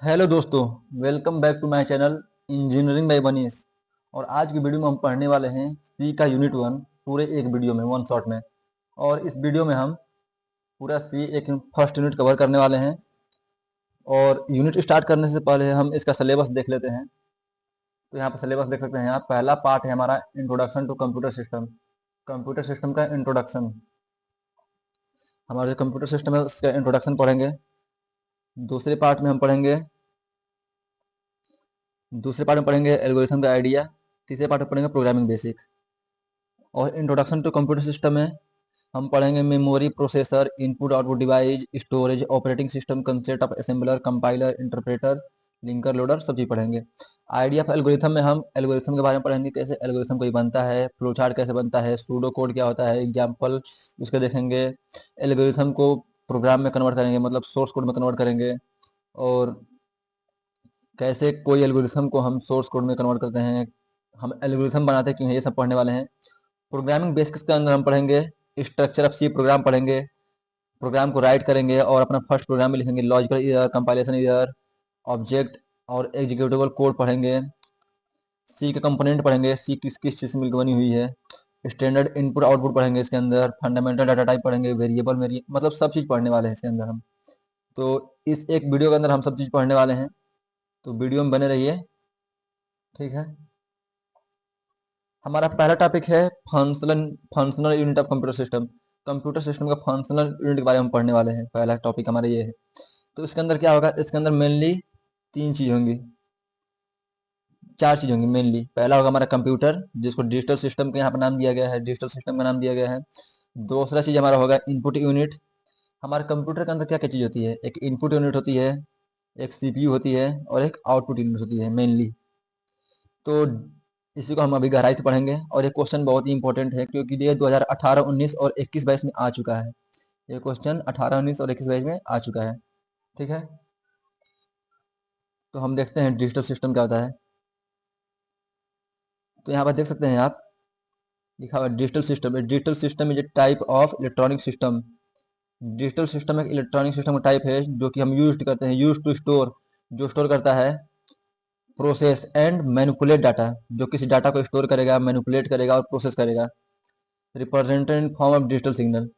Hello दोस्तों, welcome back to my channel engineering by Baneesh. और आज की वीडियो में हम पढ़ने वाले हैं सी का यूनिट वन पूरे एक वीडियो में, वन शॉट में। और इस वीडियो में हम पूरा सी एक फर्स्ट यूनिट कवर करने वाले हैं। और यूनिट स्टार्ट करने से पहले हम इसका सिलेबस देख लेते हैं। तो यहाँ पर सिलेबस देख सकते हैं आप। पहला पार्ट है हमारा introduction to computer system. Computer system का इंट्रोडक्शन, हमारा जो कंप्यूटर सिस्टम है उसका इंट्रोडक्शन पढ़ेंगे। दूसरे पार्ट में हम पढ़ेंगे दूसरे पार्ट में पढ़ेंगे एल्गोरिथम का आइडिया। तीसरे पार्ट में पढ़ेंगे प्रोग्रामिंग बेसिक। और इंट्रोडक्शन टू कंप्यूटर सिस्टम में हम पढ़ेंगे memory, processor, input output device, storage, operating system, concept of assembler, compiler, interpreter, linker, loader, सब चीज पढ़ेंगे। आइडिया ऑफ एल्गोरिथम में हम एल्गोरिथम के बारे में पढ़ेंगे, कैसे एल्गोरिथम कोई बनता है, फ्लो चार्ट कैसे बनता है, सूडो कोड क्या होता है, एग्जाम्पल उसके देखेंगे। एल्गोरिथम को प्रोग्राम में कन्वर्ट करेंगे, मतलब सोर्स कोड में कन्वर्ट करेंगे। और कैसे कोई एल्गोरिथम को हम सोर्स कोड में कन्वर्ट करते हैं, हम एल्गोरिथम बनाते हैं क्यों है, ये सब पढ़ने वाले हैं। प्रोग्रामिंग बेसिक्स के अंदर हम पढ़ेंगे स्ट्रक्चर ऑफ सी प्रोग्राम पढ़ेंगे। प्रोग्राम को राइट करेंगे और अपना फर्स्ट प्रोग्राम में लिखेंगे, logical error, compilation error, object और एग्जीक्यूटेबल कोड पढ़ेंगे। सी के कंपोनेंट पढ़ेंगे, सी किस किस चीज़ से मिलकर बनी हुई है। स्टैंडर्ड इनपुट आउटपुट पढ़ेंगे इसके अंदर। फंडामेंटल डाटा टाइप पढ़ेंगे, वेरिएबल मेरी मतलब सब चीज़ पढ़ने वाले हैं इसके अंदर हम। तो इस एक वीडियो के अंदर हम सब चीज़ पढ़ने वाले हैं, तो वीडियो में बने रहिए, ठीक है। हमारा पहला टॉपिक है functional functional unit of computer system. Computer system का फंक्शनल यूनिट के बारे में हम पढ़ने वाले हैं। पहला टॉपिक हमारा ये है। तो इसके अंदर क्या होगा, इसके अंदर मेनली तीन चीज होंगी, चार चीज होंगी मेनली। पहला होगा हमारा कंप्यूटर, जिसको डिजिटल सिस्टम का यहाँ पर नाम दिया गया है, डिजिटल सिस्टम का नाम दिया गया है। दूसरा चीज हमारा होगा इनपुट यूनिट। हमारे कंप्यूटर के अंदर क्या क्या चीज होती है, एक इनपुट यूनिट होती है, एक सीपीयू होती है और एक आउटपुट यूनिट होती है मेनली। तो इसी को हम अभी गहराई से पढ़ेंगे। और ये क्वेश्चन बहुत ही इंपॉर्टेंट है, क्योंकि ये 2018, 19 और 21-22 में आ चुका है। ये क्वेश्चन 18, 19 और 21-22 में आ चुका है, ठीक है। तो हम देखते हैं डिजिटल सिस्टम क्या होता है। तो यहाँ पर देख सकते हैं आप, लिखा हुआ digital system. Digital system is a type of electronic system. Digital system एक इलेक्ट्रॉनिक सिस्टम का टाइप है जो कि हम यूज करते हैं, यूज टू स्टोर, जो स्टोर करता है, प्रोसेस एंड मैनिपुलेट डाटा, जो किसी डाटा को स्टोर करेगा, मैनिपुलेट करेगा और प्रोसेस करेगा। Represented in form of digital signal,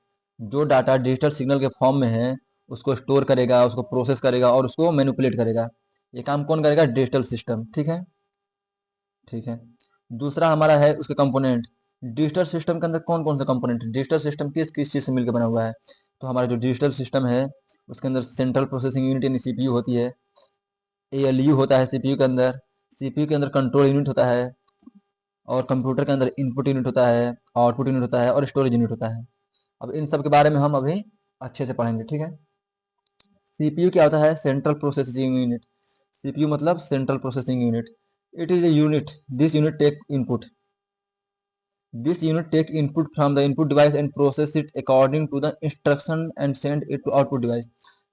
जो डाटा डिजिटल सिग्नल के फॉर्म में है उसको स्टोर करेगा, उसको प्रोसेस करेगा और उसको मैनिपुलेट करेगा। ये काम कौन करेगा, डिजिटल सिस्टम, ठीक है। ठीक है। दूसरा हमारा है उसके कंपोनेंट। डिजिटल सिस्टम के अंदर कौन कौन से कंपोनेंट, डिजिटल सिस्टम किस किस चीज़ से मिलकर बना हुआ है। तो हमारा जो डिजिटल सिस्टम है उसके अंदर सेंट्रल प्रोसेसिंग यूनिट यानी सीपीयू होती है, एएलयू होता है सीपीयू के अंदर, सीपीयू के अंदर कंट्रोल यूनिट होता है, और कंप्यूटर के अंदर इनपुट यूनिट होता है, आउटपुट यूनिट होता है और स्टोरेज यूनिट होता है। अब इन सब के बारे में हम अभी अच्छे से पढ़ेंगे, ठीक है। सीपीयू क्या होता है, सेंट्रल प्रोसेसिंग यूनिट। सीपीयू मतलब central processing unit. It is a unit, this unit take input, this unit take input from the input device and process it according to the instruction and send it to output device.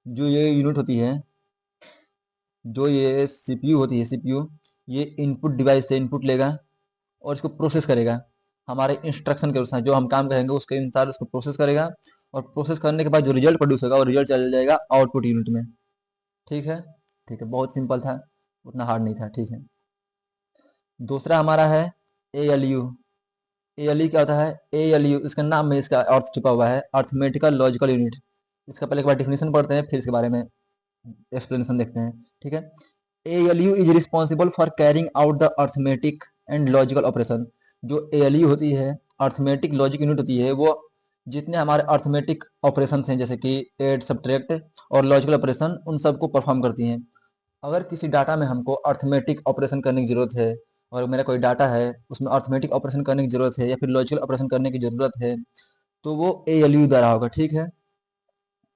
जो ये unit होती है, जो ये CPU होती है, CPU ये input device से इनपुट लेगा और इसको प्रोसेस करेगा हमारे इंस्ट्रक्शन के अनुसार। जो हम काम करेंगे उसके अनुसार उसको प्रोसेस करेगा, और प्रोसेस करने के बाद जो रिजल्ट प्रोड्यूस होगा वो रिजल्ट चल जाएगा आउटपुट यूनिट में, ठीक है। ठीक है, बहुत सिंपल था, उतना हार्ड नहीं था, ठीक है। दूसरा हमारा है A L U. A L U क्या होता है, ए एल यू इसका नाम में इसका अर्थ छुपा हुआ है, अर्थमेटिकल लॉजिकल यूनिट। इसका पहले एक बार डिफिनेशन पढ़ते हैं, फिर इसके बारे में एक्सप्लेनेशन देखते हैं, ठीक है। A L U is responsible for carrying out the arithmetic and logical operation. जो ए एल यू होती है, अर्थमेटिक लॉजिक यूनिट होती है, वो जितने हमारे अर्थमेटिक ऑपरेशन हैं जैसे कि एड, सब्ट्रैक्ट और लॉजिकल ऑपरेशन, उन सबको परफॉर्म करती हैं। अगर किसी डाटा में हमको अर्थमेटिक ऑपरेशन करने की ज़रूरत है, और मेरा कोई डाटा है उसमें अर्थमेटिक ऑपरेशन करने की ज़रूरत है या फिर लॉजिकल ऑपरेशन करने की ज़रूरत है, तो वो ए एल यू द्वारा होगा, ठीक है।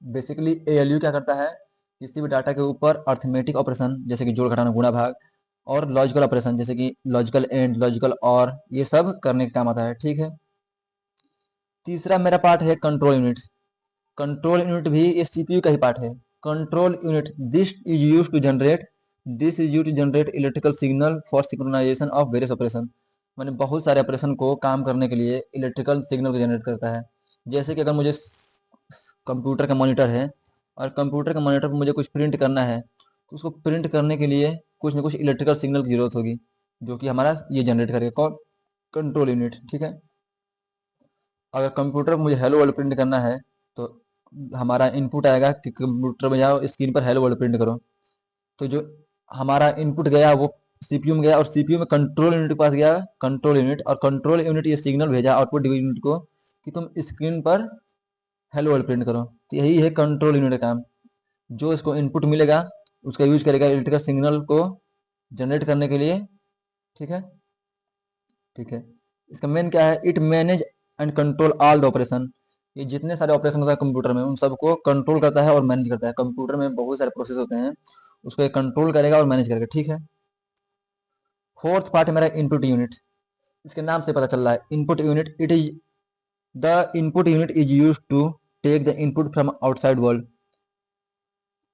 बेसिकली ए एल यू क्या करता है, किसी भी डाटा के ऊपर अर्थमेटिक ऑपरेशन जैसे कि जोड़, घटाना, गुणा, भाग, और लॉजिकल ऑपरेशन जैसे कि लॉजिकल एंड, लॉजिकल और, ये सब करने का काम आता है, ठीक है। तीसरा मेरा पार्ट है कंट्रोल यूनिट। कंट्रोल यूनिट भी ये सीपीयू का ही पार्ट है। Control unit, this is use to generate electrical signal for synchronization of various operation. मैंने बहुत सारे ऑपरेशन को काम करने के लिए इलेक्ट्रिकल सिग्नल को जनरेट करता है। जैसे कि अगर मुझे कंप्यूटर का मॉनिटर है और कंप्यूटर के मॉनिटर पर मुझे कुछ प्रिंट करना है, तो उसको प्रिंट करने के लिए कुछ ना कुछ इलेक्ट्रिकल सिग्नल की जरूरत होगी, जो कि हमारा ये जनरेट करेगा कौन, कंट्रोल यूनिट। ठीक है, अगर कंप्यूटर को मुझे हेलो वर्ल्ड प्रिंट करना है तो हमारा इनपुट आएगा कि कंप्यूटर में जाओ स्क्रीन पर हेलो वर्ल्ड प्रिंट करो। तो जो हमारा इनपुट गया वो सीपीयू में गया, और सीपीयू में कंट्रोल यूनिट के पास गया, कंट्रोल यूनिट, और कंट्रोल यूनिट ये सिग्नल भेजा आउटपुट यूनिट को कि तुम स्क्रीन पर हेलो वर्ल्ड प्रिंट करो। तो यही है कंट्रोल यूनिट का काम। जो इसको इनपुट मिलेगा उसका यूज करेगा इलेक्ट्रिकल सिग्नल को जनरेट करने के लिए। ठीक है, ठीक है। इसका मेन क्या है, it manage and control all the operation. ये जितने सारे ऑपरेशन होता है कंप्यूटर में उन सबको कंट्रोल करता है और मैनेज करता है। कंप्यूटर में बहुत सारे प्रोसेस होते हैं, उसको ये कंट्रोल करेगा और मैनेज करेगा। ठीक है, फोर्थ पार्ट है मेरा इनपुट यूनिट। इसके नाम से पता चल रहा है input unit, it is the input unit is use to take the input from outside world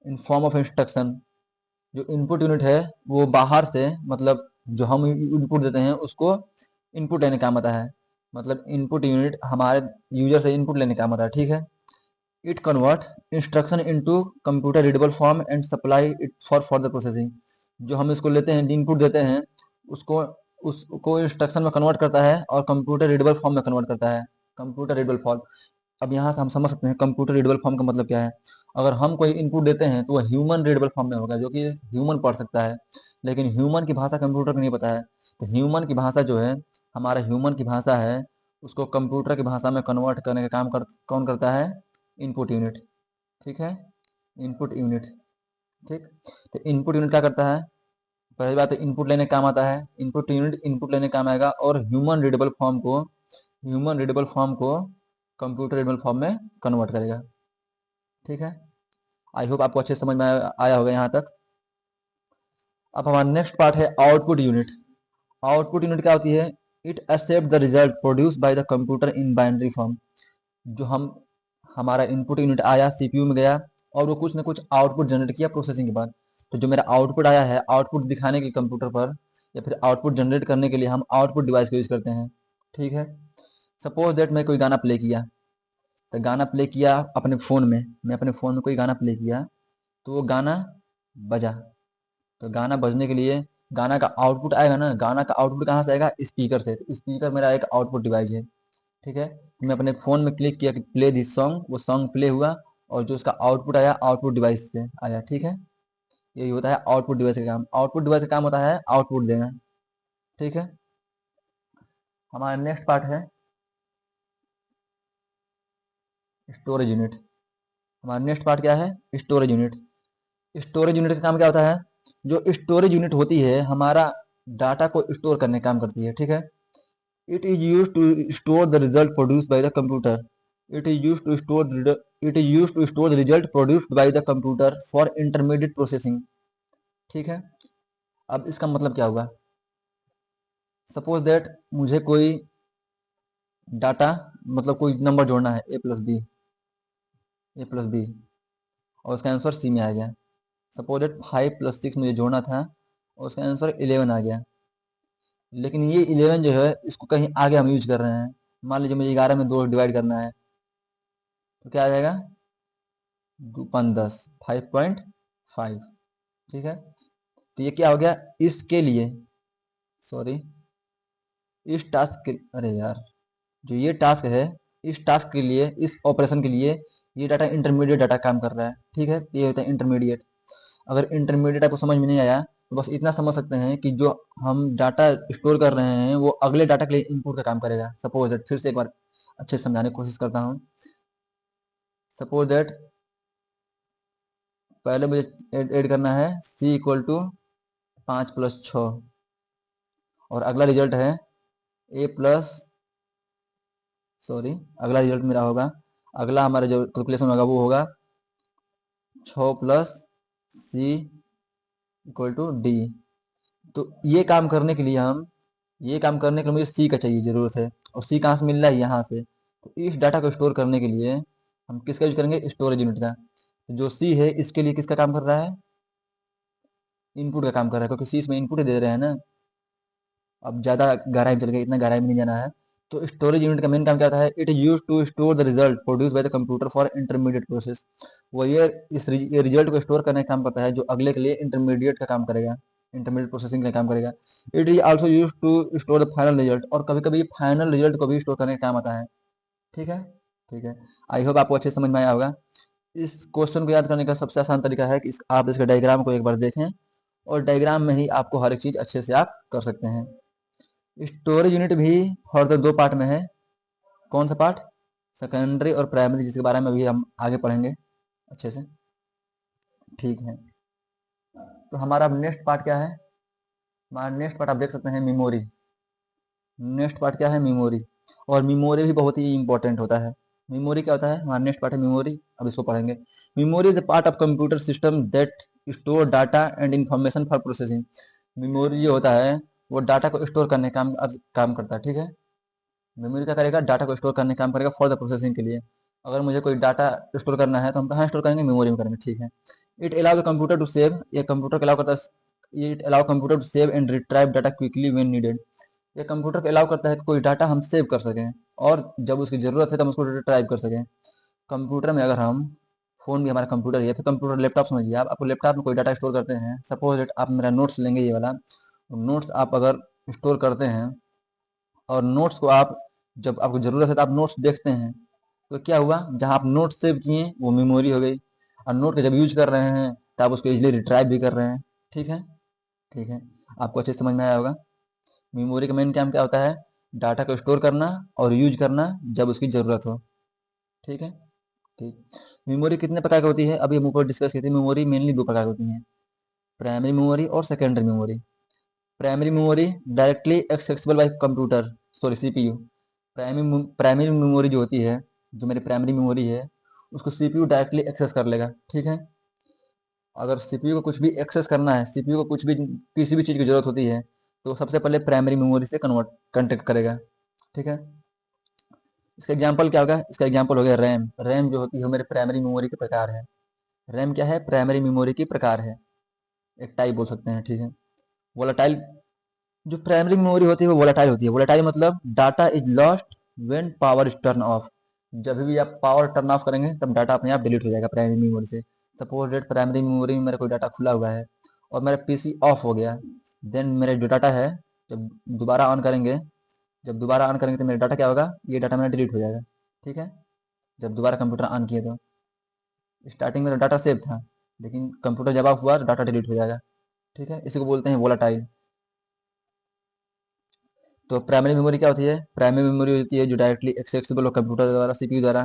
in form of instruction. जो इनपुट यूनिट है वो बाहर से, मतलब जो हम इनपुट देते हैं उसको इनपुट लेने काम आता है। मतलब इनपुट यूनिट हमारे यूजर से इनपुट लेने काम आता है। ठीक है, it convert instruction into computer readable form and supply it for further processing. जो हम इसको लेते हैं, इनपुट देते हैं, उसको उसको इंस्ट्रक्शन में कन्वर्ट करता है और कंप्यूटर रीडेबल फॉर्म में कन्वर्ट करता है। कंप्यूटर रीडेबल फॉर्म, अब यहाँ से हम समझ सकते हैं कंप्यूटर रीडेबल फॉर्म का मतलब क्या है। अगर हम कोई इनपुट देते हैं तो वह ह्यूमन रीडेबल फॉर्म में होगा, जो कि ह्यूमन पढ़ सकता है। लेकिन ह्यूमन की भाषा कंप्यूटर को नहीं पता है। तो ह्यूमन की भाषा जो है, हमारा ह्यूमन की भाषा है, उसको कंप्यूटर की भाषा में कन्वर्ट करने का काम कौन करता है, इनपुट यूनिट। ठीक है, इनपुट यूनिट। ठीक, तो इनपुट यूनिट क्या करता है, पहली बात तो इनपुट लेने काम आता है। इनपुट यूनिट इनपुट लेने काम आएगा और ह्यूमन रीडेबल फॉर्म को कंप्यूटर रीडेबल फॉर्म में कन्वर्ट करेगा। ठीक है, आई होप आपको अच्छे समझ में आया होगा यहाँ तक। अब हमारा नेक्स्ट पार्ट है आउटपुट यूनिट। आउटपुट यूनिट क्या होती है, it accept the result produce by the computer in binary form. जो हमारा इनपुट यूनिट आया, सीपीयू में गया और वो कुछ ना कुछ आउटपुट जनरेट किया प्रोसेसिंग के बाद। तो जो मेरा आउटपुट आया है, आउटपुट दिखाने के कंप्यूटर पर या फिर आउटपुट जनरेट करने के लिए हम आउटपुट डिवाइस का यूज करते हैं। ठीक है, सपोज दैट मैं कोई गाना प्ले किया, तो गाना प्ले किया अपने फ़ोन में, मैं अपने फ़ोन में कोई गाना प्ले किया तो वो गाना बजा। तो गाना बजने के लिए गाना का आउटपुट आएगा ना, गाना का आउटपुट कहाँ से आएगा, स्पीकर से। तो स्पीकर मेरा एक आउटपुट डिवाइस है। ठीक है, मैं अपने फ़ोन में क्लिक किया कि प्ले दिस सॉन्ग, वो सॉन्ग प्ले हुआ और जो उसका आउटपुट आया आउटपुट डिवाइस से आया। ठीक है, यही होता है आउटपुट डिवाइस का काम। आउटपुट डिवाइस का काम होता है आउटपुट देना। ठीक है, हमारा नेक्स्ट पार्ट है स्टोरेज यूनिट। हमारा नेक्स्ट पार्ट क्या है, स्टोरेज यूनिट। स्टोरेज यूनिट का काम क्या होता है, जो स्टोरेज यूनिट होती है हमारा डाटा को स्टोर करने का काम करती है। ठीक है, it is use to store the result produced by the computer. It is use to store it is use to store the result produced by the computer for intermediate processing. ठीक है, अब इसका मतलब क्या हुआ, सपोज दैट मुझे कोई data, मतलब कोई नंबर जोड़ना है ए प्लस बी और उसका आंसर सी में आ गया। सपोज दैट 5 + 6 मुझे जोड़ना था और उसका आंसर 11 आ गया। लेकिन ये 11 जो है इसको कहीं आगे हम यूज कर रहे हैं। मान लीजिए मुझे 11 में 2 डिवाइड करना है, तो क्या आ जाएगा, 2×10 5.5। ठीक है, तो ये क्या हो गया इसके लिए, सॉरी, इस टास्क के, अरे यार, जो ये टास्क है, इस टास्क के लिए, इस ऑपरेशन के लिए ये डाटा इंटरमीडिएट डाटा काम कर रहा है। ठीक है, ये होता है इंटरमीडिएट। अगर इंटरमीडिएट आपको समझ में नहीं आया तो बस इतना समझ सकते हैं कि जो हम डाटा स्टोर कर रहे हैं वो अगले डाटा के लिए इनपुट का काम करेगा। सपोज दैट, फिर से एक बार अच्छे से समझाने की कोशिश करता हूँ। सपोज दैट पहले मुझे ऐड करना है c = 5 + 6 और अगला रिजल्ट है ए प्लस, सॉरी, अगला रिजल्ट मेरा होगा, अगला हमारा जो कैलकुलेशन होगा वो होगा 6 + c = d। तो ये काम करने के लिए मुझे सी का चाहिए ज़रूरत है, और सी कहाँ से मिल रहा है, यहाँ से। तो इस डाटा को स्टोर करने के लिए हम किसका यूज करेंगे, स्टोरेज यूनिट का। तो जो सी है इसके लिए किसका काम कर रहा है, इनपुट का काम कर रहा है, क्योंकि सी इसमें इनपुट दे रहे हैं ना। अब ज़्यादा गहराई में चल गए, इतना गहराई में नहीं जाना है। तो स्टोरेज यूनिट का मेन काम क्या होता है? It is use to store the result produce by the computer for intermediate process. वो ये रिजल्ट को स्टोर करने का काम करता है जो अगले के लिए इंटरमीडिएट का काम करेगा, इंटरमीडिएट प्रोसेसिंग का काम करेगा। It is also use to store the final result, और कभी कभी फाइनल रिजल्ट को भी स्टोर करने का काम आता है। ठीक है, ठीक है। आई होप आपको अच्छे से समझ में आया होगा। इस क्वेश्चन को याद करने का सबसे आसान तरीका है कि आप इसके डायग्राम को एक बार देखें, और डायग्राम में ही आपको हर एक चीज अच्छे से आप कर सकते हैं। स्टोरेज यूनिट भी फर्दर दो पार्ट में है। कौन सा पार्ट? सेकेंडरी और प्राइमरी, जिसके बारे में भी हम आगे पढ़ेंगे अच्छे से। ठीक है, तो हमारा नेक्स्ट पार्ट क्या है? हमारा नेक्स्ट पार्ट आप देख सकते हैं मेमोरी। नेक्स्ट पार्ट क्या है? मेमोरी। और मेमोरी भी बहुत ही इंपॉर्टेंट होता है। मेमोरी क्या होता है? हमारा नेक्स्ट पार्ट है मेमोरी, अब इसको पढ़ेंगे। Memory is a part of computer system that store data and information for processing. Memory जो होता है वो डाटा को स्टोर करने का काम करता है। ठीक है, मेमोरी क्या करेगा? डाटा को स्टोर करने का काम करेगा फॉर द प्रोसेसिंग के लिए। अगर मुझे कोई डाटा स्टोर करना है तो हम कहाँ स्टोर करेंगे? मेमोरी में करेंगे। ठीक है। It allow the computer to save, ये कंप्यूटर को अलाउ करता है, it allow computer to save and retrieve data quickly when needed. ये कंप्यूटर को अलाउ करता है कि कोई डाटा हम सेव कर सकें, और जब उसकी ज़रूरत है तो हम उसको रिट्राइव कर सकें। कंप्यूटर में अगर हम, फ़ोन भी हमारा कंप्यूटर ही है, फिर कंप्यूटर लैपटॉप समझिए आप, आपको लैपटॉप में कोई डाटा स्टोर करते हैं, सपोज दैट आप मेरा नोट्स लेंगे ये वाला, नोट्स आप अगर स्टोर करते हैं, और नोट्स को आप, जब आपको ज़रूरत है तो आप नोट्स देखते हैं, तो क्या हुआ? जहाँ आप नोट्स सेव किए वो मेमोरी हो गई, और नोट को जब यूज कर रहे हैं तो आप उसको इजिली रिट्राइव भी कर रहे हैं। ठीक है, ठीक है। आपको अच्छे से समझ में आया होगा। मेमोरी का मेन काम क्या होता है? डाटा को स्टोर करना और यूज करना जब उसकी ज़रूरत हो। ठीक है, ठीक। मेमोरी कितने प्रकार की होती है? अभी हम ऊपर डिस्कस किए थे। मेमोरी मेनली दो प्रकार की होती हैं, प्राइमरी मेमोरी और secondary memory. Primary memory directly accessible bye computer, sorry CPU. Primary memory जो होती है, जो मेरी प्राइमरी मेमोरी है, उसको सीपीयू डायरेक्टली एक्सेस कर लेगा। ठीक है, अगर सीपीयू को कुछ भी एक्सेस करना है, सीपीयू को कुछ भी, किसी भी चीज़ की ज़रूरत होती है, तो सबसे पहले प्राइमरी मेमोरी से कंटेक्ट करेगा। ठीक है, इसका एग्जांपल क्या होगा? इसका एग्जांपल हो गया रैम। रैम जो होती है वो मेरे प्राइमरी मेमोरी के प्रकार है। रैम क्या है? प्राइमरी मेमोरी की प्रकार है, एक टाइप बोल सकते हैं। ठीक है, वोलाटाइल, जो प्राइमरी मेमोरी होती है वो वोलाटाइल होती है। वोलाटाइल मतलब data is lost when power is turn off. जब भी आप पावर टर्न ऑफ करेंगे तब डाटा अपने आप डिलीट हो जाएगा प्राइमरी मेमोरी से। सपोज डेट प्राइमरी मेमोरी में मेरा कोई डाटा खुला हुआ है और मेरा पीसी ऑफ हो गया, देन मेरा जो डाटा है, जब दोबारा ऑन करेंगे, जब दोबारा ऑन करेंगे तो मेरा डाटा क्या होगा? ये डाटा मेरा डिलीट हो जाएगा। ठीक है, जब दोबारा कंप्यूटर ऑन किए तो स्टार्टिंग में तो डाटा सेव था, लेकिन कंप्यूटर जब ऑफ हुआ तो डाटा डिलीट हो जाएगा। ठीक है, इसी को बोलते हैं वोलाटाइल। तो प्राइमरी मेमोरी क्या होती है? प्राइमरी मेमोरी होती है जो डायरेक्टली एक्सेसिबल हो कंप्यूटर द्वारा, सीपीयू द्वारा।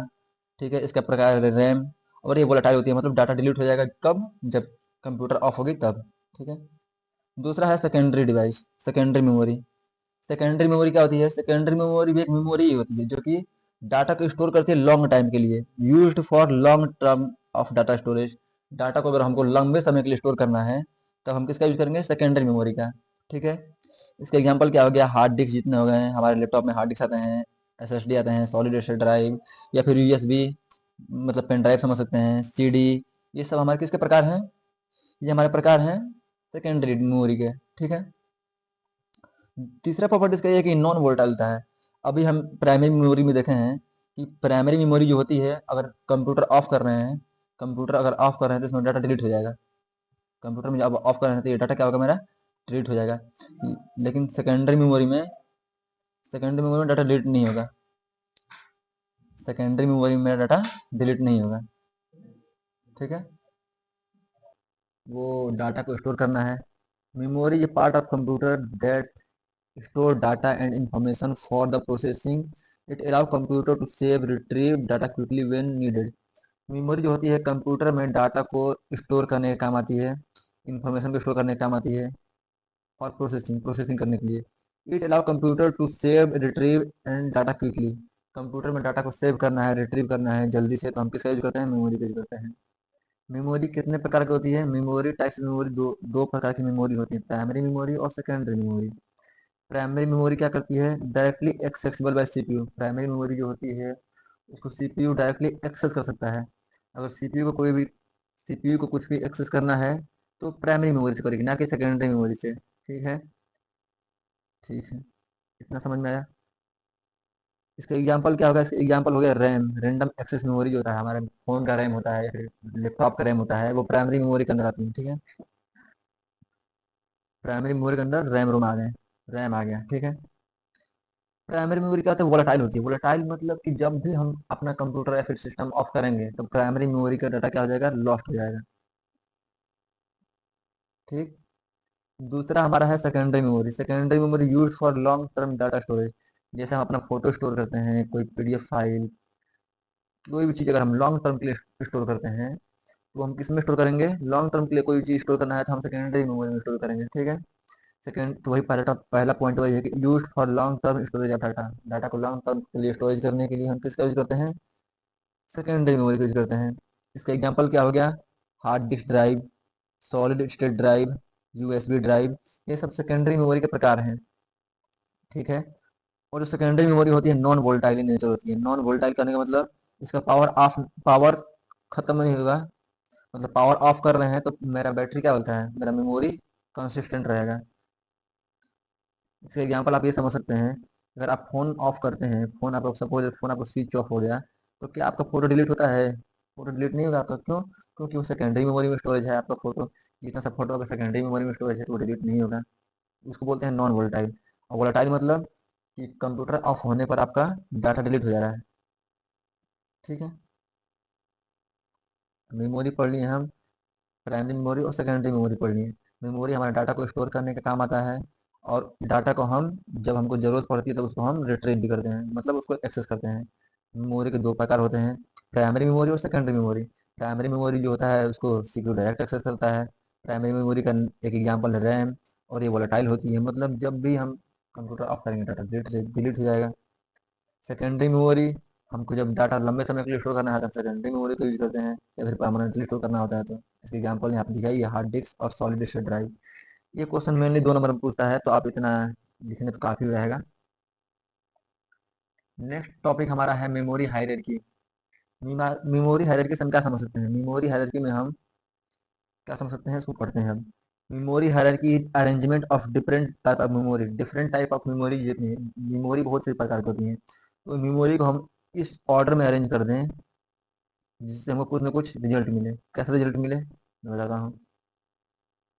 ठीक है, इसका प्रकार है रैम। और ये वोलेटाइल होती है, मतलब डाटा डिलीट हो जाएगा कब? जब कंप्यूटर ऑफ होगी तब। ठीक है, दूसरा है secondary device, secondary memory. Secondary memory क्या होती है? सेकेंडरी मेमोरी भी एक मेमोरी ही होती है जो कि डाटा को स्टोर करती है लॉन्ग टाइम के लिए, used for long term of data storage. Data को अगर हमको लंबे समय के लिए स्टोर करना है तब हम किसका यूज करेंगे? सेकेंडरी मेमोरी का। ठीक है, इसका एग्जांपल क्या हो गया? हार्ड डिस्क जितने हो गए हैं हमारे लैपटॉप में, हार्ड डिस्क आते हैं, एसएसडी आते हैं, सॉलिड स्टेट ड्राइव, या फिर यूएसबी, मतलब पेन ड्राइव समझ सकते हैं, सीडी। ये सब हमारे किसके प्रकार हैं? ये हमारे प्रकार हैं सेकेंडरी मेमोरी के। ठीक है, तीसरा प्रॉपर्टी इसका ये है कि नॉन वोलेटाइल होता है। अभी हम प्राइमरी मेमोरी में देखे हैं कि प्राइमरी मेमोरी जो होती है, अगर कंप्यूटर ऑफ कर रहे हैं, कंप्यूटर अगर ऑफ कर रहे हैं तो इसमें डाटा डिलीट हो जाएगा। कंप्यूटर में जब ऑफ कर रहे हैं तो ये डाटा क्या होगा? मेरा डिलीट हो जाएगा। लेकिन सेकेंडरी मेमोरी में डाटा डिलीट नहीं होगा। सेकेंडरी मेमोरी में डाटा डिलीट नहीं होगा। ठीक है, वो डाटा को स्टोर करना है। Memory is part of computer that store data and information for the processing. It allow computer to save retrieve data quickly when needed. Memory जो होती है कंप्यूटर में डाटा को स्टोर करने के काम आती है, इंफॉर्मेशन को स्टोर करने के काम आती है, और प्रोसेसिंग प्रोसेसिंग करने के लिए। It allow computer to save retrieve and data quickly. Computer में डाटा को सेव करना है, रिट्रीव करना है जल्दी से, तो हम किसका यूज करते हैं? मेमोरी का यूज करते हैं। मेमोरी कितने प्रकार की होती है? मेमोरी टाइप्स मेमोरी, दो दो प्रकार की मेमोरी होती है, प्राइमरी मेमोरी और सेकेंडरी मेमोरी। प्राइमरी मेमोरी क्या करती है? Directly accessible bye CPU. Primary memory जो होती है उसको सीपीयू डायरेक्टली एक्सेस कर सकता है। अगर सीपीयू को कुछ भी एक्सेस करना है तो प्राइमरी मेमोरी से करेगी, ना कि सेकेंडरी मेमोरी से। ठीक है, ठीक है, इतना समझ में आया? इसका एग्जांपल क्या होगा? इसका एग्जांपल हो गया रैम, रैंडम एक्सेस मेमोरी जो होता है हमारे फोन का रैम होता है या फिर लैपटॉप का रैम होता है, वो प्राइमरी मेमोरी के अंदर आती है, ठीक है। प्राइमरी मेमोरी के अंदर रैम रोम आ गए, रैम आ गया, ठीक है। प्राइमरी मेमोरी क्या होता है? वोलेटाइल होती है। वोलेटाइल मतलब कि जब भी हम अपना कंप्यूटर या फिर सिस्टम ऑफ करेंगे तो प्राइमरी मेमोरी का डाटा क्या हो जाएगा? लॉस्ट हो जाएगा, ठीक। दूसरा हमारा है secondary memory. Secondary memory use for long term data storage. जैसे हम अपना फोटो स्टोर करते हैं, कोई पीडीएफ फाइल, कोई भी चीज़ अगर हम लॉन्ग टर्म के लिए स्टोर करते हैं तो हम किस में स्टोर करेंगे? लॉन्ग टर्म के लिए कोई चीज़ स्टोर करना है तो हम सेकेंडरी मेमोरी में स्टोर करेंगे, ठीक है। सेकेंड तो वही पहला पॉइंट वही है कि use for long term storage of data. Data को लॉन्ग टर्म के लिए स्टोरेज करने के लिए हम किसका यूज करते हैं? सेकेंडरी मेमोरी का यूज करते हैं। इसका एग्जांपल क्या हो गया? Hard disk drive, solid state drive, USB drive, ये सब सेकेंडरी मेमोरी के प्रकार हैं, ठीक है। और जो सेकेंडरी मेमोरी होती है नॉन वोलेटाइल इन नेचर होती है। नॉन वोलेटाइल करने का मतलब इसका पावर खत्म नहीं होगा, मतलब पावर ऑफ कर रहे हैं तो मेरा बैटरी क्या बोलता है, मेरा मेमोरी कंसिस्टेंट रहेगा। इसका एग्जांपल आप ये समझ सकते हैं, अगर आप फोन ऑफ करते हैं, फोन आपको सपोज फोन आपको स्विच ऑफ हो गया, तो क्या आपका फोटो डिलीट होता है? फोटो डिलीट नहीं होगा आपका, क्यों? क्योंकि वो सेकेंडरी मेमोरी में स्टोरेज है आपका फोटो। जितना सा फोटो अगर सेकेंडरी मेमोरी में स्टोरेज है तो वो डिलीट नहीं होगा। उसको बोलते हैं नॉन वोलेटाइल। और वोलेटाइल मतलब कि कंप्यूटर ऑफ होने पर आपका डाटा डिलीट हो जा रहा है, ठीक है। मेमोरी पढ़ लिए हम, प्राइमरी मेमोरी और सेकेंडरी मेमोरी पढ़ लिए। मेमोरी हमारे डाटा को स्टोर करने का काम आता है, और डाटा को हम जब हमको ज़रूरत पड़ती है तो उसको हम रिट्रीव भी करते हैं, मतलब उसको एक्सेस करते हैं। मेमोरी के दो प्रकार होते हैं, प्राइमरी मेमोरी और सेकेंडरी मेमोरी। प्राइमरी मेमोरी जो होता है उसको सीपीयू डायरेक्ट एक्सेस करता है। प्राइमरी मेमोरी का एक एग्जांपल है रैम, और ये वोलेटाइल होती है, मतलब जब भी हम कंप्यूटर ऑफ करेंगे डाटा डिलीट हो जाएगा। सेकेंडरी मेमोरी, हमको जब डाटा लंबे समय के लिए स्टोर करना है तब सेकेंडरी मेमोरी को यूज करते हैं, या फिर परमानेंटली स्टोर करना होता है तो इसके एग्जांपल यहाँ पे दिखाई है हार्ड डिस्क और सॉलिड स्टेट ड्राइव। ये क्वेश्चन मेनली 2 नंबर में पूछता है, तो आप इतना लिखने तो काफी रहेगा। नेक्स्ट टॉपिक हमारा है मेमोरी हायरार्की। मेमोरी हायरार्की से हम क्या समझ सकते हैं? मेमोरी हायरार्की में हम क्या समझ सकते हैं, इसको पढ़ते हैं हम। Memory hierarchy is arrangement of different type of memory. Different type of memory, जितनी मेमोरी बहुत से प्रकार की होती है, तो मेमोरी को हम इस ऑर्डर में अरेंज कर दें जिससे हमको कुछ ना कुछ रिजल्ट मिले। कैसा रिजल्ट मिले मैं बताता हूँ।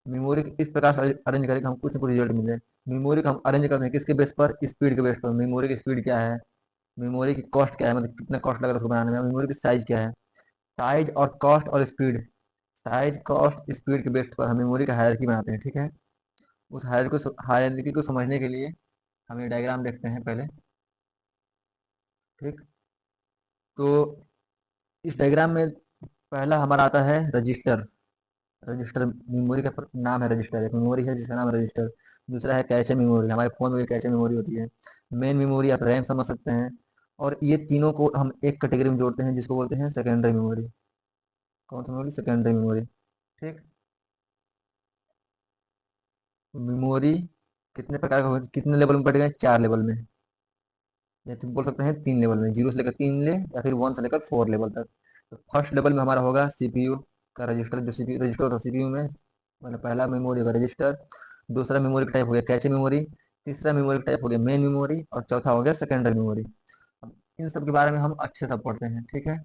मेमोरी इस प्रकार से अरेंज करें कि हम कुछ ना कुछ रिजल्ट मिले। मेमोरी को हम अरेंज करते हैं किसके बेस पर? स्पीड के बेस पर। मेमोरी की स्पीड क्या है, मेमोरी की कॉस्ट क्या है, मतलब कितना कॉस्ट लगा उसको बनाने में, मेमोरी की साइज क्या है। साइज और कॉस्ट और स्पीड, साइज कॉस्ट स्पीड के बेस पर हम मेमोरी का हायरार्की बनाते हैं, ठीक है। उस हायरार्की को समझने के लिए हम ये डायग्राम देखते हैं पहले, ठीक। तो इस डायग्राम में पहला हमारा आता है रजिस्टर। रजिस्टर मेमोरी का नाम है, रजिस्टर एक मेमोरी है जिसका नाम है रजिस्टर। दूसरा है कैचे मेमोरी, हमारे फोन में भी कैचे मेमोरी होती है। मेन मेमोरी आप रैम समझ सकते हैं। और ये तीनों को हम एक कैटेगरी में जोड़ते हैं जिसको बोलते हैं सेकेंडरी मेमोरी। कौन सी मेमोरी? सेकेंडरी मेमोरी, ठीक। मेमोरी कितने प्रकार का कितने लेवल में पड़ेगा? 4 लेवल में, या तो बोल सकते हैं 3 लेवल में, 0 से लेकर 3 ले या फिर 1 से लेकर 4 लेवल तक। तो फर्स्ट लेवल में हमारा होगा सीपीयू का रजिस्टर, जो सीपीयू रजिस्टर होता है सीपीयू में, मतलब पहला मेमोरी होगा रजिस्टर। दूसरा मेमोरी का टाइप हो गया कैचे मेमोरी। तीसरा मेमोरी का टाइप हो गया मेन मेमोरी, और चौथा हो गया सेकेंडरी मेमोरी। अब इन सब के बारे में हम अच्छे से पढ़ते हैं, ठीक है।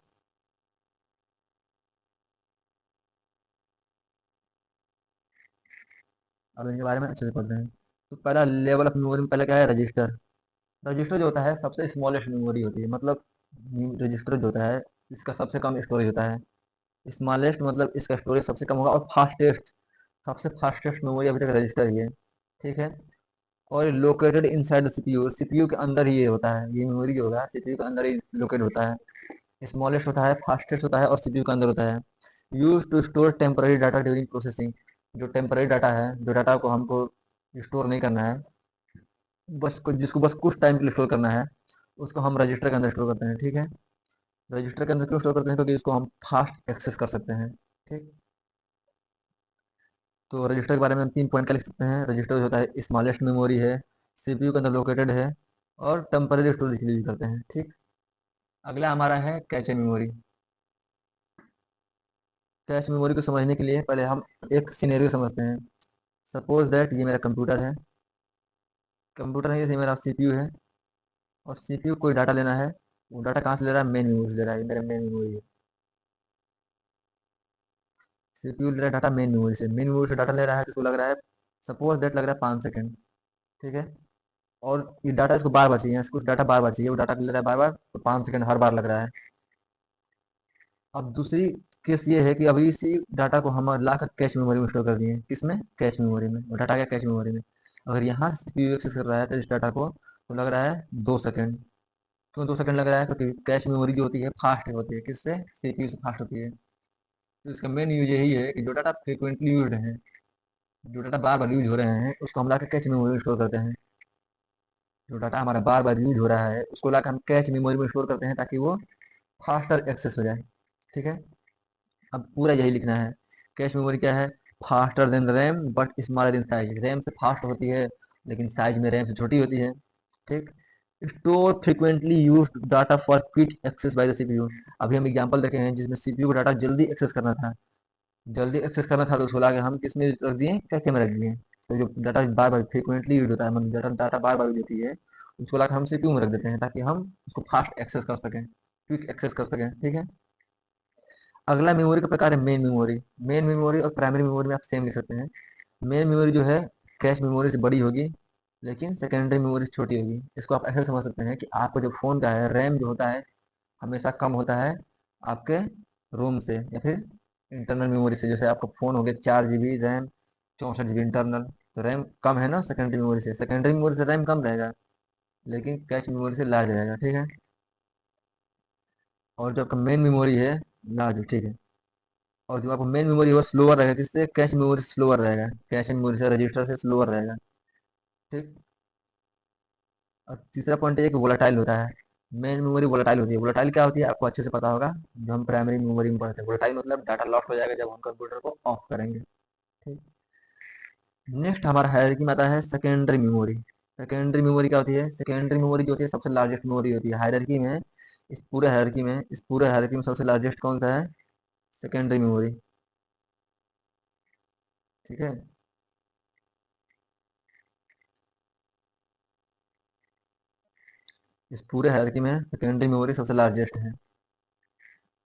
अब इनके बारे में अच्छे से पढ़ते हैं। तो पहला लेवल ऑफ मेमोरी में पहले क्या है? रजिस्टर। रजिस्टर जो होता है सबसे स्मॉलेस्ट मेमोरी होती है, मतलब रजिस्टर जो होता है इसका सबसे कम स्टोरेज होता है। स्मॉलेस्ट मतलब इसका स्टोरेज सबसे कम होगा, और फास्टेस्ट, सबसे फास्टेस्ट मेमोरी अभी तक रजिस्टर ही है, ठीक है। और लोकेटेड इनसाइड सीपीयू, सीपीयू के अंदर ही ये होता है, ये मेमोरी जो होगा सीपीयू के अंदर ही लोकेट होता है। स्मॉलेस्ट होता है, फास्टेस्ट होता है, और सीपीयू के अंदर होता है। Use to store temporary data during processing. जो टेम्पररी डाटा है, जो डाटा को हमको स्टोर नहीं करना है, बस जिसको बस कुछ टाइम के लिए स्टोर करना है, उसको हम रजिस्टर के अंदर स्टोर करते हैं, ठीक है। रजिस्टर के अंदर क्यों स्टोर करते हैं? क्योंकि इसको हम फास्ट एक्सेस कर सकते हैं, ठीक। तो रजिस्टर के बारे में हम 3 पॉइंट का लिख सकते हैं। रजिस्टर जो होता है स्मॉलेस्ट मेमोरी है, सीपीयू के अंदर लोकेटेड है, और टेम्पररी स्टोरेज के लिए यूज करते हैं, ठीक। अगला हमारा है कैचे मेमोरी। कैche मेमोरी को समझने के लिए पहले हम एक सिनेरियो समझते हैं। सपोज दैट ये मेरा कंप्यूटर है, कंप्यूटर है, ये मेरा सीपीयू है, और सीपीयू कोई डाटा लेना है, वो डाटा कहाँ से ले रहा है, मेन मेमोरी से ले रहा है, ये मेरा मेन मेमोरी है। सीपीयू ले रहा है डाटा मेन मेमोरी से, मेन मेमोरी से डाटा ले रहा है तो इसको लग रहा है, सपोज दैट लग रहा है 5 सेकंड। ठीक है। और ये डाटा इसको बार बार चाहिए, इसको डाटा बार बार चाहिए, वो डाटा ले रहा है बार बार, तो 5 सेकंड हर बार लग रहा है। अब दूसरी केस ये है कि अभी इसी डाटा को हम लाकर कैश मेमोरी में स्टोर कर दिए, किसमें, कैश मेमोरी में, और डाटा गया कैश मेमोरी में। अगर यहाँ से सीपीयू एक्सेस कर रहा है तो इस डाटा को तो लग रहा है 2 सेकंड। क्यों 2 सेकंड लग रहा है, क्योंकि कैश मेमोरी जो होती है फास्ट होती है, किससे, सीपीयू से फास्ट होती है। तो इसका मेन यूज यही है कि जो डाटा फ्रिक्वेंटली यूज है, जो डाटा बार बार यूज हो रहे हैं, उसको हम लाकर कैश मेमोरी में स्टोर करते हैं। जो डाटा हमारा बार बार यूज हो रहा है उसको लाकर हम कैश मेमोरी में स्टोर करते हैं ताकि वो फास्टर एक्सेस हो जाए। ठीक है। अब पूरा यही लिखना है। कैश मेमोरी क्या है, faster than RAM but smaller in size, RAM से फास्ट होती है लेकिन साइज में रैम से छोटी होती है। ठीक। Store frequently used data for quick access by the CPU. अभी हम एग्जांपल देखे हैं जिसमें सीपीयू को डाटा जल्दी एक्सेस करना था, जल्दी एक्सेस करना था तो उसको लाके हम किस में रख दिए, कैचे में रख दिए। तो जो डाटा बार बार फ्रिक्वेंटली यूज होता है, मतलब डाटा डाटा बार बार यूज होती है, उसको लाकर हम सीपीयू में रख देते हैं ताकि हम उसको फास्ट एक्सेस कर सकें, क्विक एक्सेस कर सकें। ठीक है। अगला मेमोरी का प्रकार है मेन मेमोरी। मेन मेमोरी और प्राइमरी मेमोरी में आप सेम लिख सकते हैं। मेन मेमोरी जो है कैश मेमोरी से बड़ी होगी लेकिन सेकेंडरी मेमोरी से छोटी होगी। इसको आप ऐसे समझ सकते हैं कि आपका जो फ़ोन का है रैम जो होता है हमेशा कम होता है आपके रोम से या फिर इंटरनल मेमोरी से। जैसे आपका फ़ोन हो गया 4 GB रैम, 64 GB इंटरनल, तो रैम कम है ना सेकेंडरी मेमोरी से, सेकेंडरी मेमोरी से रैम कम रहेगा लेकिन कैश मेमोरी से लार्ज रहेगा। ठीक है। और जो आपका मेन मेमोरी है लार्ज, ठीक है। और जो आपका मेन मेमोरी है वो स्लोअर रहेगा, किससे, कैश मेमोरी से स्लोअर रहेगा, कैश मेमोरी से रजिस्टर से स्लोअर रहेगा। ठीक। और तीसरा पॉइंट ये कि वोलेटाइल होता है। मेन मेमोरी वोलेटाइल होती है। वोलेटाइल क्या होती है आपको अच्छे से पता होगा, जो हम प्राइमरी मेमोरी में पढ़ते हैं। वोलेटाइल मतलब डाटा लॉस्ट हो जाएगा जब हम कंप्यूटर को ऑफ करेंगे। ठीक। नेक्स्ट हमारा हायरार्की में आता है सेकेंडरी मेमोरी। सेकेंडरी मेमोरी क्या होती है, सेकेंडरी मेमोरी जो होती है सबसे लार्जेस्ट मेमोरी होती है हायरार्की में। इस पूरे हायरार्की में सबसे लार्जेस्ट कौन सा है, सेकेंडरी मेमोरी। ठीक है। इस पूरे हायरार्की में सेकेंडरी मेमोरी सबसे लार्जेस्ट है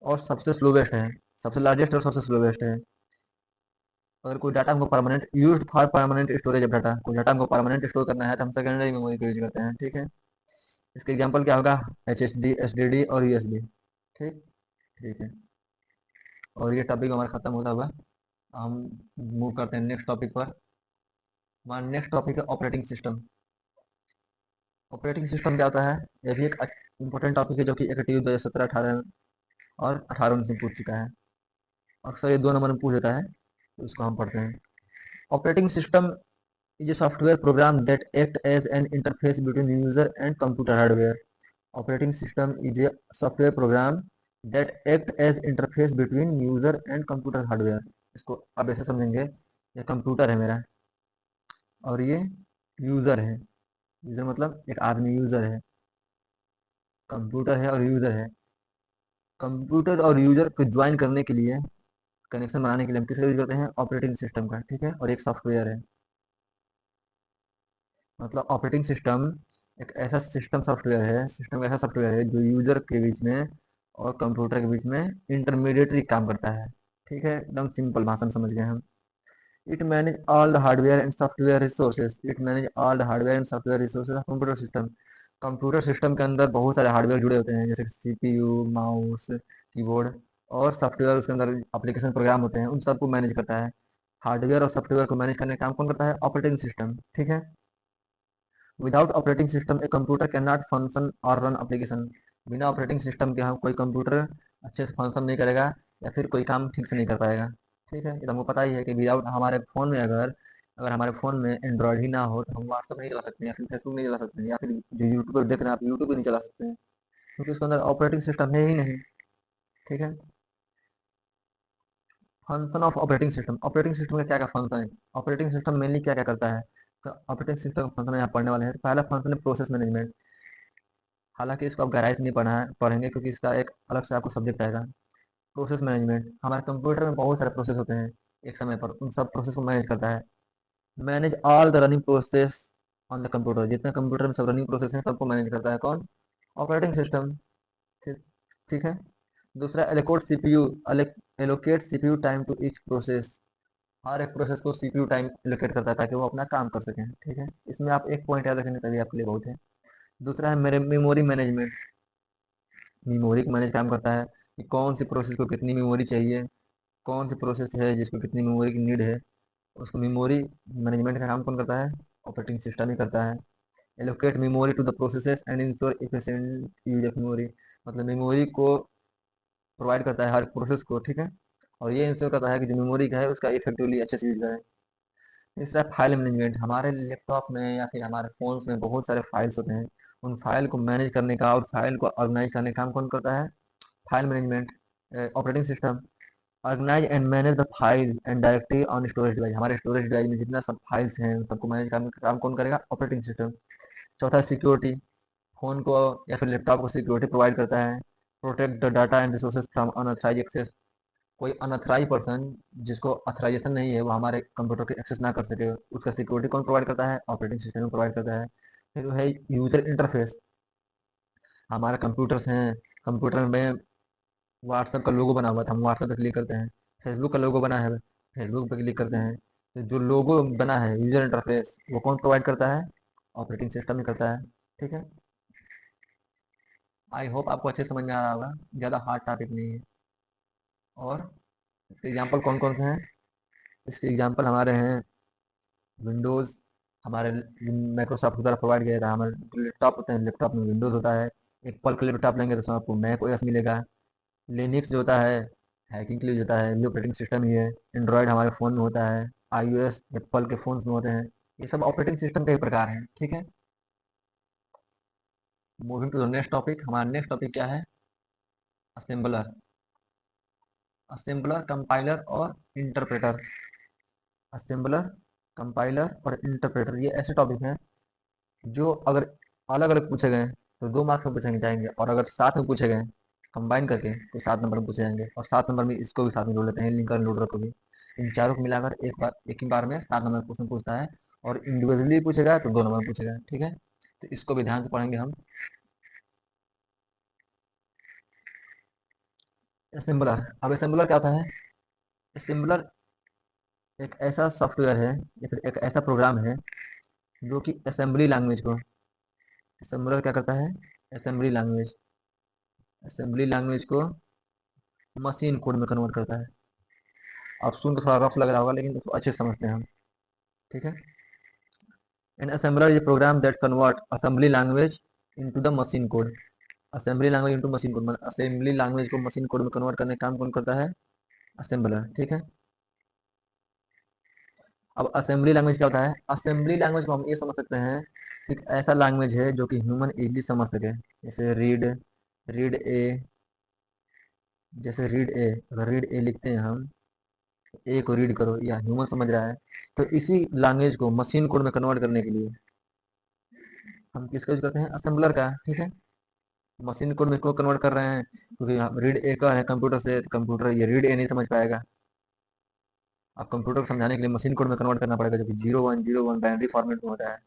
और सबसे स्लोवेस्ट है। सबसे लार्जेस्ट और सबसे स्लोवेस्ट है। अगर कोई डाटा हमको permanent used for permanent storage of data, कोई डाटा हमको परमानेंट स्टोर करना है तो हम सेकेंडरी मेमोरी का यूज करते हैं। ठीक है। इसके एग्जांपल क्या होगा, HSD, SDD और USB। ठीक। ठीक है। और ये टॉपिक हमारा खत्म होता हुआ हम मूव करते हैं नेक्स्ट टॉपिक पर। हमारा नेक्स्ट टॉपिक है ऑपरेटिंग सिस्टम। ऑपरेटिंग सिस्टम क्या होता है, यह भी एक इंपॉर्टेंट टॉपिक है जो कि एक 2017, 18 और 18 से पूछ चुका है। अक्सर ये 2 नंबर में पूछ देता है तो इसको हम पढ़ते हैं। Operating system is a software program that act as an interface between user and computer hardware. Operating system is a software program that act as interface between user and computer hardware. इसको अब ऐसे समझेंगे, ये computer है मेरा और ये user है। यूजर मतलब एक आदमी यूजर है, कंप्यूटर है और यूजर है। कंप्यूटर और यूजर को ज्वाइन करने के लिए, कनेक्शन बनाने के लिए हम किसका यूज करते हैं, ऑपरेटिंग सिस्टम का। ठीक है। और एक सॉफ्टवेयर है, मतलब ऑपरेटिंग सिस्टम एक ऐसा सिस्टम सॉफ्टवेयर है, सिस्टम ऐसा सॉफ्टवेयर है जो यूजर के बीच में और कंप्यूटर के बीच में इंटरमीडिएटरी काम करता है। ठीक है। एकदम सिंपल भाषा में समझ गए हम। It manage all the hardware and software resources, it manage all the hardware and software resources of computer system. Computer system के अंदर बहुत सारे हार्डवेयर जुड़े होते हैं जैसे सीपीयू, माउस, कीबोर्ड, और सॉफ्टवेयर उसके अंदर एप्लीकेशन प्रोग्राम होते हैं, उन सबको मैनेज करता है। हार्डवेयर और सॉफ्टवेयर को मैनेज करने का काम कौन करता है, ऑपरेटिंग सिस्टम। ठीक है। Without operating system a computer can not function और रन एप्लीकेशन। बिना ऑपरेटिंग सिस्टम के हम कोई कंप्यूटर अच्छे से फंक्शन नहीं करेगा या फिर कोई काम ठीक से नहीं कर पाएगा। ठीक है। ये तो हमको पता ही है कि विदाउट हमारे फ़ोन में अगर अगर हमारे फ़ोन में एंड्रॉयड ही ना हो तो हम व्हाट्सअप नहीं चला सकते या फिर फेसबुक नहीं चला सकते या फिर जो यूट्यूब पर देख रहे हैं आप यूट्यूब भी नहीं चला सकते हैं क्योंकि उसके अंदर ऑपरेटिंग सिस्टम है ही नहीं। ठीक है। फंक्शन ऑफ ऑपरेटिंग सिस्टम का क्या क्या फंक्शन है, ऑपरेटिंग सिस्टम मेनली क्या क्या करता है। तो ऑपरेटिंग सिस्टम का फंक्शन यहाँ पढ़ने वाले हैं। पहला फंक्शन है प्रोसेस मैनेजमेंट। हालांकि इसको आप गहराई से नहीं पढ़ेंगे क्योंकि इसका एक अलग से आपको सब्जेक्ट आएगा। प्रोसेस मैनेजमेंट, हमारे कंप्यूटर में बहुत सारे प्रोसेस होते हैं एक समय पर, उन सब प्रोसेस को मैनेज करता है। Manage all the running process on the computer, जितने कंप्यूटर में सब रनिंग प्रोसेस हैं सबको मैनेज करता है कौन? Operating system. ठीक, ठीक है। दूसरा allocate CPU time to each process. हर एक प्रोसेस को सीपीयू टाइम एलोकेट करता है ताकि वो अपना काम कर सकें। ठीक है, इसमें आप एक पॉइंट याद रखेंगे तभी आपके लिए बहुत है। दूसरा है मेरे मेमोरी मैनेजमेंट। मेमोरी को मैनेज काम करता है कि कौन सी प्रोसेस को कितनी मेमोरी चाहिए, कौन सी प्रोसेस है जिसको कितनी मेमोरी की नीड है, उसको मेमोरी मैनेजमेंट का काम कौन करता है? ऑपरेटिंग सिस्टम ही करता है। Allocate memory to the processes and ensure efficient use of memory. मतलब मेमोरी को प्रोवाइड करता है हर प्रोसेस को। ठीक है, और ये इंश्योर करता है कि जो मेमोरी का है उसका इफेक्टिवली अच्छे से यूज करें। तीसरा फाइल मैनेजमेंट। हमारे लैपटॉप में या फिर हमारे फोन्स में बहुत सारे फाइल्स होते हैं, उन फाइल को मैनेज करने का और फाइल को ऑर्गेनाइज करने का काम कौन करता है? File management, operating system. Organise and manage the file and directory on storage device. हमारे स्टोरेज डिवाइस में जितना सब फाइल्स हैं उन सबको मैनेज करने का काम कौन करेगा? Operating system. चौथा सिक्योरिटी। फोन को या फिर लैपटॉप को सिक्योरिटी प्रोवाइड करता है। Protect the data and resources from unauthorise access. कोई अनऑथराइज पर्सन जिसको ऑथराइजेशन नहीं है वो हमारे कंप्यूटर के एक्सेस ना कर सके, उसका सिक्योरिटी कौन प्रोवाइड करता है? ऑपरेटिंग सिस्टम प्रोवाइड करता है। फिर है यूजर इंटरफेस। हमारे कंप्यूटर्स हैं, कंप्यूटर में व्हाट्सएप का लोगो बना हुआ था, हम व्हाट्सएप पे क्लिक करते हैं। फेसबुक का लोगो बना है, फेसबुक पे क्लिक करते हैं। तो जो लोगो बना है यूजर इंटरफेस वो कौन प्रोवाइड करता है? ऑपरेटिंग सिस्टम ही करता है। ठीक है, आई होप आपको अच्छे समझ में आ रहा होगा, ज़्यादा हार्ड टॉपिक नहीं है। और इसके एग्जाम्पल कौन कौन से हैं? इसके एग्जाम्पल हमारे हैं विंडोज़, हमारे माइक्रोसॉफ्ट द्वारा प्रोवाइड किया था। हमारे जो लैपटॉप होते हैं, लैपटॉप में विंडोज़ होता है। एप्पल का लैपटॉप लेंगे तो उसमें आपको मैक ओएस मिलेगा। लिनक्स जो होता है हैकिंग के लिए जो होता है, ये ऑपरेटिंग सिस्टम ही है। एंड्रॉयड हमारे फ़ोन में होता है। आईओएस एप्पल के फ़ोन्स में होते हैं। ये सब ऑपरेटिंग सिस्टम के ही प्रकार हैं। ठीक है, moving to the next topic. हमारा नेक्स्ट टॉपिक क्या है? असेंबलर। असेंबलर, कंपाइलर और इंटरप्रेटर। असेंबलर, कंपाइलर और इंटरप्रेटर ये ऐसे टॉपिक हैं जो अगर अलग अलग पूछे गए तो 2 मार्क्स में पूछे जाएंगे, और अगर साथ में पूछे गए कंबाइन करके तो 7 नंबर में पूछे जाएंगे। और 7 नंबर में इसको भी साथ में जोड़ लेते हैं, लिंकर लोडर को भी। इन चारों को मिलाकर एक ही बार में 7 नंबर क्वेश्चन पूछता है। और इंडिविजुअली पूछेगा तो 2 नंबर पूछेगा। ठीक है, तो इसको भी ध्यान से पढ़ेंगे हम। असेंबलर। अब असेंबलर क्या होता है? असेंबलर एक ऐसा सॉफ्टवेयर है या फिर एक ऐसा प्रोग्राम है जो कि असेंबली लैंग्वेज को, असेंबलर क्या करता है? असेंबली लैंग्वेज को मशीन कोड में कन्वर्ट करता है। आप सुन के थोड़ा रफ लग रहा होगा लेकिन इसको अच्छे से समझते हैं हम। ठीक है, an assembler is program that convert assembly language into the machine code. Assembly language into machine code, मतलब असेंबली लैंग्वेज को मशीन कोड में कन्वर्ट करने का काम कौन करता है? असेंबलर। ठीक है, अब असेंबली लैंग्वेज क्या होता है? असेंबली लैंग्वेज को हम ये समझ सकते हैं, एक ऐसा लैंग्वेज है जो कि ह्यूमन इजीली समझ सके। जैसे रीड ए, जैसे रीड ए, अगर रीड ए लिखते हैं हम, ए को रीड करो या ह्यूमन समझ रहा है, तो इसी लैंग्वेज को मशीन कोड में कन्वर्ट करने के लिए हम किसका यूज करते हैं? असेंबलर का। ठीक है, मशीन कोड में इसको कन्वर्ट कर रहे हैं क्योंकि यहाँ रीड ए का है कंप्यूटर से, तो कंप्यूटर ये रीड ए नहीं समझ पाएगा। अब कंप्यूटर को समझाने के लिए मशीन कोड में कन्वर्ट करना पड़ेगा जो कि 0101 बाइनरी फॉर्मेट में होता है।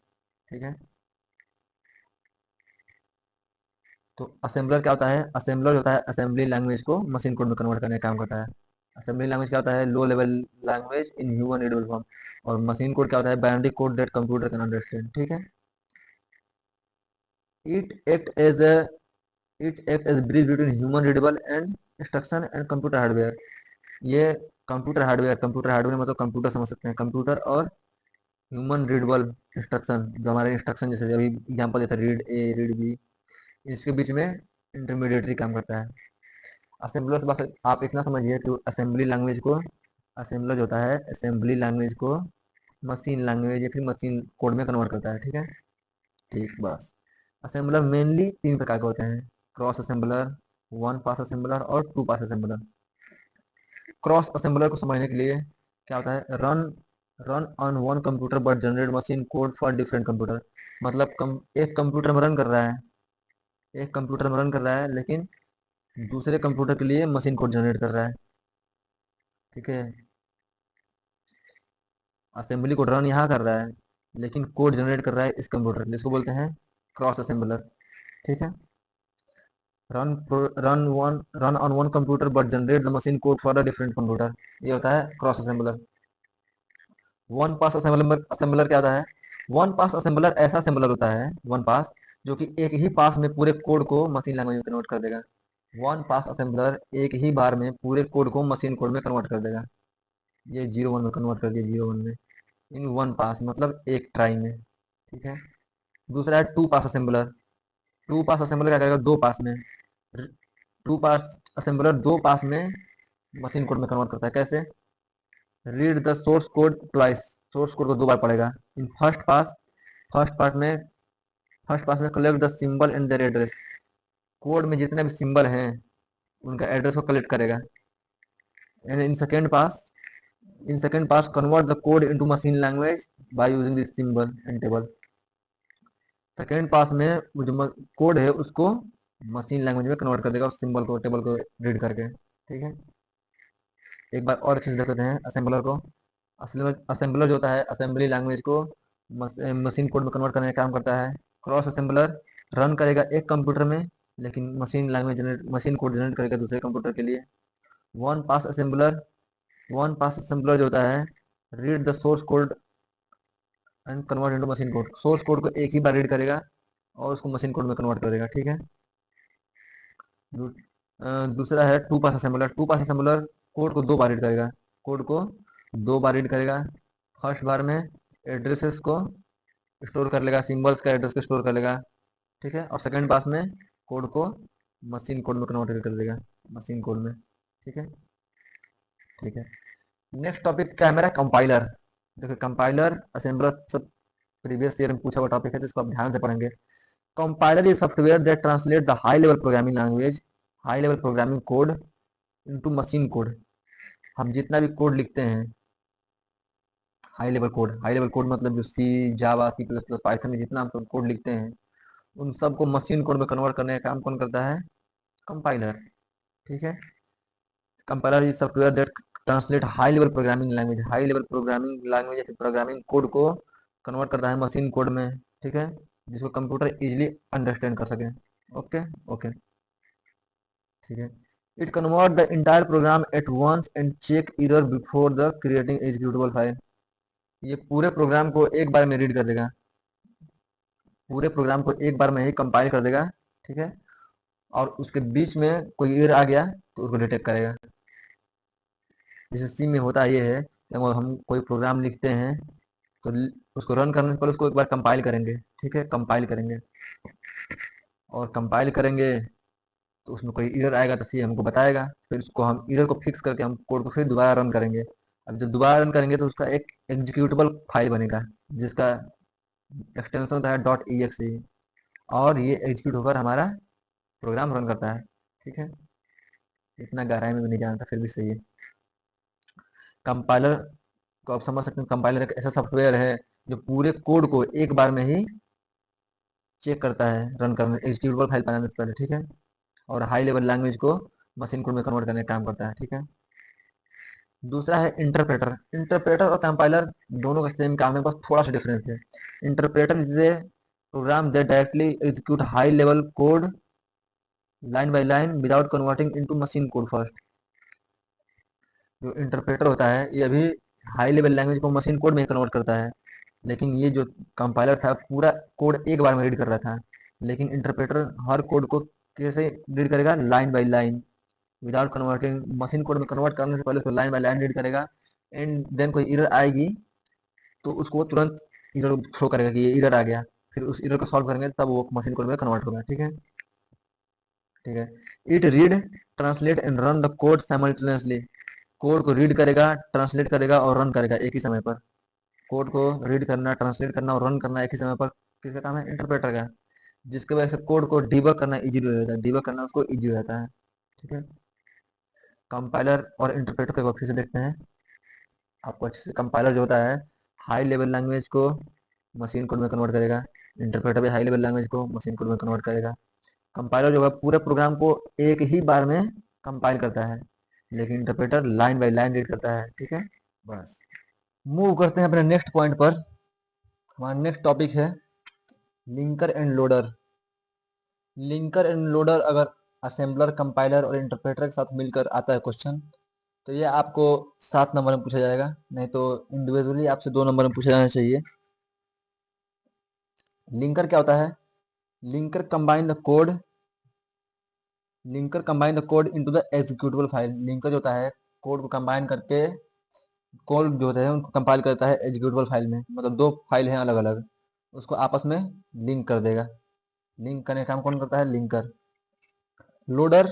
ठीक है, तो असेंबलर क्या होता है? असेंबलर होता है असेंबली लैंग्वेज को मशीन कोड में कन्वर्ट करने का काम करता है। असेंबली लैंग्वेज क्या होता है? Low level language in human readable form. और मशीन कोड क्या होता है? Binary code that computer can understand. ठीक है, it act as a it act as bridge between human readable and instruction and computer hardware. ये computer hardware मतलब computer समझ सकते हैं, कंप्यूटर और ह्यूमन रीडेबल इंस्ट्रक्शन, जो हमारे इंस्ट्रक्शन जैसे अभी एग्जांपल देता है रीड ए रीड बी, इसके बीच में इंटरमीडिएटरी काम करता है। असेंबलर से बस आप इतना समझिए कि असेंबली लैंग्वेज को, असेंबलर जो होता है असेंबली लैंग्वेज को मशीन लैंग्वेज या फिर मशीन कोड में कन्वर्ट करता है। ठीक है, ठीक, बस। असेंबलर मेनली 3 प्रकार के होते हैं: cross assembler, one pass assembler और two pass assembler. Cross assembler को समझने के लिए क्या होता है? Run on one computer but generate machine code for different computer. मतलब एक कंप्यूटर में रन कर रहा है, एक कंप्यूटर में रन कर रहा है लेकिन दूसरे कंप्यूटर के लिए मशीन कोड जनरेट कर रहा है। ठीक है, असेंबली कोड रन यहाँ कर रहा है लेकिन कोड जनरेट कर रहा है इस कंप्यूटर, जिसको बोलते हैं क्रॉस असेंबलर। ठीक है, run on one computer but generate the machine code for a different computer, ये होता है cross assembler. One pass assembler assembler क्या होता है? वन पास असेंबलर ऐसा असेंबलर होता है, वन पास, जो कि एक ही पास में पूरे कोड को मशीन लैंग्वेज में कन्वर्ट कर देगा। वन पास असेंबलर एक ही बार में पूरे कोड को मशीन कोड में कन्वर्ट कर देगा। ये 0 1 में कन्वर्ट कर दिया, 0 1 में, इन वन पास मतलब एक ट्राई में। ठीक है। दूसरा है two pass assembler. Two pass assembler क्या करेगा? दो पास में। टू पास असेंबलर दो पास में मशीन कोड में कन्वर्ट करता है। कैसे? Read the source code twice, source code को दो बार पढ़ेगा। इन फर्स्ट पार्ट में फर्स्ट पास में collect the symbol and their address, code में जितने भी सिंबल हैं उनका एड्रेस को कलेक्ट करेगा। And in second pass convert the code into machine language by using this symbol and table. Second pass में जो कोड है उसको मशीन लैंग्वेज में कन्वर्ट कर देगा, उस सिंबल को, टेबल को रीड करके। ठीक है। एक बार और अच्छे से देख लेते हैं असेंबलर को। असेंबलर जो होता है असेंबली लैंग्वेज को मशीन कोड में कन्वर्ट करने का काम करता है। क्रॉस असेंबलर रन करेगा एक कंप्यूटर में, लेकिन मशीन कोड जनरेट करेगा दूसरे कंप्यूटर के लिए। One pass assembler one pass assembler जो होता है read the source code and convert into machine code, source code को एक ही बार रीड करेगा और उसको मशीन कोड में कन्वर्ट कर देगा। ठीक है। दूसरा है two pass assembler. Two pass assembler code को दो बार रीड करेगा, कोड को दो बार रीड करेगा। फर्स्ट बार में एड्रेसेस को स्टोर कर लेगा, सिंबल्स का एड्रेस को स्टोर कर लेगा। ठीक है। और सेकंड पास में कोड को मशीन कोड में कन्वर्ट कर देगा, मशीन कोड में। ठीक है। ठीक है। नेक्स्ट टॉपिक क्या है मेरा? कंपाइलर। देखिए कंपाइलर असेंबलर सब प्रीवियस ईयर में पूछा हुआ टॉपिक है, तो इसको आप ध्यान से पढ़ेंगे। Compiler is software that translate the high level programming language, high level programming code into machine code. हम जितना भी कोड लिखते हैं, हाई लेवल कोड मतलब जो सी, जावा, सी प्लस प्लस, पाइथन में जितना हम कोड लिखते हैं उन सबको मशीन कोड में कन्वर्ट करने का काम कौन करता है? कंपाइलर। ठीक है। Compiler is software that translate high level programming language, high level programming language या फिर प्रोग्रामिंग कोड को कन्वर्ट करता है मशीन कोड में। ठीक है। जिसको कंप्यूटर इजिली अंडरस्टैंड कर सके। ओके। ओके। ठीक है। It convert the entire program at once and check error before the creating executable file. ये पूरे प्रोग्राम को एक बार में रीड कर देगा, पूरे प्रोग्राम को एक बार में ही कंपाइल कर देगा। ठीक है। और उसके बीच में कोई एरर आ गया तो उसको डिटेक्ट करेगा। जैसे सी में होता ये है कि अगर हम कोई प्रोग्राम लिखते हैं तो उसको रन करने से पहले उसको एक बार कंपाइल करेंगे। ठीक है। कंपाइल करेंगे और कंपाइल करेंगे तो उसमें कोई एरर आएगा तो सी हमको बताएगा, फिर उसको हम एरर को फिक्स करके हम कोड को फिर दोबारा रन करेंगे। अब जब दोबारा रन करेंगे तो उसका एक एग्जीक्यूटेबल फाइल बनेगा जिसका एक्सटेंशन होता है .exe, और ये एग्जीक्यूट होकर हमारा प्रोग्राम रन करता है। ठीक है। इतना गहराई में भी नहीं जानता, फिर भी सही है। कंपाइलर को आप समझ सकते हैं, कंपाइलर एक ऐसा सॉफ्टवेयर है जो पूरे कोड को एक बार में ही चेक करता है रन करने, एग्जीक्यूटेबल फाइल बनाने से पहले। ठीक है। और हाई लेवल लैंग्वेज को मशीन कोड में कन्वर्ट करने का काम करता है। ठीक है। दूसरा है इंटरप्रेटर। इंटरप्रेटर और कंपाइलर दोनों का सेम काम है, बस थोड़ा सा डिफरेंस है। Interpreter is a program that directly execute high level code line by line without converting into machine code first. जो इंटरप्रेटर होता है ये अभी हाई लेवल लैंग्वेज को मशीन कोड में कन्वर्ट करता है, लेकिन ये जो कंपाइलर था पूरा कोड एक बार में रीड कर रहा था। लेकिन इंटरप्रेटर हर कोड को कैसे रीड करेगा? Line by line, without converting. Machine code में कन्वर्ट करने से पहले उसको लाइन बाय लाइन रीड करेगा। एंड देन कोई एरर आएगी तो उसको तुरंत एरर थ्रो करेगा कि ये एरर आ गया, फिर उस एरर को सॉल्व करेंगे तब वो मशीन कोड में कन्वर्ट होगा। ठीक है। ठीक है। It read, translate and run the code simultaneously. Code को रीड करेगा, ट्रांसलेट करेगा और रन करेगा एक ही समय पर। कोड को रीड करना, ट्रांसलेट करना और रन करना एक ही समय पर किसका काम है? इंटरप्रेटर का। जिसकी वजह से कोड को डिबग करना इजी हो जाता है, डिबग करना उसको इजी हो जाता है। ठीक है। कंपाइलर और इंटरप्रेटर को फिर से देखते हैं आपको अच्छे से। कंपाइलर जो होता है हाई लेवल लैंग्वेज को मशीन कोड में कन्वर्ट करेगा, इंटरप्रेटर भी हाई लेवल लैंग्वेज को मशीन कोड में कन्वर्ट करेगा। कंपाइलर जो है पूरे प्रोग्राम को एक ही बार में कंपाइल करता है, लेकिन interpreter line by line read करता है। ठीक है। बस मूव करते हैं अपने नेक्स्ट पॉइंट पर। हमारा नेक्स्ट टॉपिक है linker end loader. Linker end loader अगर असेंबलर, कंपाइलर और इंटरप्रेटर के साथ मिलकर आता है क्वेश्चन, तो ये आपको 7 नंबर में पूछा जाएगा, नहीं तो इंडिविजुअली आपसे 2 नंबर में पूछा जाना चाहिए। लिंकर क्या होता है? Linker combine the code linker combine the code into the executable file. Linker जो होता है कोड को कंबाइन करके कोड जो होता है उनको कंपाइल करता है एग्जीक्यूटेबल फाइल में, मतलब 2 फाइल हैं अलग अलग, उसको आपस में लिंक कर देगा। लिंक करने का काम कौन करता है? Linker. Loader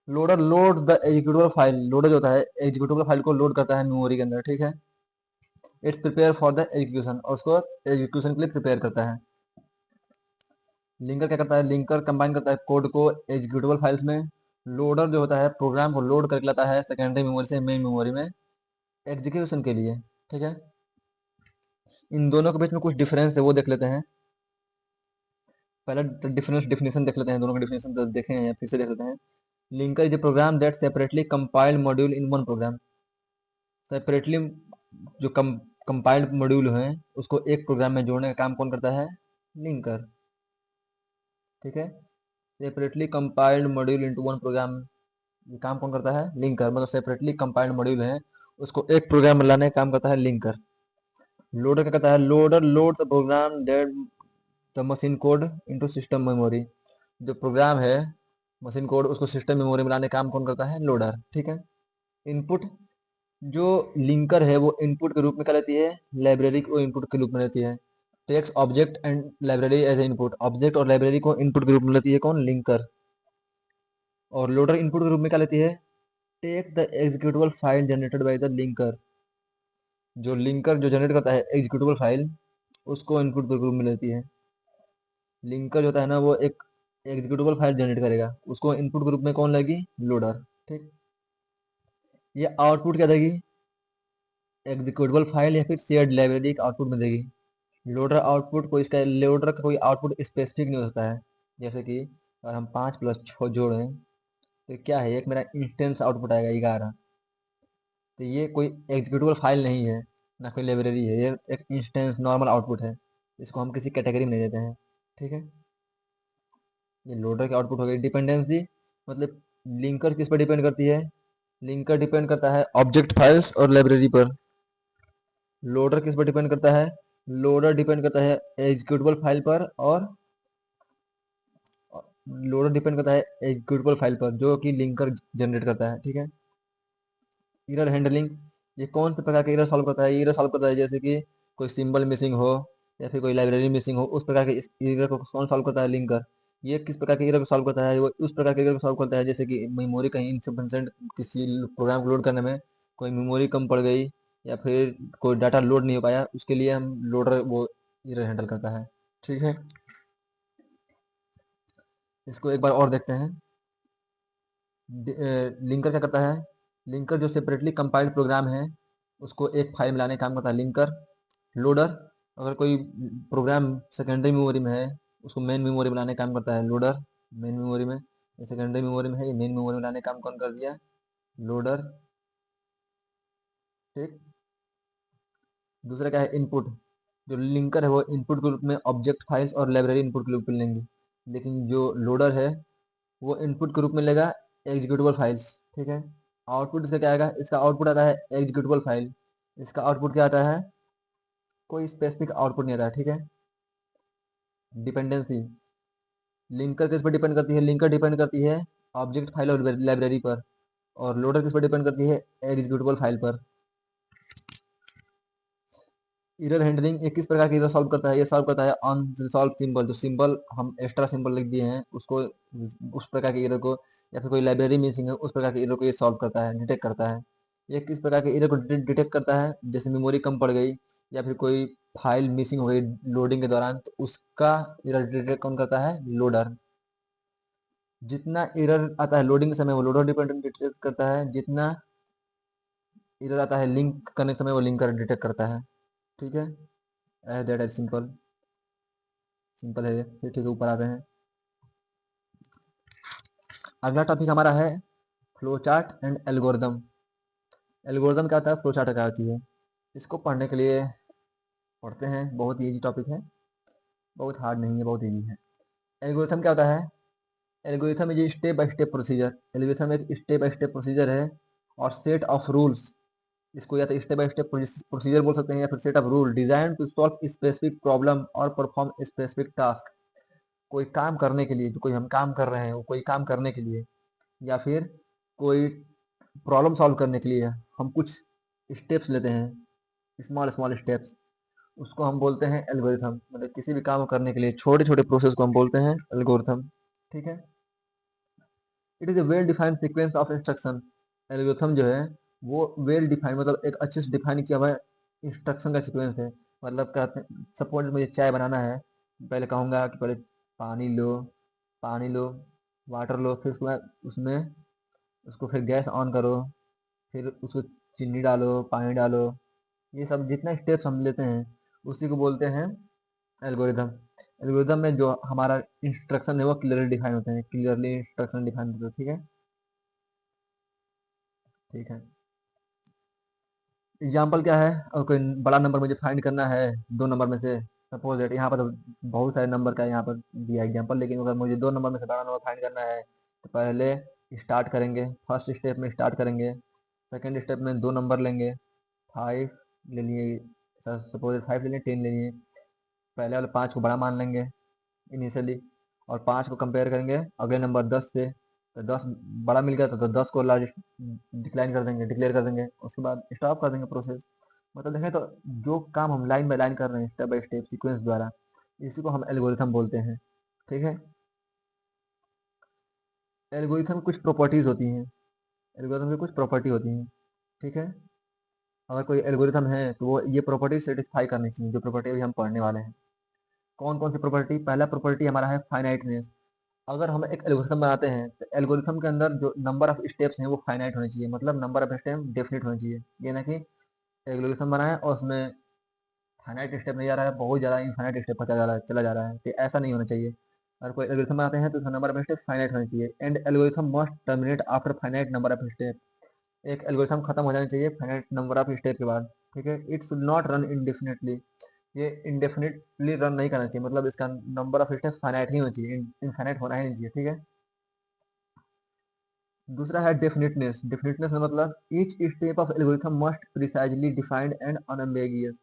loader load the executable file. Loader जो होता है एग्जीक्यूटेबल फाइल को लोड करता है मेमोरी के अंदर, ठीक है। It's prepare for the execution, और उसको एग्जीक्यूशन के लिए प्रिपेयर करता है। लिंकर क्या करता है? लिंकर कंबाइन करता है कोड को एग्जीक्यूटेबल फाइल्स में। लोडर जो होता है प्रोग्राम को लोड करके लाता है सेकेंडरी मेमोरी से मेन मेमोरी में एग्जीक्यूशन के लिए, ठीक है। इन दोनों के बीच में कुछ डिफरेंस है, वो देख लेते हैं। पहले डिफिनेशन देख लेते हैं, दोनों का डिफिनेशन तो देखे हैं, फिर से देख लेते हैं। Linker is a program that separately compiled module in one program. Separately जो कंपाइल्ड मॉड्यूल हैं उसको एक प्रोग्राम में जोड़ने का काम कौन करता है? लिंकर, ठीक है। Separately compiled module into one program, ये काम कौन करता है? लिंकर। मतलब सेपरेटली कंपाइल्ड मॉड्यूल है उसको एक प्रोग्राम में लाने का काम करता है लिंकर। लोडर क्या करता है? Loader load the program that the machine code into system memory. जो प्रोग्राम है मशीन कोड उसको सिस्टम मेमोरी में लाने का काम कौन करता है? लोडर, ठीक है। इनपुट, जो लिंकर है वो इनपुट के रूप में क्या लेती है? लाइब्रेरी को इनपुट के रूप में लेती है। Takes object and library as a input. Object और लाइब्रेरी को इनपुट के रूप में लेती है कौन? लिंकर। और लोडर इनपुट के रूप में क्या लेती है? Take the executable file generated by the linker. जो लिंकर जो जनरेट करता है एग्जीक्यूटेबल फाइल उसको इनपुट के रूप में लेती है। लिंकर जो होता है ना वो एक एग्जीक्यूटेबल फाइल जनरेट करेगा, उसको इनपुट के रूप में कौन लेगी? लोडर, ठीक। ये आउटपुट क्या देगी? एग्जीक्यूटेबल फाइल या फिर शेयर्ड लाइब्रेरी का आउटपुट में देगी। लोडर आउटपुट को, इसका लोडर का कोई आउटपुट स्पेसिफिक नहीं हो सकता है। जैसे कि अगर हम 5 + 6 जोड़ें तो क्या है? एक मेरा इंस्टेंस आउटपुट आएगा 11। तो ये कोई एग्जीक्यूटेबल फाइल नहीं है, ना कोई लाइब्रेरी है, ये एक इंस्टेंस नॉर्मल आउटपुट है। इसको हम किसी कैटेगरी में नहीं देते हैं, ठीक है। ये लोडर के आउटपुट हो गई। डिपेंडेंसी मतलब लिंकर किस पर डिपेंड करती है? लिंकर डिपेंड करता है ऑब्जेक्ट फाइल्स और लाइब्रेरी पर। लोडर किस पर डिपेंड करता है? लोडर डिपेंड करता है एग्जीक्यूटेबल फाइल पर, और लोडर डिपेंड करता है एग्जीक्यूटेबल फाइल पर जो कि लिंकर जनरेट करता है, ठीक है। एरर हैंडलिंग, ये कौन से प्रकार के एरर सॉल्व करता है? एरर सॉल्व करता है जैसे कि कोई सिंबल मिसिंग हो या फिर कोई लाइब्रेरी मिसिंग हो, उस प्रकार के एरर को कौन सॉल्व करता है? लिंकर। ये किस प्रकार के एरर को सॉल्व करता है? वो उस प्रकार के एरर को सॉल्व करता है जैसे कि मेमोरी कहीं इनसफिशिएंट, किसी प्रोग्राम को लोड करने में कोई मेमोरी कम पड़ गई या फिर कोई डाटा लोड नहीं हो पाया, उसके लिए हम लोडर वो एरर हैंडल करता है, ठीक है। इसको एक बार और देखते हैं। लिंकर क्या करता है? लिंकर जो सेपरेटली कंपाइल्ड प्रोग्राम है उसको एक फाइल में लाने का काम करता है लिंकर। लोडर, अगर कोई प्रोग्राम सेकेंडरी मेमोरी में है उसको मेन मेमोरी में लाने का काम करता है लोडर। मेन मेमोरी में, ये सेकेंडरी मेमोरी में है, ये मेन मेमोरी में लाने का काम कौन कर दिया? लोडर, ठीक। दूसरा क्या है? इनपुट। जो लिंकर है वो इनपुट के रूप में ऑब्जेक्ट फाइल्स और लाइब्रेरी इनपुट के रूप में लेंगे, लेकिन जो लोडर है वो इनपुट के रूप में लेगा एग्जीक्यूटेबल फाइल्स, ठीक है। आउटपुट इसका क्या आएगा? इसका आउटपुट आता है एग्जीक्यूटेबल फाइल। इसका आउटपुट क्या आता है? कोई स्पेसिफिक आउटपुट नहीं आता है, ठीक है। डिपेंडेंसी, लिंकर किस पर डिपेंड करती है? लिंकर डिपेंड करती है ऑब्जेक्ट फाइल और लाइब्रेरी पर, और लोडर किस पर डिपेंड करती है? एग्जीक्यूटेबल फाइल पर। एरर हैंडलिंग, ये किस प्रकार की एरर सॉल्व करता है? ये सॉल्व करता है अनरिजॉल्व सिंबल, जो सिंबल हम एक्स्ट्रा सिंबल लिख दिए हैं उसको, उस प्रकार के एरर को, या फिर कोई लाइब्रेरी मिसिंग है उस प्रकार के एरर को ये सॉल्व करता है, डिटेक्ट करता है। ये किस प्रकार के एरर को डिटेक्ट करता है? जैसे मेमोरी कम पड़ गई या फिर कोई फाइल मिसिंग हो गई लोडिंग के दौरान, तो उसका एरर डिटेक्ट कौन करता है? लोडर। जितना एरर आता है लोडिंग के समय वो लोडर डिपेंडेंट डिटेक्ट करता है, जितना एरर आता है लिंक करने के समय वो लिंकर डिटेक्ट करता है, ठीक है। दैट इज सिंपल, सिंपल है ये, फिर ठीक है ऊपर आते हैं। अगला टॉपिक हमारा है flow chart and algorithm. Algorithm क्या होता है? फ्लो चार्ट क्या होती है? इसको पढ़ने के लिए पढ़ते हैं, बहुत ईजी टॉपिक है, बहुत हार्ड नहीं है, बहुत ईजी है। एल्गोरिथम क्या होता है? Algorithm is step by step procedure. Algorithm एक स्टेप बाय स्टेप प्रोसीजर है और सेट ऑफ रूल्स, इसको या तो स्टेप बाय स्टेप प्रोसीजर बोल सकते हैं या फिर set of rule design to solve specific problem और परफॉर्म स्पेसिफिक टास्क। कोई काम करने के लिए, जो कोई हम काम कर रहे हैं वो कोई काम करने के लिए या फिर कोई प्रॉब्लम सॉल्व करने के लिए हम कुछ स्टेप्स लेते हैं, स्मॉल स्मॉल स्टेप्स, उसको हम बोलते हैं एल्गोरिथम। मतलब किसी भी काम को करने के लिए छोटे छोटे प्रोसेस को हम बोलते हैं एल्गोरिथम। ठीक है। It is A well defined sequence of instruction. Algorithm जो है वो वेल डिफाइंड मतलब एक अच्छे से डिफाइन किया हुआ इंस्ट्रक्शन का सीक्वेंस है। मतलब कहते हैं सपोज मुझे चाय बनाना है, पहले कहूँगा कि पहले पानी लो, पानी लो, वाटर लो, फिर उसके बाद उसमें उसको फिर गैस ऑन करो, फिर उसको चीनी डालो, पानी डालो, ये सब जितना स्टेप्स हम लेते हैं उसी को बोलते हैं एल्गोरिदम। एल्गोरिदम में जो हमारा इंस्ट्रक्शन है वो क्लियरली डिफाइन होते हैं, क्लियरली इंस्ट्रक्शन डिफाइन होते हैं। ठीक है, ठीक है। एग्जाम्पल क्या है? और कोई बड़ा नंबर मुझे फाइंड करना है दो नंबर में से, सपोज दैट यहाँ पर तो बहुत सारे नंबर का यहाँ पर दिया एग्जाम्पल, लेकिन अगर मुझे दो नंबर में से बड़ा नंबर फाइंड करना है तो पहले स्टार्ट करेंगे, फर्स्ट स्टेप में स्टार्ट करेंगे, सेकेंड स्टेप में दो नंबर लेंगे, 5 ले लिए, सपोज 5 ले लिए, 10 ले लिए, पहले वाले 5 को बड़ा मान लेंगे इनिशियली, और 5 को कंपेयर करेंगे अगले नंबर 10 से, तो 10 बड़ा मिल गया तो 10 को लार्जेस्ट डिक्लाइन कर देंगे, डिक्लेयर कर देंगे, उसके बाद स्टॉप कर देंगे प्रोसेस। मतलब देखें तो जो काम हम लाइन बाय लाइन कर रहे हैं स्टेप बाय स्टेप सीक्वेंस द्वारा, इसी को हम एल्गोरिथम बोलते हैं। ठीक है। एल्गोरिथम की कुछ प्रॉपर्टीज होती हैं, एल्गोरिथम की कुछ प्रॉपर्टी होती हैं। ठीक है। अगर कोई एल्गोरिथम है तो वो ये प्रॉपर्टी सेटिस्फाई करनी चाहिए, जो प्रॉपर्टी अभी हम पढ़ने वाले हैं। कौन कौन सी प्रॉपर्टी? पहला प्रॉपर्टी हमारा है फाइनाइटनेस। अगर हम एक एल्गोरिथम बनाते हैं तो एल्गोरिथम के अंदर जो नंबर ऑफ स्टेप्स हैं वो फाइनाइट होने चाहिए, मतलब नंबर ऑफ स्टेप डेफिनेट होने चाहिए। ये ना कि एल्गोरिथम बनाए और उसमें फाइनाइट स्टेप नहीं जा रहा है, बहुत ज़्यादा इनफाइनाइट स्टेप पर चला जा रहा है, तो ऐसा नहीं होना चाहिए। अगर कोई एल्गोरिथम बनाते हैं तो उसका नंबर ऑफ स्टेप फाइनाइट होना चाहिए, and algorithm must terminate after finite number of step. एक एल्गोरिथम खत्म हो जाना चाहिए फाइनाइट नंबर ऑफ स्टेप के बाद। ठीक है। It should not run indefinitely, ये इंडेफिनेटली रन नहीं करना चाहिए, मतलब इसका नंबर ऑफ स्टेप फाइनाइट ही होना चाहिए, इनफाइनाइट होना ही नहीं चाहिए। ठीक है। दूसरा है डेफिनेटनेस। डेफिनेटनेस में मतलब each step of algorithm must precisely defined and unambiguous.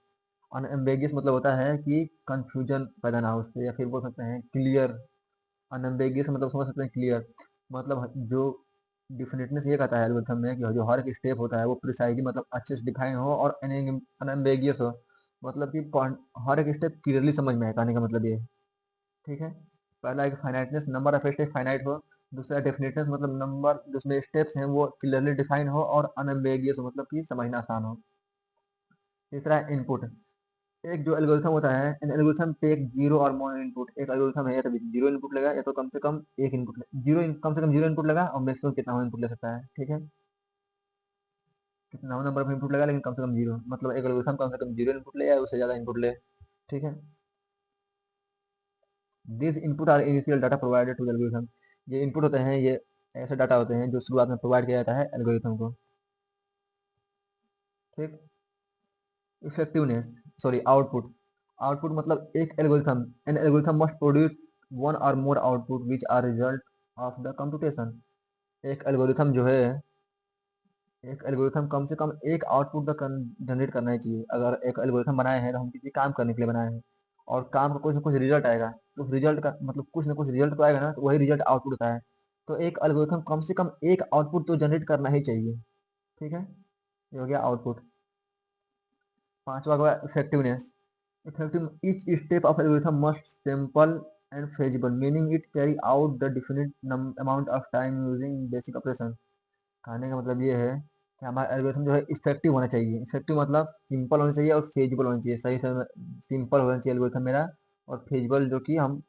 Unambiguous मतलब होता है कि कंफ्यूजन पैदा ना हो उससे, या फिर बोल सकते हैं क्लियर। अनएम्बेगियस मतलब समझ सकते हैं क्लियर, मतलब जो डिफिनेटनेस ये कहता है एल्गोरिथम में कि जो हर एक स्टेप होता है वो प्रिसाइजली मतलब अच्छे से डिफाइन हो और अनएम्बेगियस हो, मतलब कि हर एक स्टेप क्लियरली समझ में आए, कहने का मतलब ये है। ठीक है। पहला एक finiteness, number of step finite हो। दूसरा डेफिनेटनेस मतलब नंबर जिसमें स्टेप्स हैं वो क्लियरली डिफाइन हो और अनएम्बेगियस हो, मतलब कि समझना आसान हो। तीसरा है इनपुट। एक जो एल्गोरिथम होता है, इन एल्गोरिथम टेक जीरो और मोर इनपुट। एक एल्गोरिथम है या तो जीरो इनपुट लेगा या तो कम से कम एक इनपुट, कम से कम जीरो इनपुट लेगा और मैक्सिमम कितना इनपुट ले सकता है। ठीक है। कितना नंबर ऑफ इनपुट लेगा लेकिन कम से कम जीरो, मतलब एक एल्गोरिथम कम से कम जीरो इनपुट ले या उससे ज्यादा इनपुट ले। ठीक है। This input are initial data provided to algorithm. ये इनपुट होते हैं, ये ऐसे डाटा होते हैं जो शुरुआत में प्रोवाइड किया जाता है एल्गोरिथम को। ठीक। Effectiveness, sorry output. आउटपुट मतलब एक algorithm, an algorithm must produce one और more output which are result of the computation. एक एल्गोरिथम जो है, एक एल्गोरिथम कम से कम एक आउटपुट तक जनरेट करना ही चाहिए। अगर एक एल्गोरिथम बनाए हैं तो हम किसी काम करने के लिए बनाए हैं और काम का कुछ ना कुछ रिजल्ट आएगा, तो उस रिजल्ट का मतलब कुछ ना कुछ रिजल्ट तो आएगा ना, तो वही रिजल्ट आउटपुट होता है। तो एक एल्गोरिथम कम से कम एक आउटपुट तो जनरेट करना ही चाहिए। ठीक है। ये हो गया आउटपुट। पांचवा हुआ effectiveness. Effective each step of algorithm must simple and feasible, meaning it carry out the definite amount of time using basic operation। कहने का मतलब ये है कि हमारा एल्गोरिथम जो है इफेक्टिव होना चाहिए। इफेक्टिव मतलब सिंपल होना चाहिए और फेजिबल होना चाहिए, सही समय सिंपल होना चाहिए एल्गोरिथम मेरा, और फेजिबल जो कि हम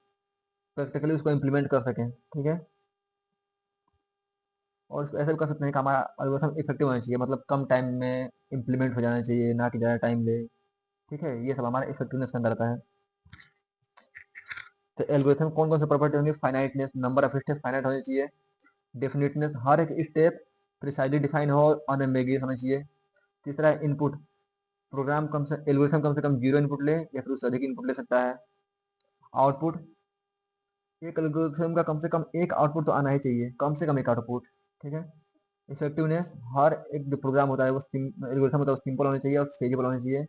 प्रैक्टिकली उसको इम्प्लीमेंट कर सकें। ठीक है। और इसको ऐसे भी कर सकते हैं कि हमारा एल्गोरिथम इफेक्टिव होना चाहिए, मतलब कम टाइम में इम्प्लीमेंट हो जाना चाहिए, ना कि ज़्यादा टाइम ले। ठीक है। ये सब हमारा इफेक्टिवनेस का अंदर आता है। तो एल्गोरिथम कौन कौन से प्रॉपर्टी होंगे? Finiteness, number of step finite होने चाहिए। डेफिनेटनेस, हर एक स्टेप प्रिसाइजली डिफाइन हो, अनएम्बिगियस होना चाहिए। तीसरा है इनपुट, प्रोग्राम एल्गोरिथम कम से कम 0 इनपुट ले या फिर उससे अधिक इनपुट ले सकता है। आउटपुट, एक एल्गोरिथम का कम से कम एक आउटपुट तो आना ही चाहिए, कम से कम एक आउटपुट, ठीक है। इफेक्टिवनेस, हर एक जो प्रोग्राम होता है वो एल्गोरिथम होता है वो सिंपल होना चाहिए और फेजिबल होना चाहिए,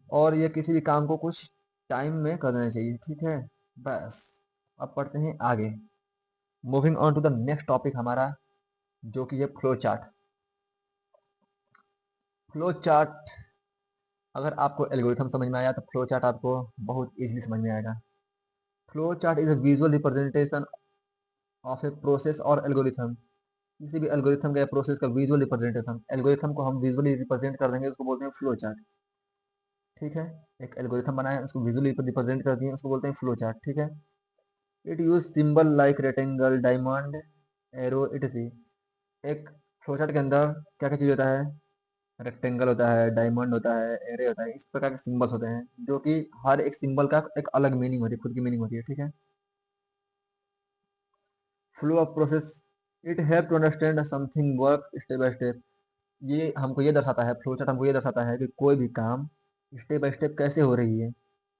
और ये किसी भी काम को कुछ टाइम में कर देना चाहिए, ठीक है। बस, अब पढ़ते हैं आगे। Moving on to the next topic हमारा, जो कि है फ्लो चार्ट। फ्लो चार्ट, अगर आपको एल्गोरिथम समझ में आया तो फ्लो चार्ट आपको बहुत इजीली समझ में आएगा। Flow chart is a visual representation of a process और एल्गोरिथम। किसी भी एल्गोरिथम का या प्रोसेस का विजुअल रिप्रेजेंटेशन, एल्गोरिथम को हम विजुअली रिप्रेजेंट कर देंगे, उसको बोलते हैं फ्लो चार्ट, ठीक है। एक एल्गोरिथम बनाए, उसको विजुअली रिप्रेजेंट कर दिए, उसको बोलते हैं फ्लो चार्ट, ठीक है। It use symbol like rectangle, diamond, arrow etc. एक फ्लो चार्ट के अंदर क्या क्या चीज होता है, रेक्टेंगल होता है, डायमंड होता है, एरे होता है, इस प्रकार के सिंबल्स होते हैं, जो कि हर एक सिंबल का एक अलग मीनिंग होती है, खुद की मीनिंग होती है, ठीक है। Flow of process, it help to understand something work step by step. ये हमको ये दर्शाता है, फ्लो चार्ट हमको ये दर्शाता है कि कोई भी काम स्टेप बाय स्टेप कैसे हो रही है,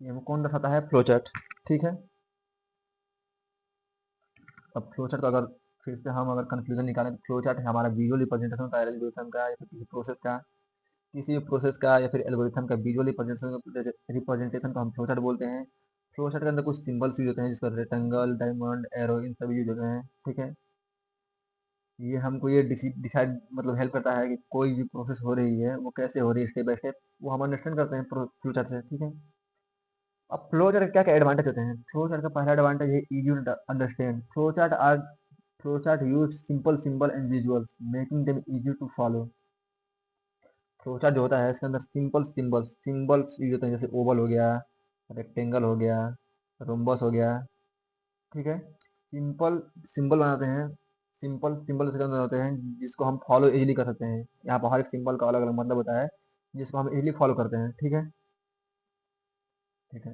ये हमको कौन दर्शाता है, फ्लो चार्ट, ठीक है। अब फ्लो चार्ट का अगर फिर से हम अगर कंक्लूजन निकालें तो फ्लो चार्ट हमारा विजुअल रिप्रेजेंटेशन होता है एल्गोरिथम का या फिर किसी प्रोसेस का, किसी भी प्रोसेस का या फिर एल्गोरिथम का विजुअल रिप्रेजेंटेशन को हम फ्लो चार्ट बोलते हैं। फ्लो चार्ट के अंदर कुछ सिंबल्स यूज होते हैं, जिसका रेक्टेंगल, डायमंड, एरो, इन सभी यूज होते हैं, ठीक है। ये हमको ये डिसाइड मतलब हेल्प करता है कि कोई भी प्रोसेस हो रही है वो कैसे हो रही है, स्टेप बाय स्टेप, वो हम अंडरस्टैंड करते हैं फ्लो चार्ट से, ठीक है। अब फ्लो चार्ट के क्या क्या एडवांटेज होते हैं, फ्लो चार्ट का पहला एडवांटेज है easy to understand. Flow chart use simple symbol and visuals making them easy to follow. Flow chart जो होता है इसके अंदर सिंपल सिंबल्स यूज होते हैं, जैसे ओवल हो गया, रेक्टेंगल हो गया, रोम्बस हो गया, ठीक है। सिंपल सिंबल बनाते हैं, सिंपल सिंबल इसके अंदर होते हैं जिसको हम फॉलो इजीली कर सकते हैं। यहाँ पर हर एक सिंबल का अलग अलग मतलब होता है जिसको हम इजीली फॉलो करते हैं, ठीक है, ठीक है।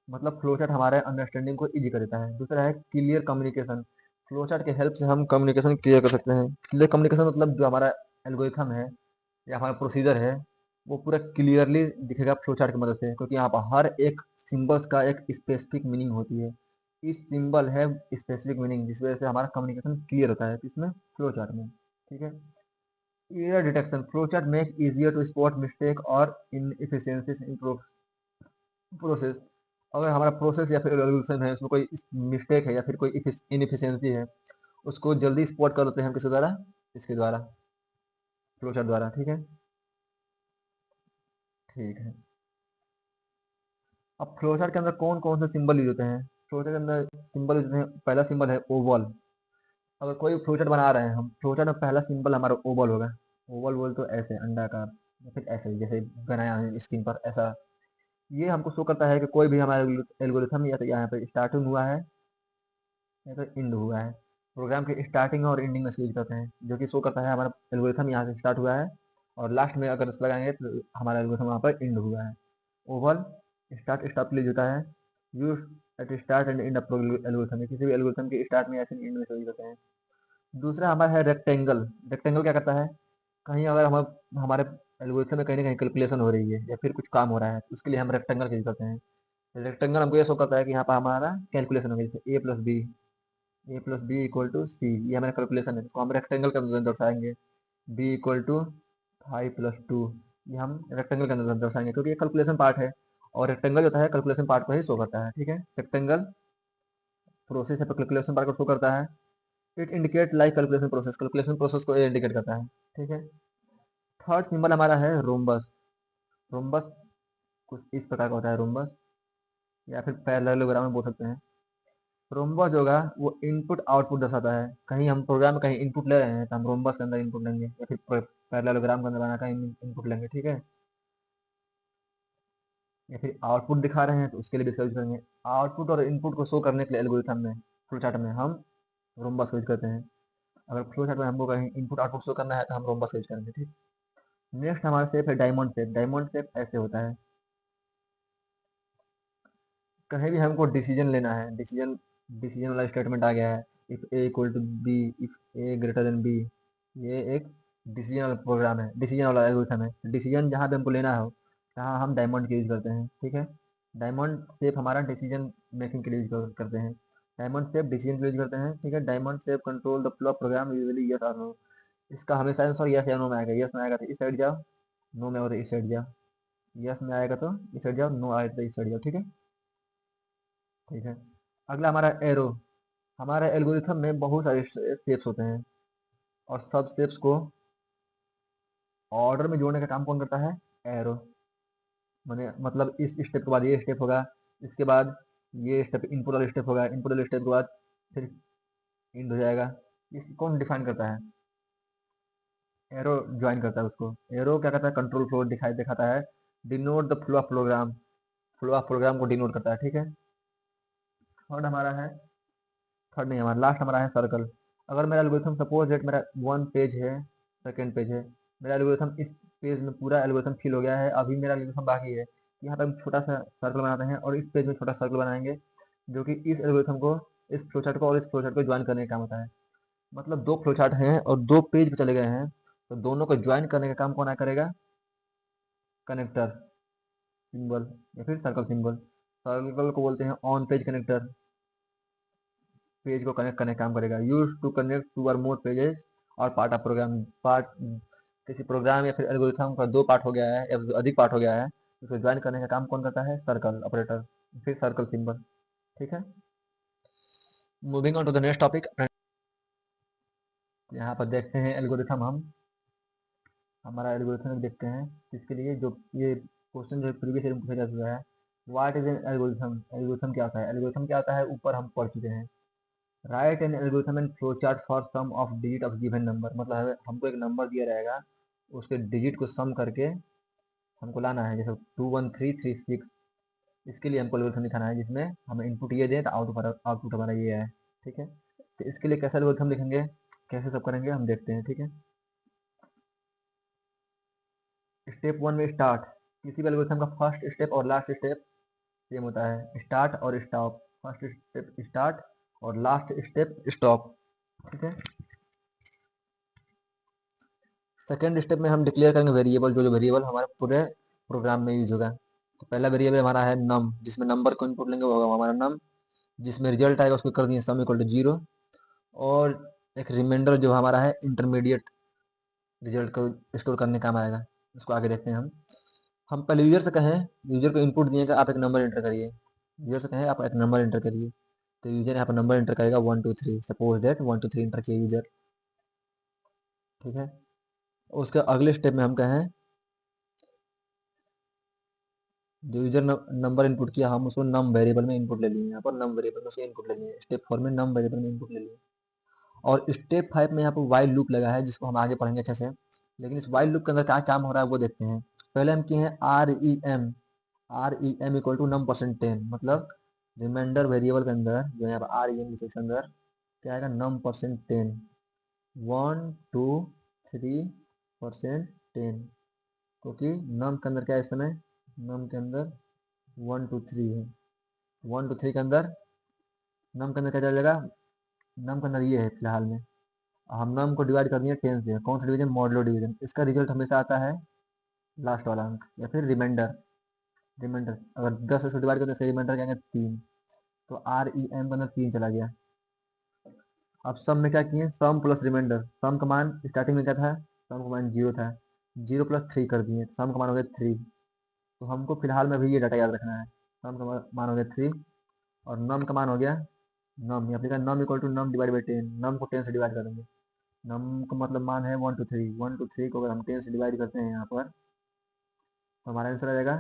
मतलब फ्लो चार्ट हमारे अंडरस्टैंडिंग को इजी कर देता है। दूसरा है क्लियर कम्युनिकेशन, फ्लो चार्ट के हेल्प से हम कम्युनिकेशन क्लियर कर सकते हैं। क्लियर कम्युनिकेशन मतलब जो हमारा एल्गोरिथम है या हमारा प्रोसीजर है वो पूरा क्लियरली दिखेगा फ्लो चार्ट की मदद से, क्योंकि यहाँ पर हर एक सिंबल्स का एक स्पेसिफिक मीनिंग होती है। इस सिंबल है स्पेसिफिक मीनिंग, जिस वजह से हमारा कम्युनिकेशन क्लियर होता है इसमें फ्लो चार्ट में, ठीक है। Error detection, flow chart make easier to spot mistake और इनएफिशिएंसीज इन प्रोसेस। अगर हमारा प्रोसेस या फिर एल्गोरिथम है उसमें कोई मिस्टेक है या फिर कोई इनएफिशिएंसी है, उसको जल्दी स्पॉट कर देते हैं हम किसके द्वारा, इसके द्वारा, फ्लो चार्ट द्वारा, ठीक है, ठीक है। अब फ्लो चार्ट के अंदर कौन कौन से सिंबल यूज होते हैं, फ्लो चार्ट के अंदर सिंबल यूज होते हैं, पहला सिंबल है ओवल। अगर कोई फ्लो चार्ट बना रहे हैं हम, फ्लो चार्ट में पहला सिंबल हमारा ओवल होगा। ओवल बोल तो ऐसे अंडाकार या फिर ऐसे जैसे बनाया है स्क्रीन पर ऐसा। ये हमको शो करता है कि कोई भी हमारा एल्गोरिथम या तो यहाँ पे स्टार्टिंग हुआ है या तो एंड हुआ है। प्रोग्राम के स्टार्टिंग और एंडिंग में यूज करते हैं, जो कि शो करता है हमारा एल्गोरिथम यहाँ से स्टार्ट हुआ है और लास्ट में अगर इस लगाएंगे तो हमारा एल्गोरिथम वहाँ पर एंड हुआ है। ओवल स्टार्ट स्टॉप के लिए होता है, use at start and end of algorithm, किसी भी एल्गोरिथम के स्टार्ट में या फिर एंड में यूज होते हैं। दूसरा हमारा है रेक्टेंगल। रेक्टेंगल क्या करता है, कहीं अगर हम हमारे एल्गोरिथम में कहीं ना कहीं कैलकुलेशन हो रही है या फिर कुछ काम हो रहा है तो उसके लिए हम रेक्टेंगल का यूज करते हैं। रेक्टेंगल हमको ये शो करता है कि यहाँ पर हमारा कैलकुलेशन हो गई, जैसे ए प्लस बी इक्वल टू सी, ये हमारा कैलकुलेशन है, इसको हम रेक्टेंगल के अंदर दर्शाएंगे। बी इक्वल टू 5 + 2, ये हम रेक्टेंगल के अंदर दर्शाएंगे क्योंकि ये कैलकुलेशन पार्ट है और रेक्टेंगल जो होता है कैलकुलेशन पार्ट को ही शो करता है, ठीक है। रेक्टेंगल प्रोसेस है, कैलकुलेशन पार्ट को शो करता है। It indicate like calculation process को इंडिकेट करता है, ठीक है। थर्ड सिंबल हमारा है रोम्बस। रोम्बस कुछ इस प्रकार का होता है, रोम्बस या फिर पैरेललोग्राम में बोल सकते हैं। रोम्बस होगा वो इनपुट आउटपुट दर्शाता है, कहीं हम प्रोग्राम में कहीं इनपुट ले रहे हैं तो हम रोम्बस के अंदर इनपुट लेंगे या फिर पैरेललोग्राम के अंदर बना कहीं इनपुट लेंगे, ठीक है। या फिर आउटपुट दिखा रहे हैं तो उसके लिए भी इसका यूज करेंगे। आउटपुट और इनपुट को शो करने के लिए एल्गोरिथम में फ्लो चार्ट में हम रोम्बस यूज करते हैं। अगर फ्लो चार्ट में हमको कहीं इनपुट आउटपुट शो करना है तो हम रोम्बस यूज करेंगे, ठीक। नेक्स्ट हमारा शेप है डायमंड शेप। डायमंड शेप ऐसे होता है, कहीं भी हमको डिसीजन लेना है, डिसीजन वाला स्टेटमेंट आ गया है, if A equal to B, if A greater than B, ये एक डिसीजन वाला प्रोग्राम है, डिसीजन वाला एल्गोरिथम है। डिसीजन जहाँ पे हमको लेना हो, जहाँ हम डायमंड का यूज करते हैं, ठीक है। डायमंड शेप हमारा डिसीजन मेकिंग के लिए यूज करते हैं। डायमंड शेप डिसीजन के लिए यूज करते हैं, ठीक है। Diamond shape control the flow of program usually yes और नो। इसका हमेशा आंसर यस या नो में आएगा। यस में आएगा तो इस साइड जाओ, नो में आएगा तो इस साइड जाओ। यस में आएगा तो इस साइड जाओ, नो आएगा तो इस साइड जाओ, ठीक है। ठीक है। अगला हमारा एरो। हमारे एल्गोरिथम में बहुत सारे स्टेप्स होते हैं, और सब स्टेप्स को ऑर्डर में जोड़ने का काम कौन करता है? एरो। मैंने मतलब इस स्टेप के बाद ये स्टेप होगा, इसके बाद ये स्टेप इनपुट वाला स्टेप होगा, इनपुट वाले स्टेप के बाद फिर इंड हो जाएगा। इस कौन डिफाइन करता है? एरो ज्वाइन करता है उसको। एरो क्या करता है? कंट्रोल फ्लो दिखाई दिखाता है, denote the flow of program. Flow of program को डिनोट करता है, ठीक है। थर्ड हमारा है, थर्ड नहीं, हमारा लास्ट हमारा है सर्कल। अगर मेरा एल्गोरिथम सपोज दैट मेरा वन पेज है, सेकेंड पेज है, मेरा एल्गोरिथम इस पेज में पूरा एल्गोरिथम फिल हो गया है, अभी मेरा एल्गोरिथम बाकी है। यहाँ पे हम छोटा सा सर्कल बनाते हैं और इस पेज में छोटा सर्कल बनाएंगे, जो कि इस एल्गोरिथम को, इस फ्लोचार्ट को और इस फ्लोचार्ट को ज्वाइन करने का काम होता है। मतलब दो फ्लोचार्ट हैं और दो पेज पे चले गए हैं, तो दोनों को ज्वाइन करने का काम कौन आ करेगा? कनेक्टर सिंबल या फिर सर्कल सिंबल। सर्कल को बोलते हैं ऑन पेज कनेक्टर। पेज को कनेक्ट करने का काम करेगा। Use to connect two or more pages और पार्ट ऑफ प्रोग्राम। पार्ट किसी प्रोग्राम या फिर एल्गोरिथम का दो पार्ट हो गया है या अधिक पार्ट हो गया है, उसको ज्वाइन करने का काम कौन करता है? सर्कल ऑपरेटर, फिर सर्कल सिंबल, ठीक है। Moving on to the next topic. यहाँ पर देखते हैं एल्गोरिथम हम, हमारा एल्गोरिथम देखते हैं, इसके लिए जो ये क्वेश्चन जो प्रीवियस ईयर में पूछा जा चुका है। What is an algorithm? Algorithm क्या होता है? एल्गोरिथम क्या होता है ऊपर हम पढ़ चुके हैं। Write an algorithm and flow chart for sum of digit of given number. मतलब हमको एक नंबर दिया रहेगा, उसके डिजिट को सम करके हमको लाना है, जैसे 21336। इसके लिए हमको एल्गोरिथम दिखाना है, जिसमें हमें इनपुट ये दें तो आउटपुट हमारा ये है, ठीक है। तो इसके लिए कैसे एल्गोरिथम लिखेंगे, कैसे सब करेंगे हम देखते हैं, ठीक है। स्टेप वन में स्टार्ट। किसी भी एल्गोरिथम का फर्स्ट स्टेप और लास्ट स्टेप सेम होता है, स्टार्ट और स्टॉप। फर्स्ट स्टेप स्टार्ट और लास्ट स्टेप स्टॉप, ठीक है। सेकेंड स्टेप में हम डिक्लेयर करेंगे वेरिएबल, जो जो वेरिएबल हमारे पूरे प्रोग्राम में यूज होगा। तो पहला वेरिएबल हमारा है नम, जिसमें नंबर को इनपुट लेंगे वो होगा हमारा नम। जिसमें रिजल्ट आएगा उसको कर दिए सम इक्वल टू 0। और एक रिमाइंडर जो हमारा है इंटरमीडिएट रिजल्ट को स्टोर करने का काम आएगा, उसको आगे देखते हैं हम पहले यूजर से कहें, यूजर को इनपुट दिएगा आप एक नंबर एंटर करिए। यूजर से कहें आप एक नंबर एंटर करिए, तो यूजर यहाँ पर नंबर एंटर करेगा 123। सपोज दैट 123 एंटर किया यूजर, ठीक है। उसके अगले स्टेप में हम कहें, जो यूजर नंबर इनपुट किया हम उसको नम वेरिएबल में इनपुट ले लिए, यहाँ पर नम वेरिएबल में उसको इनपुट ले लिए, स्टेप 4 में नम वेरिएबल में इनपुट ले लिए। और स्टेप 5 में यहाँ पर वाइल लूप लगा है, जिसको हम आगे पढ़ेंगे अच्छे से। लेकिन इस वाइल लूप के अंदर क्या काम हो रहा है वो देखते हैं। पहले हम किए हैं R E M equal to num percent 10। मतलब रिमाइंडर वेरिएबल के अंदर जो यहाँ पर आर ई एम लिखे के अंदर क्या आएगा? नम परसेंट 10, 1 2 3% 10, क्योंकि नम के अंदर क्या है इस समय? नम के अंदर 1 2 3 है। 1 2 3 के अंदर नम के अंदर क्या चलेगा? नम के अंदर ये है फिलहाल में। हम नम को डिवाइड कर दिए 10 से। कौन सा डिवीजन? Modulo division. इसका रिजल्ट हमेशा आता है लास्ट वाला अंक या फिर रिमाइंडर। रिमाइंडर अगर 10 से डिवाइड करते हैं रिमाइंडर क्या आएगा? 3। तो आर ई एम के अंदर 3 चला गया। अब सम में क्या किए? सम प्लस रिमाइंडर। सम का मान स्टार्टिंग में क्या था? सम का मान 0 था, 0 प्लस 3 कर दिए, सम का मान हो गया 3। तो हमको फिलहाल में भी ये डाटा याद रखना है। सम का मान हो गया 3 और नम का मान हो गया नम। यहाँ पे लिखा num equal to num divide by 10। Num को 10 से डिवाइड करेंगे। नम का मतलब मान है 1 2 3। 1 2 3 को अगर हम 10 से डिवाइड करते हैं यहाँ पर, तो हमारा आंसर आ जाएगा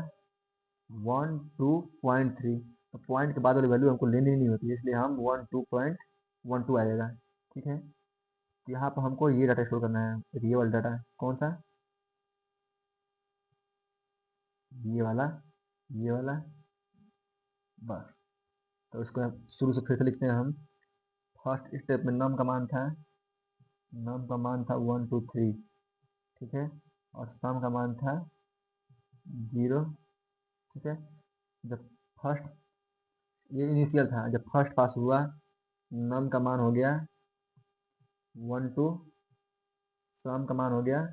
12.3। तो पॉइंट के बाद वाली वैल्यू हमको लेनी नहीं होती, इसलिए हम 12.12 आ जाएगा, ठीक है। तो यहाँ पर हमको ये डाटा स्टोर करना है, रियल डाटा। कौन सा? ये वाला, ये वाला, बस। तो इसको शुरू से फिर से लिखते हैं हम। फर्स्ट स्टेप में नम का मान था, नम का मान था 1 2 3, ठीक है। और सम का मान था 0, ठीक है। जब फर्स्ट, ये इनिशियल था, जब फर्स्ट पास हुआ नम का मान हो गया 1 2 सम का मान हो गया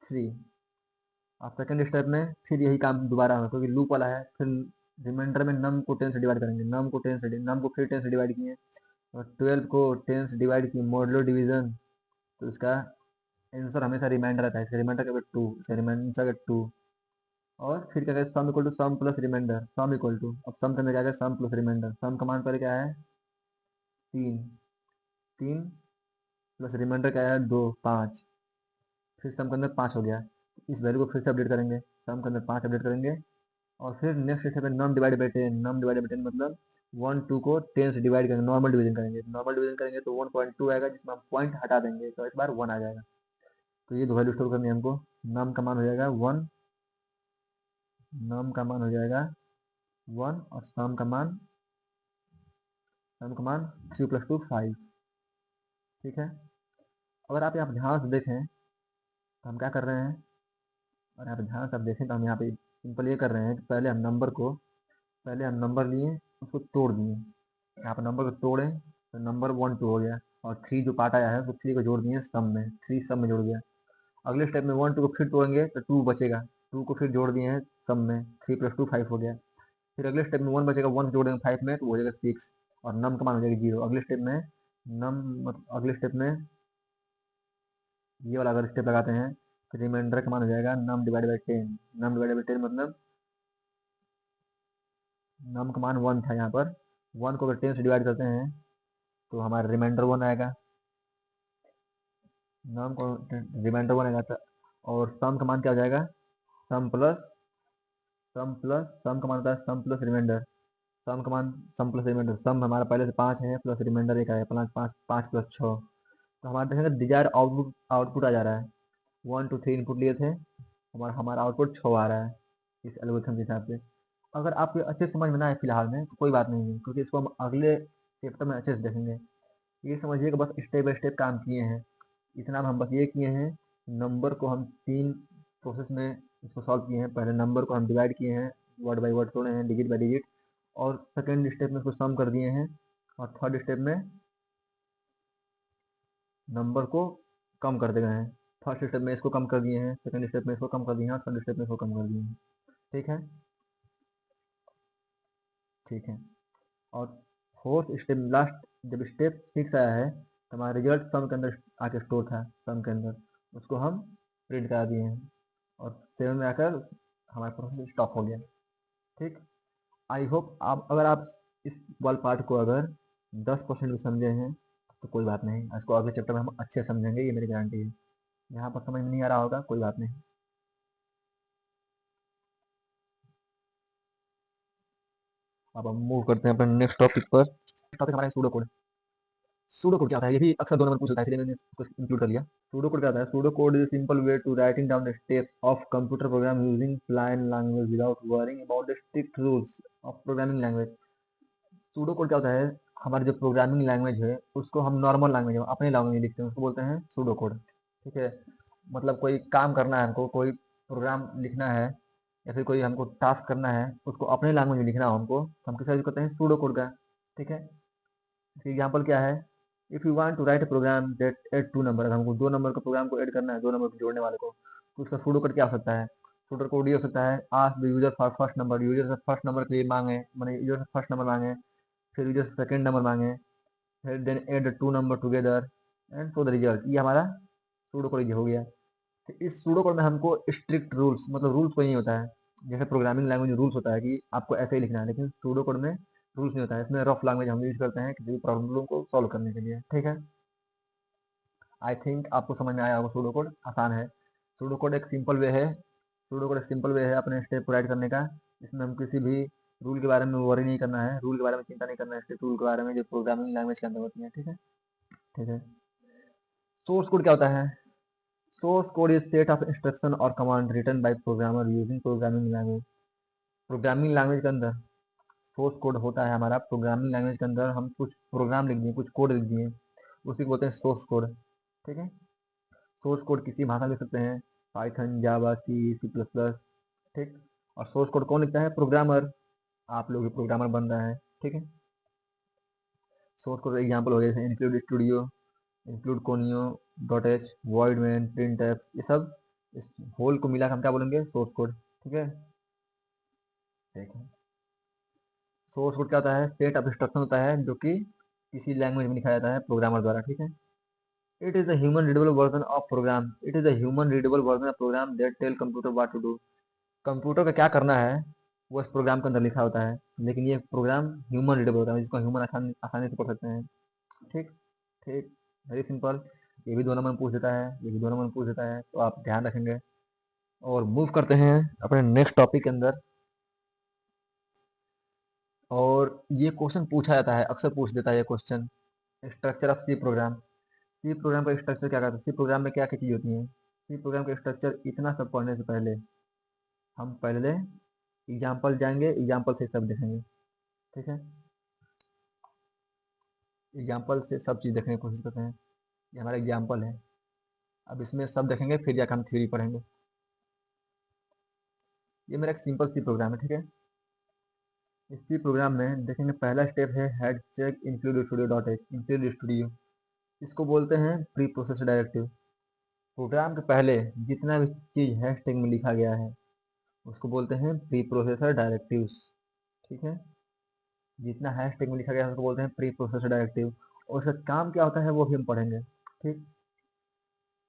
3। अब सेकंड स्टेप में फिर यही काम दोबारा होगा क्योंकि लूप वाला है। फिर रिमाइंडर में नम को 10 से डिवाइड करेंगे, नम को फिर 10 से डिवाइड किए और 12 को 10 से डिवाइड किए मॉडुलो डिवीजन। तो इसका आंसर हमेशा रिमाइंडर आता है, इसका रिमाइंडर का 2, इसका रिमाइंडर का 2। और फिर क्या करें, sum equal to sum plus remainder, sum equal to, अब सम करने क्या है, सम प्लस रिमाइंडर। सम का मान पर क्या है 3, 3 प्लस रिमाइंडर क्या है 2, 5। फिर सम के अंदर 5 हो गया, इस वैल्यू को फिर से अपडेट करेंगे, सम के अंदर 5 अपडेट करेंगे। और फिर नेक्स्ट स्टेप है num divide by 10, num divide by 10 मतलब 1 2 को 10 से डिवाइड करेंगे, नॉर्मल डिवीजन करेंगे, नॉर्मल डिवीजन करेंगे तो 1.2 आएगा, जिसमें हम पॉइंट हटा देंगे तो इस बार 1 आ जाएगा। तो ये दो वैल्यू स्टोर करनी है हमको। नम का मान हो जाएगा 1, नम का मान हो जाएगा 1 और सम का मान 3 + 2 5। ठीक है, अगर आप यहाँ पे ध्यान से देखें तो हम क्या कर रहे हैं, और यहाँ पे ध्यान से आप देखें तो हम यहाँ पे सिंपल ये कर रहे हैं कि पहले हम नंबर लिए, उसको तोड़ दिए। यहाँ पर नंबर को तोड़े तो नंबर 1 2 हो गया, और 3 जो पार्ट आया है तो 3 को जोड़ दिए सम में, 3 सम में जोड़ दिया। अगले स्टेप में 1 2 को फिर तोड़ेंगे तो 2 बचेगा, 2 को फिर जोड़ दिए हैं सम में, 3 + 2 5 हो गया। फिर अगले स्टेप में 1 बचेगा, 1 जोड़ देंगे 5 में तो हो जाएगा 6, और नम का मान हो जाएगा 0। अगले स्टेप में नम अगले स्टेप में ये वाला अगर स्टेप लगाते हैं तो रिमाइंडर का मान हो जाएगा num divide by 10, num divide by 10 मतलब नम का मान 1 था, यहाँ पर 1 को अगर 10 से डिवाइड करते हैं तो हमारा रिमाइंडर 1 आएगा, नम को रिमाइंडर 1 आएगा। और सम का मान क्या हो जाएगा, सम का मान होता है सम प्लस रिमाइंडर, सम का मान सम प्लस रिमाइंडर। सम हमारा पहले से 5 है प्लस रिमाइंडर 1 आया, 5 + 6। तो हमारे देखेंगे डिजायर आउटपुट आउटपुट आ जा रहा है, 1 2 3 इनपुट लिए थे, हमारा हमारा आउटपुट 6 आ रहा है इस एल्गोरिथम के हिसाब से। अगर आपको अच्छे से समझ में ना आए फिलहाल में तो कोई बात नहीं है, क्योंकि इसको हम अगले चैप्टर में अच्छे से देखेंगे। ये समझिए कि बस स्टेप बाय स्टेप काम किए हैं, इतना हम बस ये किए हैं, नंबर को हम 3 प्रोसेस में इसको सॉल्व किए हैं। पहले नंबर को हम डिवाइड किए हैं, वर्ड बाय वर्ड तोड़े हैं, डिजिट बाय डिजिट, और सेकेंड स्टेप में इसको सम कर दिए हैं, और थर्ड स्टेप में नंबर को कम कर दे गए हैं। फर्स्ट स्टेप में इसको कम कर दिए हैं, सेकंड स्टेप में इसको कम कर दिए हैं, और थर्ड स्टेप में इसको कम कर दिए हैं। ठीक है, ठीक है। और फोर्थ स्टेप लास्ट जब स्टेप 6 आया है तो हमारा रिजल्ट सम के अंदर आके स्टोर था, सम के अंदर उसको हम प्रिंट करा दिए हैं, और 7 में आकर हमारा प्रोसेस स्टॉप हो गया। ठीक, आई होप आप अगर आप इस वाल पार्ट को अगर 10% भी समझे हैं तो कोई बात नहीं, इसको अगले चैप्टर में हम अच्छे समझेंगे, ये मेरी गारंटी है। यहाँ पर समझ में नहीं आ रहा होगा कोई बात नहीं। अब हम मूव करते हैं अपने नेक्स्ट टॉपिक पर। टॉपिक हमारा सूडो कोड। सूडो कोड क्या होता है, ये भी अक्सर 2 नंबर पूछ लेता है, इसलिए मैंने इसको इंक्लूड कर लिया। सूडो कोड क्या होता है, pseudo code is simple way to writing down the steps of computer program using plain language without worrying about the strict rules of programming language. Pseudo code क्या होता है, हमारी जो प्रोग्रामिंग लैंग्वेज है उसको हम नॉर्मल लैंग्वेज में अपने लैंग्वेज में लिखते हैं, उसको बोलते हैं सूडो कोड। ठीक है, मतलब कोई काम करना है हमको, कोई प्रोग्राम लिखना है, या फिर कोई हमको टास्क करना है, उसको अपने लैंग्वेज में लिखना हो हमको, तो हम किसका यूज करते हैं, सूडो कोड का। ठीक है, एग्जाम्पल क्या है, if you want to write a program that add 2 number, अगर हमको 2 नंबर का प्रोग्राम को ऐड करना है, 2 नंबर को जोड़ने वाले को, तो उसका सूडो कोड क्या हो सकता है। सूडो कोड ये हो सकता है, ask the user for first number, user से फर्स्ट नंबर के लिए मांगे, मैंने यूजर से फर्स्ट नंबर मांगे, फिर यूजर से सेकंड नंबर मांगे, फिर then add 2 number together and show the result. ये हमारा सूडो कोड ये हो गया। तो इस सूडो कोड में हमको स्ट्रिक्ट रूल्स, मतलब रूल्स कोई नहीं होता है, जैसे प्रोग्रामिंग लैंग्वेज में रूल्स होता है कि आपको ऐसे ही लिखना है, लेकिन सूडो कोड में रूल्स नहीं होता है। इसमें रफ लैंग्वेज हम यूज करते हैं किसी भी प्रॉब्लम को सॉल्व करने के लिए। ठीक है, आई थिंक आपको समझ में आया होगा, सूडो कोड आसान है। सूडो कोड एक सिंपल वे है, सूडो कोड एक सिंपल वे है अपने स्टेप को राइट करने का। इसमें हम किसी भी रूल के बारे में वरी नहीं करना है, रूल के बारे में चिंता नहीं करना है, स्टेप रूल के बारे में जो प्रोग्रामिंग लैंग्वेज के अंदर होती है। ठीक है, ठीक है। सोर्स कोड क्या होता है, source code is set of instruction और command written by programmer using programming language. Programming language के अंदर सोर्स कोड होता है हमारा, प्रोग्रामिंग लैंग्वेज के अंदर हम कुछ प्रोग्राम लिख दिए, कुछ कोड लिख दिए, उसी को बोलते हैं सोर्स कोड। ठीक है, सोर्स कोड किसी भाषा में लिख सकते हैं, पाइथन, जावा, सी, सी प्लस प्लस। ठीक, और सोर्स कोड कौन लिखता है, प्रोग्रामर, आप लोग भी प्रोग्रामर बन रहे हैं। ठीक है, सोर्स कोड एग्जाम्पल हो गए जैसे include studio, include conio, dot H, void main, print F, ये सब इस होल को मिला के हम क्या बोलेंगे, सोर्स कोड। ठीक है, ठीक है। सोर्स कोड क्या होता है, सेट ऑफ इंस्ट्रक्शन होता है जो कि किसी लैंग्वेज में लिखा जाता है प्रोग्रामर द्वारा। ठीक है, it is the human readable version of program, it is the human readable version of program that tell computer what to do. Computer का क्या करना है वो इस प्रोग्राम के अंदर लिखा होता है, लेकिन ये प्रोग्राम ह्यूमन रीडेबल होता है, जिसको ह्यूमन आसानी से पढ़ सकते हैं। ठीक, ठीक, वेरी सिंपल। ये भी 2 नंबर में पूछ देता है, ये भी 2 नंबर में पूछ देता है, तो आप ध्यान रखेंगे। और मूव करते हैं अपने नेक्स्ट टॉपिक के अंदर। और ये क्वेश्चन पूछा जाता है, अक्सर पूछ देता है ये question, structure of C program. C program का स्ट्रक्चर क्या करता है, सी प्रोग्राम में क्या क्या चीज़ होती है। सी प्रोग्राम का स्ट्रक्चर, इतना सब पढ़ने से पहले हम पहले एग्जाम्पल जाएंगे, एग्जाम्पल से सब देखेंगे। ठीक है, एग्जाम्पल से सब चीज़ देखने की कोशिश करते हैं। ये हमारा एग्जाम्पल है, अब इसमें सब देखेंगे, फिर जाकर हम थ्योरी पढ़ेंगे। ये मेरा एक सिंपल सी प्रोग्राम है। ठीक है, इसी प्रोग्राम में देखेंगे पहला स्टेप है head check include studio dot h, include studio. इसको बोलते हैं प्री प्रोसेस डायरेक्टिव। प्रोग्राम के पहले जितना भी चीज़ हैश टैग में लिखा गया है उसको बोलते हैं प्री प्रोसेसर डायरेक्टिव्स। ठीक है, जितना हैश टैग में लिखा गया है उसको बोलते हैं प्री प्रोसेसर डायरेक्टिव, और उसका काम क्या होता है वो भी हम पढ़ेंगे। ठीक,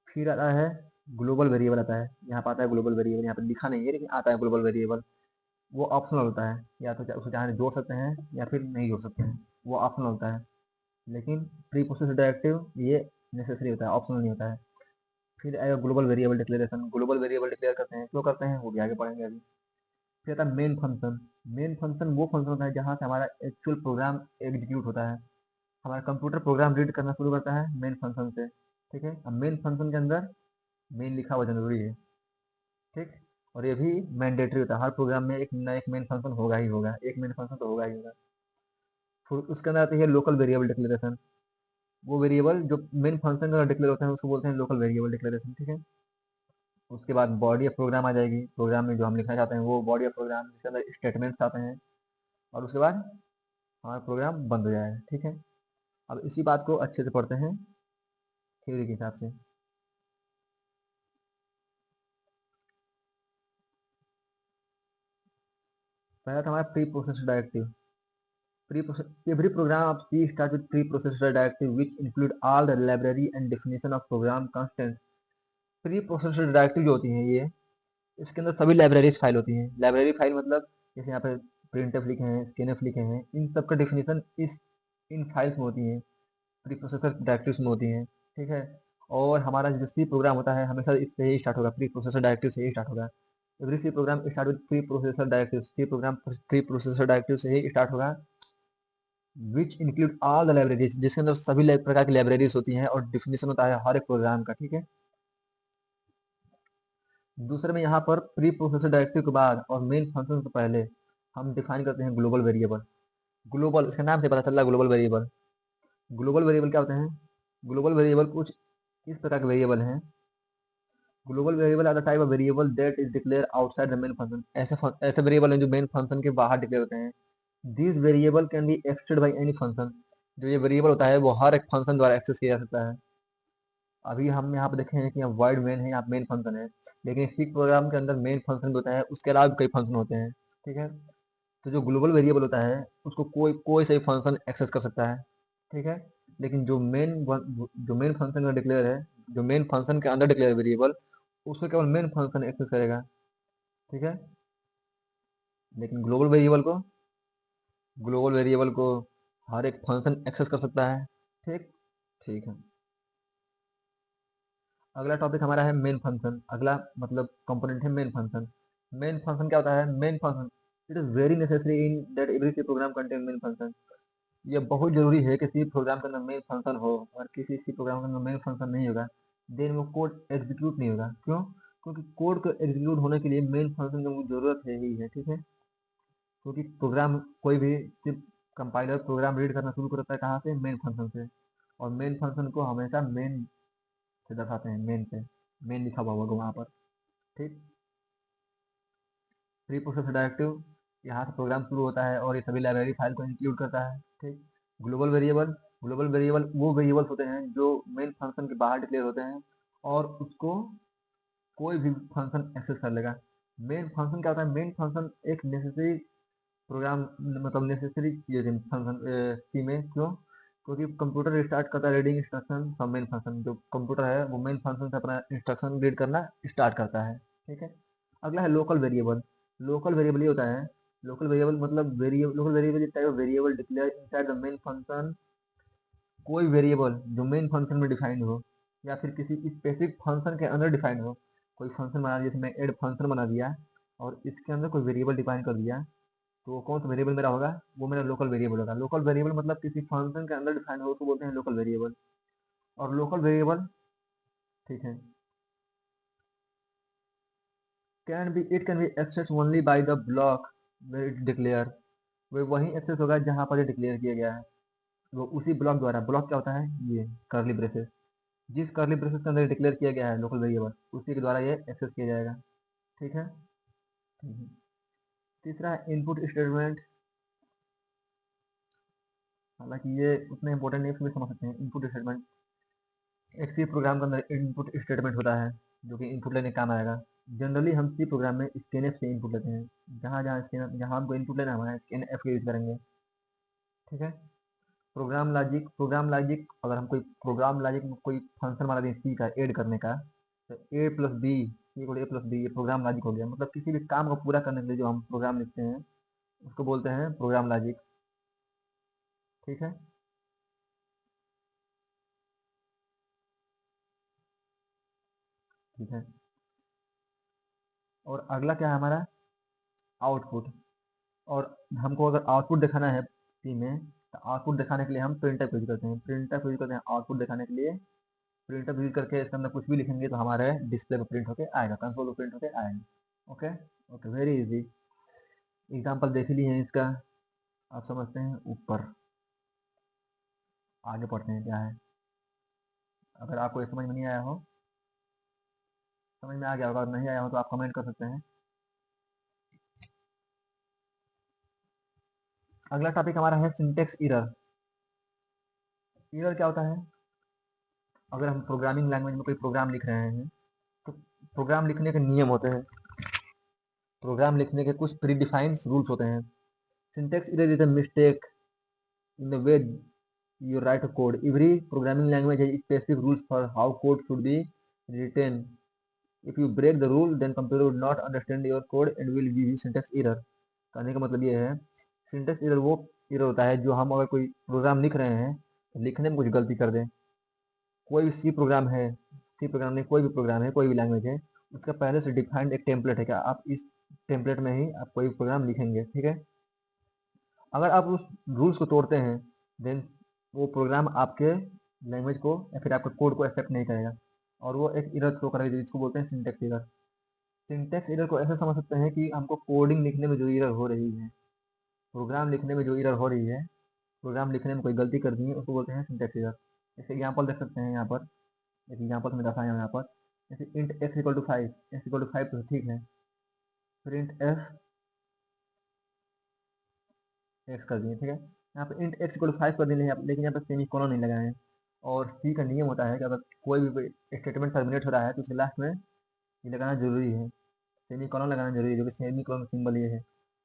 फिर आता है ग्लोबल वेरिएबल आता है, यहाँ पर आता है ग्लोबल वेरिएबल, यहाँ पर लिखा नहीं है लेकिन आता है ग्लोबल वेरिएबल। वो ऑप्शनल होता है, या तो उसको चाहे जोड़ सकते हैं या फिर नहीं जोड़ सकते हैं, वो ऑप्शनल होता है। लेकिन प्री प्रोसेस डायरेक्टिव ये नेसेसरी होता है, ऑप्शनल नहीं होता है। फिर आएगा global variable declaration. Global variable declare करते हैं, क्यों करते हैं वो भी आगे पढ़ेंगे अभी। फिर आता है मेन फंक्शन। मेन फंक्शन वो फंक्शन होता है जहाँ से हमारा एक्चुअल प्रोग्राम एग्जीक्यूट होता है। हमारा कंप्यूटर प्रोग्राम रीड करना शुरू करता है मेन फंक्शन से। ठीक है, अब मेन फंक्शन के अंदर मेन लिखा हुआ जरूरी है। ठीक, और ये भी मैंडेटरी होता है, हर प्रोग्राम में एक ना एक मेन फंक्शन होगा ही होगा, एक मेन फंक्शन तो होगा ही होगा। फिर उसके अंदर आती है लोकल वेरिएबल डिक्लेरेशन। वो वेरिएबल जो मेन फंक्शन का डिक्लेयर होता है उसको बोलते हैं लोकल वेरिएबल डिक्लेरेशन। ठीक है, उसके बाद बॉडी ऑफ प्रोग्राम आ जाएगी, प्रोग्राम में जो हम लिखना चाहते हैं वो बॉडी ऑफ प्रोग्राम, जिसके अंदर स्टेटमेंट्स आते हैं, और उसके बाद हमारा प्रोग्राम बंद हो जाएगा। ठीक है, अब इसी बात को अच्छे से पढ़ते हैं थ्योरी के हिसाब से। पहला था हमारा pre process directive. Every program of C starts with preprocessor directive which include all the library and definition of program constants। Pre processor directive जो होती हैं ये, इसके अंदर सभी लाइब्रेरीज फाइल होती हैं। लाइब्रेरी फाइल मतलब जैसे यहाँ पे प्रिंटफ लिखे हैं, स्कैनफ लिखे हैं, इन सब का डिफिनीशन इस इन फाइल्स में होती हैं, प्री प्रोसेसर डायरेक्टिव्स में होती हैं। ठीक है, और हमारा जो सी प्रोग्राम होता है हमेशा इससे ही स्टार्ट होगा, प्री प्रोसेसर डायरेक्टिव से ही स्टार्ट होगा। Every C program start with preprocessor directive, C program preprocessor directive से ही स्टार्ट होगा। Which include all the libraries, जिसके अंदर सभी प्रकार की लाइब्रेरीज होती हैं और डिफिनीशन होता है हर एक प्रोग्राम का। ठीक है, दूसरे में यहाँ पर प्री प्रोसेसर डायरेक्टिव के बाद और मेन फंक्शन से पहले हम डिफाइन करते हैं ग्लोबल वेरिएबल। ग्लोबल, इसके नाम से पता चल रहा है ग्लोबल वेरिएबल। ग्लोबल वेरिएबल क्या होते हैं, ग्लोबल वेरिएबल कुछ इस प्रकार के वेरिएबल हैं। Global variable are the type of variable that is declare outside the main function. ऐसे वेरिएबल हैं जो मेन फंक्शन के बाहर डिक्लेयर होते हैं। This variable can be accessed by any function. जो ये वेरिएबल होता है वो हर एक फंक्शन द्वारा एक्सेस किया जा सकता है। अभी हम यहाँ पे देखे हैं कि यहाँ वाइड मेन है, यहाँ मेन फंक्शन है, लेकिन सी प्रोग्राम के अंदर मेन फंक्शन भी होता है, उसके अलावा भी कई फंक्शन होते हैं। ठीक है, तो जो ग्लोबल वेरिएबल होता है उसको कोई कोई सा फंक्शन एक्सेस कर सकता है। ठीक है, लेकिन जो मेन फंक्शन का डिक्लेयर है, जो मेन फंक्शन के अंदर डिक्लेयर वेरिएबल, उसको केवल मेन फंक्शन एक्सेस करेगा। ठीक है, लेकिन ग्लोबल वेरिएबल को हर एक फंक्शन एक्सेस कर सकता है। ठीक, ठीक है। अगला टॉपिक हमारा है मेन फंक्शन। अगला मतलब कंपोनेंट है मेन फंक्शन। मेन फंक्शन क्या होता है, main function it is very necessary in that every C program contain main function. ये बहुत जरूरी है कि किसी प्रोग्राम के अंदर मेन फंक्शन हो, और किसी सी प्रोग्राम के अंदर मेन फंक्शन नहीं होगा देन वो कोड एग्जीक्यूट नहीं होगा। क्यों, क्योंकि कोड को एग्जीक्यूट होने के लिए मेन फंक्शन की जरूरत है ही है। ठीक है, क्योंकि प्रोग्राम कोई भी सिर्फ कंपाइलर प्रोग्राम रीड करना शुरू करता है कहाँ से, मेन फंक्शन से, और मेन फंक्शन को हमेशा मेन से दर्शाते हैं, मेन से, मेन लिखा हुआ होगा वहाँ पर। ठीक, प्री प्रोसेस डायरेक्टिव यहाँ से प्रोग्राम शुरू होता है और ये सभी लाइब्रेरी फाइल को इंक्लूड करता है। ठीक, ग्लोबल वेरिएबल ग्लोबल वेरिएबल वो वेरिएबल्स होते हैं जो मेन फंक्शन के बाहर डिक्लेयर होते हैं और उसको कोई भी फंक्शन एक्सेस कर लेगा। मेन फंक्शन क्या होता है? मेन फंक्शन एक नेसेसरी प्रोग्राम, मतलब नेसेसरी चीज है फंक्शन सी में। क्यों? क्योंकि कंप्यूटर स्टार्ट करता है reading instruction from main function. जो कंप्यूटर है वो मेन फंक्शन से अपना इंस्ट्रक्शन रीड करना स्टार्ट करता है। ठीक है। अगला है लोकल वेरिएबल। लोकल वेरिएबल ये होता है, लोकल वेरिएबल मतलब variable, local variable type of variable declare inside the main function. कोई वेरिएबल जो मेन फंक्शन में डिफाइंड हो या फिर किसी स्पेसिफिक फंक्शन के अंदर डिफाइंड हो। कोई फंक्शन बना दिया, जैसे मैं एड फंक्शन बना दिया और इसके अंदर कोई वेरिएबल डिफाइन कर दिया, तो वो कौन सा वेरिएबल मेरा होगा? वो मेरा लोकल वेरिएबल होगा। लोकल वेरिएबल मतलब किसी फंक्शन के अंदर डिफाइन हो तो बोलते हैं लोकल वेरिएबल। और लोकल वेरिएबल, ठीक है, it can be access only by the block where it declare. वो वहीं एक्सेस होगा जहां पर ये डिक्लेयर किया गया है। वो उसी ब्लॉक द्वारा, ब्लॉक क्या होता है? ये कर्ली ब्रेसेस, जिस कर्ली ब्रेसेस के अंदर डिक्लेयर किया गया है लोकल वेरिएबल, उसी के द्वारा ये एक्सेस किया जाएगा। ठीक है। हम्म। तीसरा है इनपुट स्टेटमेंट। हालांकि ये उतने इंपॉर्टेंट नहीं, फिर भी समझ सकते हैं। इनपुट स्टेटमेंट एक सी प्रोग्राम के अंदर इनपुट स्टेटमेंट होता है जो कि इनपुट लेने काम आएगा। जनरली हम सी प्रोग्राम में स्कैनएफ से इनपुट लेते हैं। जहाँ जहाँ स्कैनएफ, जहाँ हमको इनपुट लेना है वहाँ स्कैनएफ का यूज करेंगे। ठीक है। प्रोग्राम लॉजिक, प्रोग्राम लॉजिक अगर हम कोई प्रोग्राम लॉजिक में कोई फंक्शन बना दें सी का ऐड करने का, तो ए प्लस बी इक्वल ए प्लस बी, ये प्रोग्राम लॉजिक हो गया। मतलब किसी भी काम को पूरा करने के लिए जो हम प्रोग्राम लिखते हैं उसको बोलते हैं प्रोग्राम लॉजिक। ठीक है। ठीक है। और अगला क्या है हमारा? आउटपुट। और हमको अगर आउटपुट दिखाना है सी में, तो आउटपुट दिखाने के लिए हम प्रिंटफ यूज करते हैं। प्रिंटफ यूज करते हैं आउटपुट दिखाने के लिए। प्रिंटफ यूज करके इसके अंदर कुछ भी लिखेंगे तो हमारे डिस्प्ले पर प्रिंट होके आएगा, कंसोल पर प्रिंट होके आएगा। Okay. Okay, very easy. Example देख लिए हैं इसका, आप समझते हैं। ऊपर आगे पढ़ते हैं क्या है। अगर आपको ये समझ में नहीं आया हो, समझ में आ गया होगा, और नहीं आया हो तो आप कमेंट कर सकते हैं। अगला टॉपिक हमारा है सिंटेक्स एरर। एरर क्या होता है? अगर हम प्रोग्रामिंग लैंग्वेज में कोई प्रोग्राम लिख रहे हैं तो प्रोग्राम लिखने के नियम होते हैं, प्रोग्राम लिखने के कुछ प्री डिफाइंड रूल्स होते हैं। Syntax error is a mistake in the way you write a code. Every programming language has specific rules for how code should be written. If you break the rule, then computer would not understand your code and will give you syntax error. कहने का मतलब ये है, syntax error वो error होता है जो हम अगर कोई प्रोग्राम लिख रहे हैं तो लिखने में कुछ गलती कर दें। कोई भी सी प्रोग्राम है, सी प्रोग्राम नहीं, कोई भी प्रोग्राम है, कोई भी लैंग्वेज है, उसका पहले से डिफाइंड एक टेम्पलेट है कि आप इस टेम्पलेट में ही आप कोई प्रोग्राम लिखेंगे। ठीक है। अगर आप उस रूल्स को तोड़ते हैं, देन वो प्रोग्राम आपके लैंग्वेज को या फिर आपके कोड को एक्सेप्ट नहीं करेगा और वो एक एरर थ्रो करेगा जिसको बोलते हैं सिंटेक्स एरर। सिंटेक्स एरर को ऐसे समझ सकते हैं कि हमको कोडिंग लिखने में जो एरर हो रही है, प्रोग्राम लिखने में जो एरर हो रही है, प्रोग्राम लिखने में कोई गलती कर दी है, उसको बोलते हैं सिंटेक्स एरर। जैसे एग्जाम्पल देख सकते हैं यहाँ पर, एक एग्जाम्पल में दिखाया यहाँ पर। जैसे int x equal to five, x equal to five तो ठीक है, प्रिंट एफ एक्स कर दिए। ठीक है। यहाँ पे int x equal to five कर दिए, लेकिन यहाँ पे सेमी कोलन नहीं लगाए हैं। और सी का नियम होता है कि अगर कोई भी स्टेटमेंट टर्मिनेट हो रहा है तो उसके लास्ट में ये लगाना जरूरी है, सेमी कॉलन लगाना जरूरी है, जो कि सेमी कॉलन सिंबल ये है।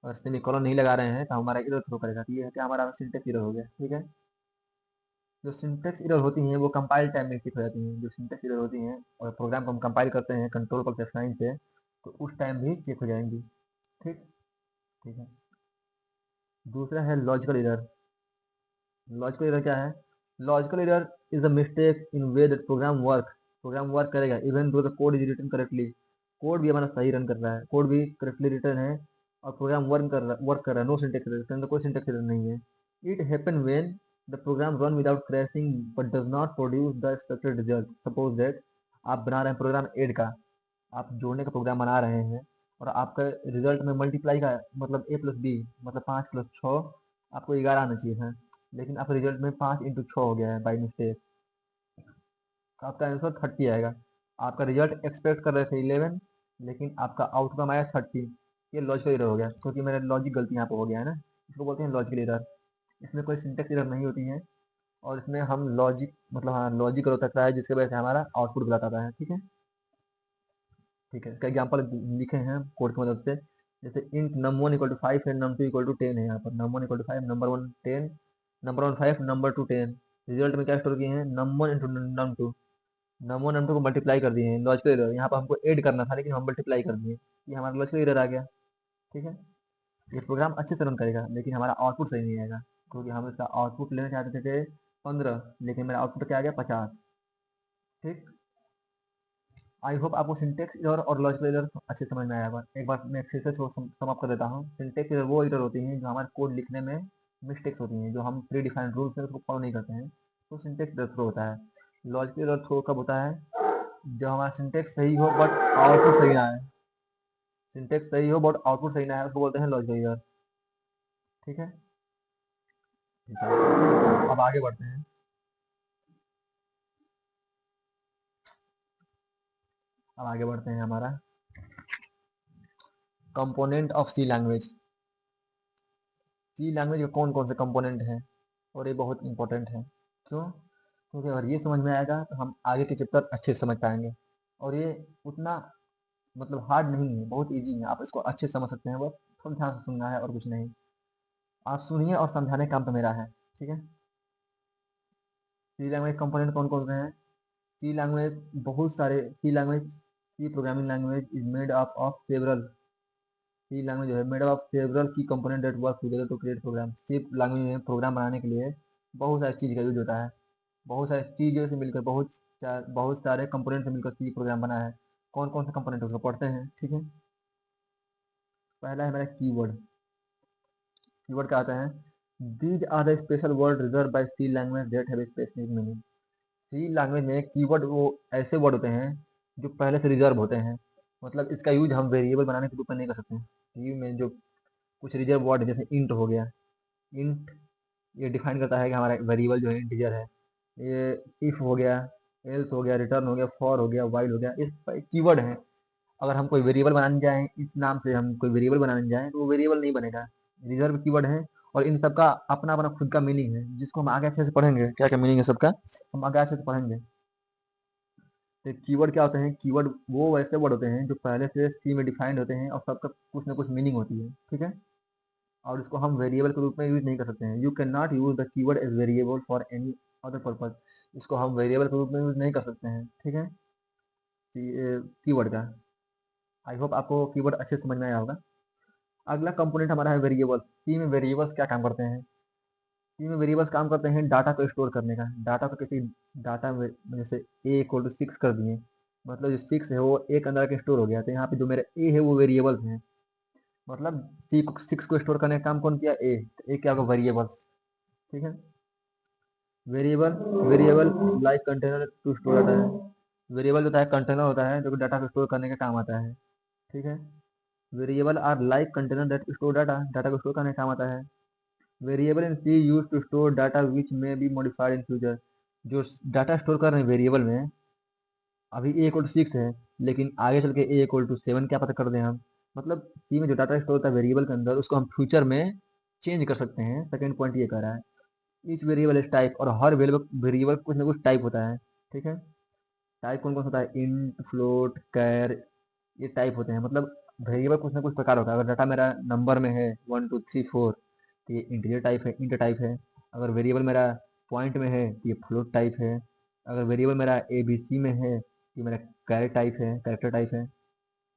अगर सेमी कॉलन नहीं लगा रहे हैं तो हमारा एरर थ्रो करेगा। तो ये है कि हमारा सिंटेक्स एरर हो गया। ठीक है। जो सिंटेक्स एरर होती हैं वो कंपाइल टाइम में चेक हो जाती हैं। जो सिंटेक्स एरर होती हैं और प्रोग्राम को हम कंपाइल करते हैं कंट्रोल पर F9 से, तो उस टाइम भी चेक हो जाएंगी। ठीक। ठीक है। दूसरा है लॉजिकल एरर। लॉजिकल एरर क्या है? Logical error is a mistake in way that program work. Program work करेगा even though the code is written correctly. Code भी हमारा सही रन कर रहा है, कोड भी करेक्टली रिटर्न है और प्रोग्राम वर्क कर रहा है, नो सिंटेक्स एरर, इसके अंदर कोई सिंटेक्स एरर नहीं है। It happen when the program run without crashing but does not produce the expected result. Suppose that आप बना रहे हैं प्रोग्राम ऐड का, आप जोड़ने का प्रोग्राम बना रहे हैं और आपका रिजल्ट में मल्टीप्लाई का मतलब ए प्लस बी मतलब 5 + 6 आपको 11 आना चाहिए था, लेकिन आपके रिजल्ट में 5 × 6 हो गया है बाई मिस्टेक, तो आपका आंसर 30 आएगा। आपका रिजल्ट एक्सपेक्ट कर रहे थे 11, लेकिन आपका आउटकम आया 30। ये लॉजिकल एरर हो गया क्योंकि मेरा लॉजिक गलती यहाँ पे हो गया है ना, इसको बोलते हैं लॉजिकल एरर। इसमें कोई सिंटेक्स एरर नहीं होती है और इसमें हम लॉजिक मतलब हाँ लॉजिक हो सकता है जिसके वजह से हमारा आउटपुट गलत आता है। ठीक है, ठीक है, इसका एग्जाम्पल लिखे हैं कोड की मदद से। जैसे इंट num1 इक्वल टू 5 है, num2 इक्वल टू 10 है। यहाँ पर num1 equal to 5, number 1 10, number 1 5, number 2 10। Result में क्या स्टोर किए हैं, num1 into num2, num1 num2 को मल्टीप्लाई कर दिए हैं। लॉजिकल एरर, यहाँ पर हमको ऐड करना था लेकिन हम मल्टीप्लाई कर दिए, ये हमारा लॉजिकल एरर आ गया। ठीक है, ये प्रोग्राम अच्छे से रन करेगा लेकिन हमारा आउटपुट सही नहीं आएगा, क्योंकि हम इसका आउटपुट लेना चाहते थे 15 लेकिन मेरा आउटपुट क्या आ गया 50। ठीक, आई होप आपको सिंटेक्स एरर और लॉजिकल एरर अच्छे समझ में आया होगा। एक बार मैं फिर से समाप्त कर देता हूँ। सिंटेक्स एरर वो एरर होती हैं जो हमारे कोड लिखने में मिस्टेक्स होती हैं, जो हम प्री डिफाइंड रूल्स है उसको फॉलो नहीं करते हैं, तो सिंटेक्स एरर थ्रो होता है। लॉजिकल एरर थ्रो कब होता है, जब हमारा सिंटेक्स सही हो बट आउटपुट सही ना आए। सिंटेक्स सही हो बट आउटपुट सही ना आए उसको बोलते हैं लॉजिकल एरर। ठीक है, ठीक है, अब आगे बढ़ते हैं। अब आगे बढ़ते हैं हमारा component of C language. C language के कौन कौन से कंपोनेंट हैं, और ये बहुत इंपॉर्टेंट है। क्यों, क्योंकि अगर ये समझ में आएगा तो हम आगे के चैप्टर अच्छे से समझ पाएंगे। और ये उतना मतलब हार्ड नहीं है, बहुत इजी है, आप इसको अच्छे से समझ सकते हैं, बस थोड़ा ध्यान से सुनना है और कुछ नहीं। आप सुनिए और समझाने का काम तो मेरा है। ठीक है, सी लैंग्वेज कंपोनेंट कौन कौन से हैं। सी लैंग्वेज बहुत सारे, C language, C programming language is made up of several, C language जो है मेड ऑफ सेवरल की component that work together to create program. C language में प्रोग्राम बनाने के लिए बहुत सारी चीज़ का यूज होता है, बहुत सारी चीज़ों से मिलकर बहुत सारे कंपोनेंट से मिलकर सी प्रोग्राम बना है। कौन कौन से कंपोनेंट उसको पढ़ते हैं। ठीक है, पहला है मेरा कीवर्ड। कीवर्ड क्या आता है, these are the special word reserve by C language that have specific meaning. C language में कीवर्ड वो ऐसे वर्ड होते हैं जो पहले से रिजर्व होते हैं, मतलब इसका यूज हम वेरिएबल बनाने के रूप में नहीं कर सकते हैं। सी में जो कुछ रिजर्व वर्ड जैसे इंट हो गया, इंट ये डिफाइन करता है कि हमारा वेरिएबल जो है इंटीजर है। ये इफ हो गया, एल्स हो गया, रिटर्न हो गया, फॉर हो गया, वाइल हो गया, इस कीवर्ड है। अगर हम कोई वेरिएबल बनाने जाएं, इस नाम से हम कोई वेरिएबल बनाने जाएं तो वो वेरिएबल नहीं बनेगा, रिजर्व कीवर्ड है। और इन सबका अपना अपना खुद का मीनिंग है जिसको हम आगे अच्छे से पढ़ेंगे, क्या क्या मीनिंग है सबका हम आगे अच्छे से पढ़ेंगे। तो कीवर्ड क्या होते हैं, कीवर्ड वो वैसे वर्ड होते हैं जो पहले से सी में डिफाइंड होते हैं और सबका कुछ ना कुछ मीनिंग होती है। ठीक है, और इसको हम वेरिएबल के रूप में यूज नहीं कर सकते हैं। You can not use the keyword as variable for any other purpose, इसको हम वेरिएबल के रूप में यूज नहीं कर सकते हैं। ठीक है, कीवर्ड का आई होप आपको कीवर्ड अच्छे से समझ में आया होगा। अगला कंपोनेंट हमारा है वेरिएबल। सी में वेरिएबल्स क्या काम करते हैं, सी में वेरिएबल्स काम करते हैं डाटा को स्टोर करने का। डाटा को किसी डाटा में जैसे ए इक्वल टू 6 कर दिए, मतलब जो 6 है वो ए के अंदर के स्टोर हो गया, तो यहाँ पे जो मेरा ए है वो वेरिएबल्स है, मतलब सी को 6 को स्टोर करने का काम कौन किया, ए, तो ए क्या होगा वेरिएबल्स। ठीक है, variable, variable like container to store data है। वेरिएबल होता है कंटेनर होता है जो कि डाटा को स्टोर करने का काम आता है। ठीक है, variable are like container that store data, data को स्टोर करने का काम आता है। Variable in C use to store data which may be modified in future. जो डाटा स्टोर कर रहे हैं वेरिएबल में, अभी ए इक्वल टू 6 है लेकिन आगे चल के ए इक्वल टू 7 क्या पता कर दें हम, मतलब सी में जो डाटा स्टोर होता है वेरिएबल के अंदर उसको हम फ्यूचर में चेंज कर सकते हैं। सेकेंड पॉइंट ये कह रहा है ईच वेरिएबल इज टाइप, और हर वेरिएबल कुछ ना कुछ टाइप होता है। ठीक है, टाइप कौन कौन होता है, इंट, फ्लोट, कैर, ये टाइप होते हैं, मतलब वेरिएबल कुछ ना कुछ प्रकार होता है। अगर डाटा मेरा नंबर में है 1 2 3 4 तो ये इंटीजर टाइप है, इंट टाइप है। अगर वेरिएबल मेरा पॉइंट में है तो ये फ्लोट टाइप है। अगर वेरिएबल मेरा ए बी सी में है तो ये मेरा कैरेक्टर टाइप है, कैरेक्टर टाइप है।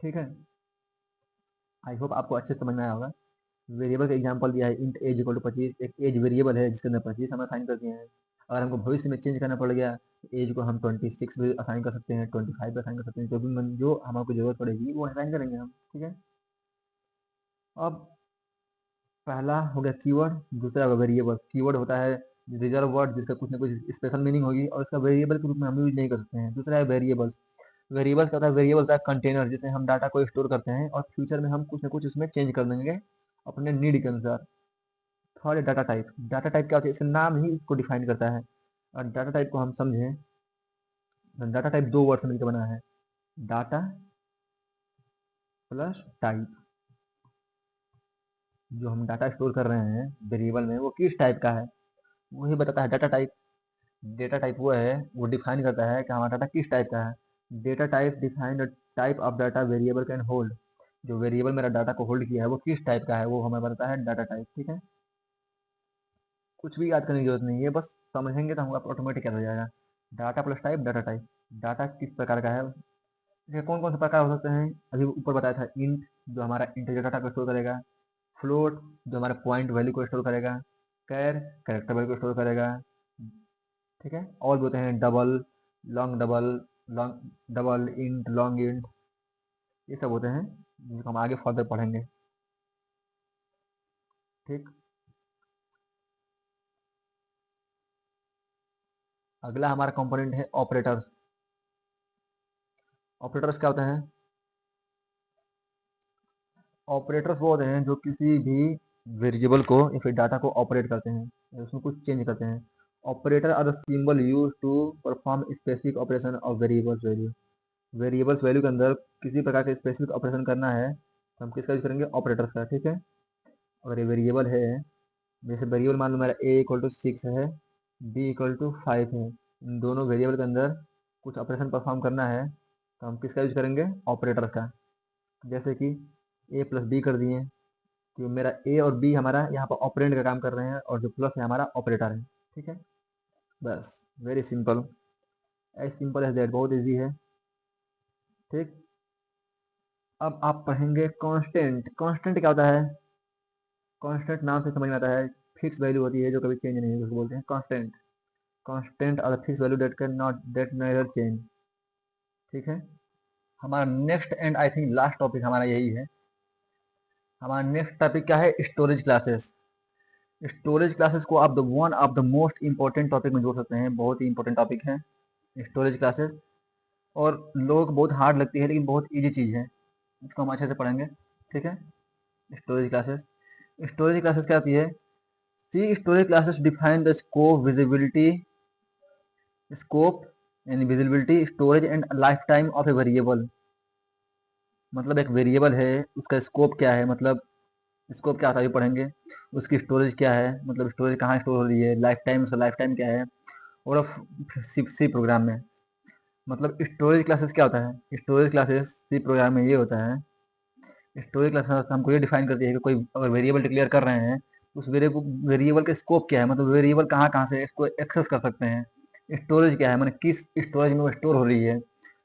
ठीक है, आई होप आपको अच्छे से समझ में आया होगा। वेरिएबल का एग्जांपल दिया है इंट एज इक्वल टू 25, एक एज वेरिएबल है जिसके अंदर 25 हम असाइन कर दिए हैं। अगर हमको भविष्य में चेंज करना पड़ गया तो एज को हम 26 भी असाइन कर सकते हैं, 25 भी असाइन कर सकते हैं, जो हमको जरूरत पड़ेगी वो असाइन करेंगे हम। ठीक है, अब पहला हो गया कीवर्ड, दूसरा होगा वेरिएबल। कीवर्ड होता है रिजर्व वर्ड जिसका कुछ ना कुछ स्पेशल मीनिंग होगी और उसका वेरिएबल के रूप में हम यूज नहीं कर सकते हैं। दूसरा है वेरिएबल्स। वेरिएबल्स का होता है, वेरिएबल होता है कंटेनर जिसमें हम डाटा को स्टोर करते हैं और फ्यूचर में हम कुछ ना कुछ उसमें चेंज कर देंगे अपने नीड के अनुसार। Third data type. Data type क्या होता है, इसका नाम ही इसको डिफाइन करता है। और डाटा टाइप को हम समझें, डाटा टाइप दो वर्ड से मिलकर बना है, डाटा प्लस टाइप। जो हम डाटा स्टोर कर रहे हैं वेरिएबल में वो किस टाइप का है वही बताता है डाटा टाइप। डेटा टाइप वो है, वो डिफाइन करता है कि हमारा डाटा किस टाइप का है। Data type define the type of data variable can hold. जो वेरिएबल मेरा डाटा को होल्ड किया है वो किस टाइप का है, वो हमें बताता है डाटा टाइप। ठीक है, कुछ भी याद करने की जरूरत नहीं है, बस समझेंगे तो हमको ऑटोमेटिक याद हो जाएगा। Data plus type, data type. Data किस प्रकार का है, जैसे कौन कौन से प्रकार हो सकते हैं, अभी ऊपर बताया था। इंट, जो हमारा इंटीजर डाटा को स्टोर करेगा। फ्लोट, जो हमारे पॉइंट वैल्यू को स्टोर करेगा। कैर, कैरेक्टर वैल्यू को स्टोर करेगा। ठीक है, और भी होते हैं double, long double, int, long int, ये सब होते हैं जिसको हम आगे फर्दर पढ़ेंगे। ठीक, अगला हमारा कंपोनेंट है ऑपरेटर्स। ऑपरेटर्स क्या होता है, ऑपरेटर्स वो होते हैं जो किसी भी वेरिएबल को या फिर डाटा को ऑपरेट करते हैं या उसमें कुछ चेंज करते हैं। Operator are the symbol use to perform specific operation of variables value. Variables value के अंदर किसी प्रकार के स्पेसिफिक ऑपरेशन करना है तो हम किसका यूज करेंगे, ऑपरेटर्स का। ठीक है, अगर ये वेरिएबल है, जैसे वेरिएबल मान लो मेरा ए इक्वल टू 6 है, बी इक्वल टू 5 है, इन दोनों वेरिएबल के अंदर कुछ ऑपरेशन परफॉर्म करना है तो हम किसका यूज करेंगे, ऑपरेटर का। जैसे कि ए प्लस बी कर दिए, कि मेरा ए और बी हमारा यहाँ पर ऑपरेंड का काम कर रहे हैं और जो प्लस है हमारा ऑपरेटर है। ठीक है, बस, very simple, as simple as that, बहुत इजी है। ठीक, अब आप पढ़ेंगे कांस्टेंट। कांस्टेंट क्या होता है, कांस्टेंट नाम से समझ में आता है फिक्स वैल्यू होती है जो कभी चेंज नहीं होगी, उसको बोलते हैं constant. Constant are fix value that can not, that never change. ठीक है, हमारा next and I think last topic हमारा यही है। हमारा नेक्स्ट टॉपिक क्या है, स्टोरेज क्लासेस। स्टोरेज क्लासेस को आप the one of the most important topic में जोड़ सकते हैं, बहुत ही इंपॉर्टेंट टॉपिक है स्टोरेज क्लासेस। और लोगों को बहुत हार्ड लगती है लेकिन बहुत इजी चीज़ है, इसको हम अच्छे से पढ़ेंगे। ठीक है, स्टोरेज क्लासेस। स्टोरेज क्लासेस क्या होती है, C storage classes define the scope, visibility, scope यानी visibility, storage and life time of a variable. मतलब एक वेरिएबल है, उसका स्कोप क्या है, मतलब स्कोप क्या होता है अभी पढ़ेंगे। उसकी स्टोरेज क्या है, मतलब स्टोरेज कहाँ स्टोर हो रही है, लाइफ टाइम, उसका लाइफ टाइम क्या है। और सी प्रोग्राम में, मतलब स्टोरेज क्लासेस क्या होता है, स्टोरेज क्लासेस सी प्रोग्राम में ये होता है। स्टोरेज क्लासेस हमको ये डिफाइन करती है कि कोई अगर वेरिएबल डिक्लेयर कर रहे हैं तो उस वेरिएबल का स्कोप क्या है, मतलब वेरिएबल कहाँ कहाँ से इसको एक्सेस कर सकते हैं। स्टोरेज क्या है, मतलब किस स्टोरेज में वो स्टोर हो रही है।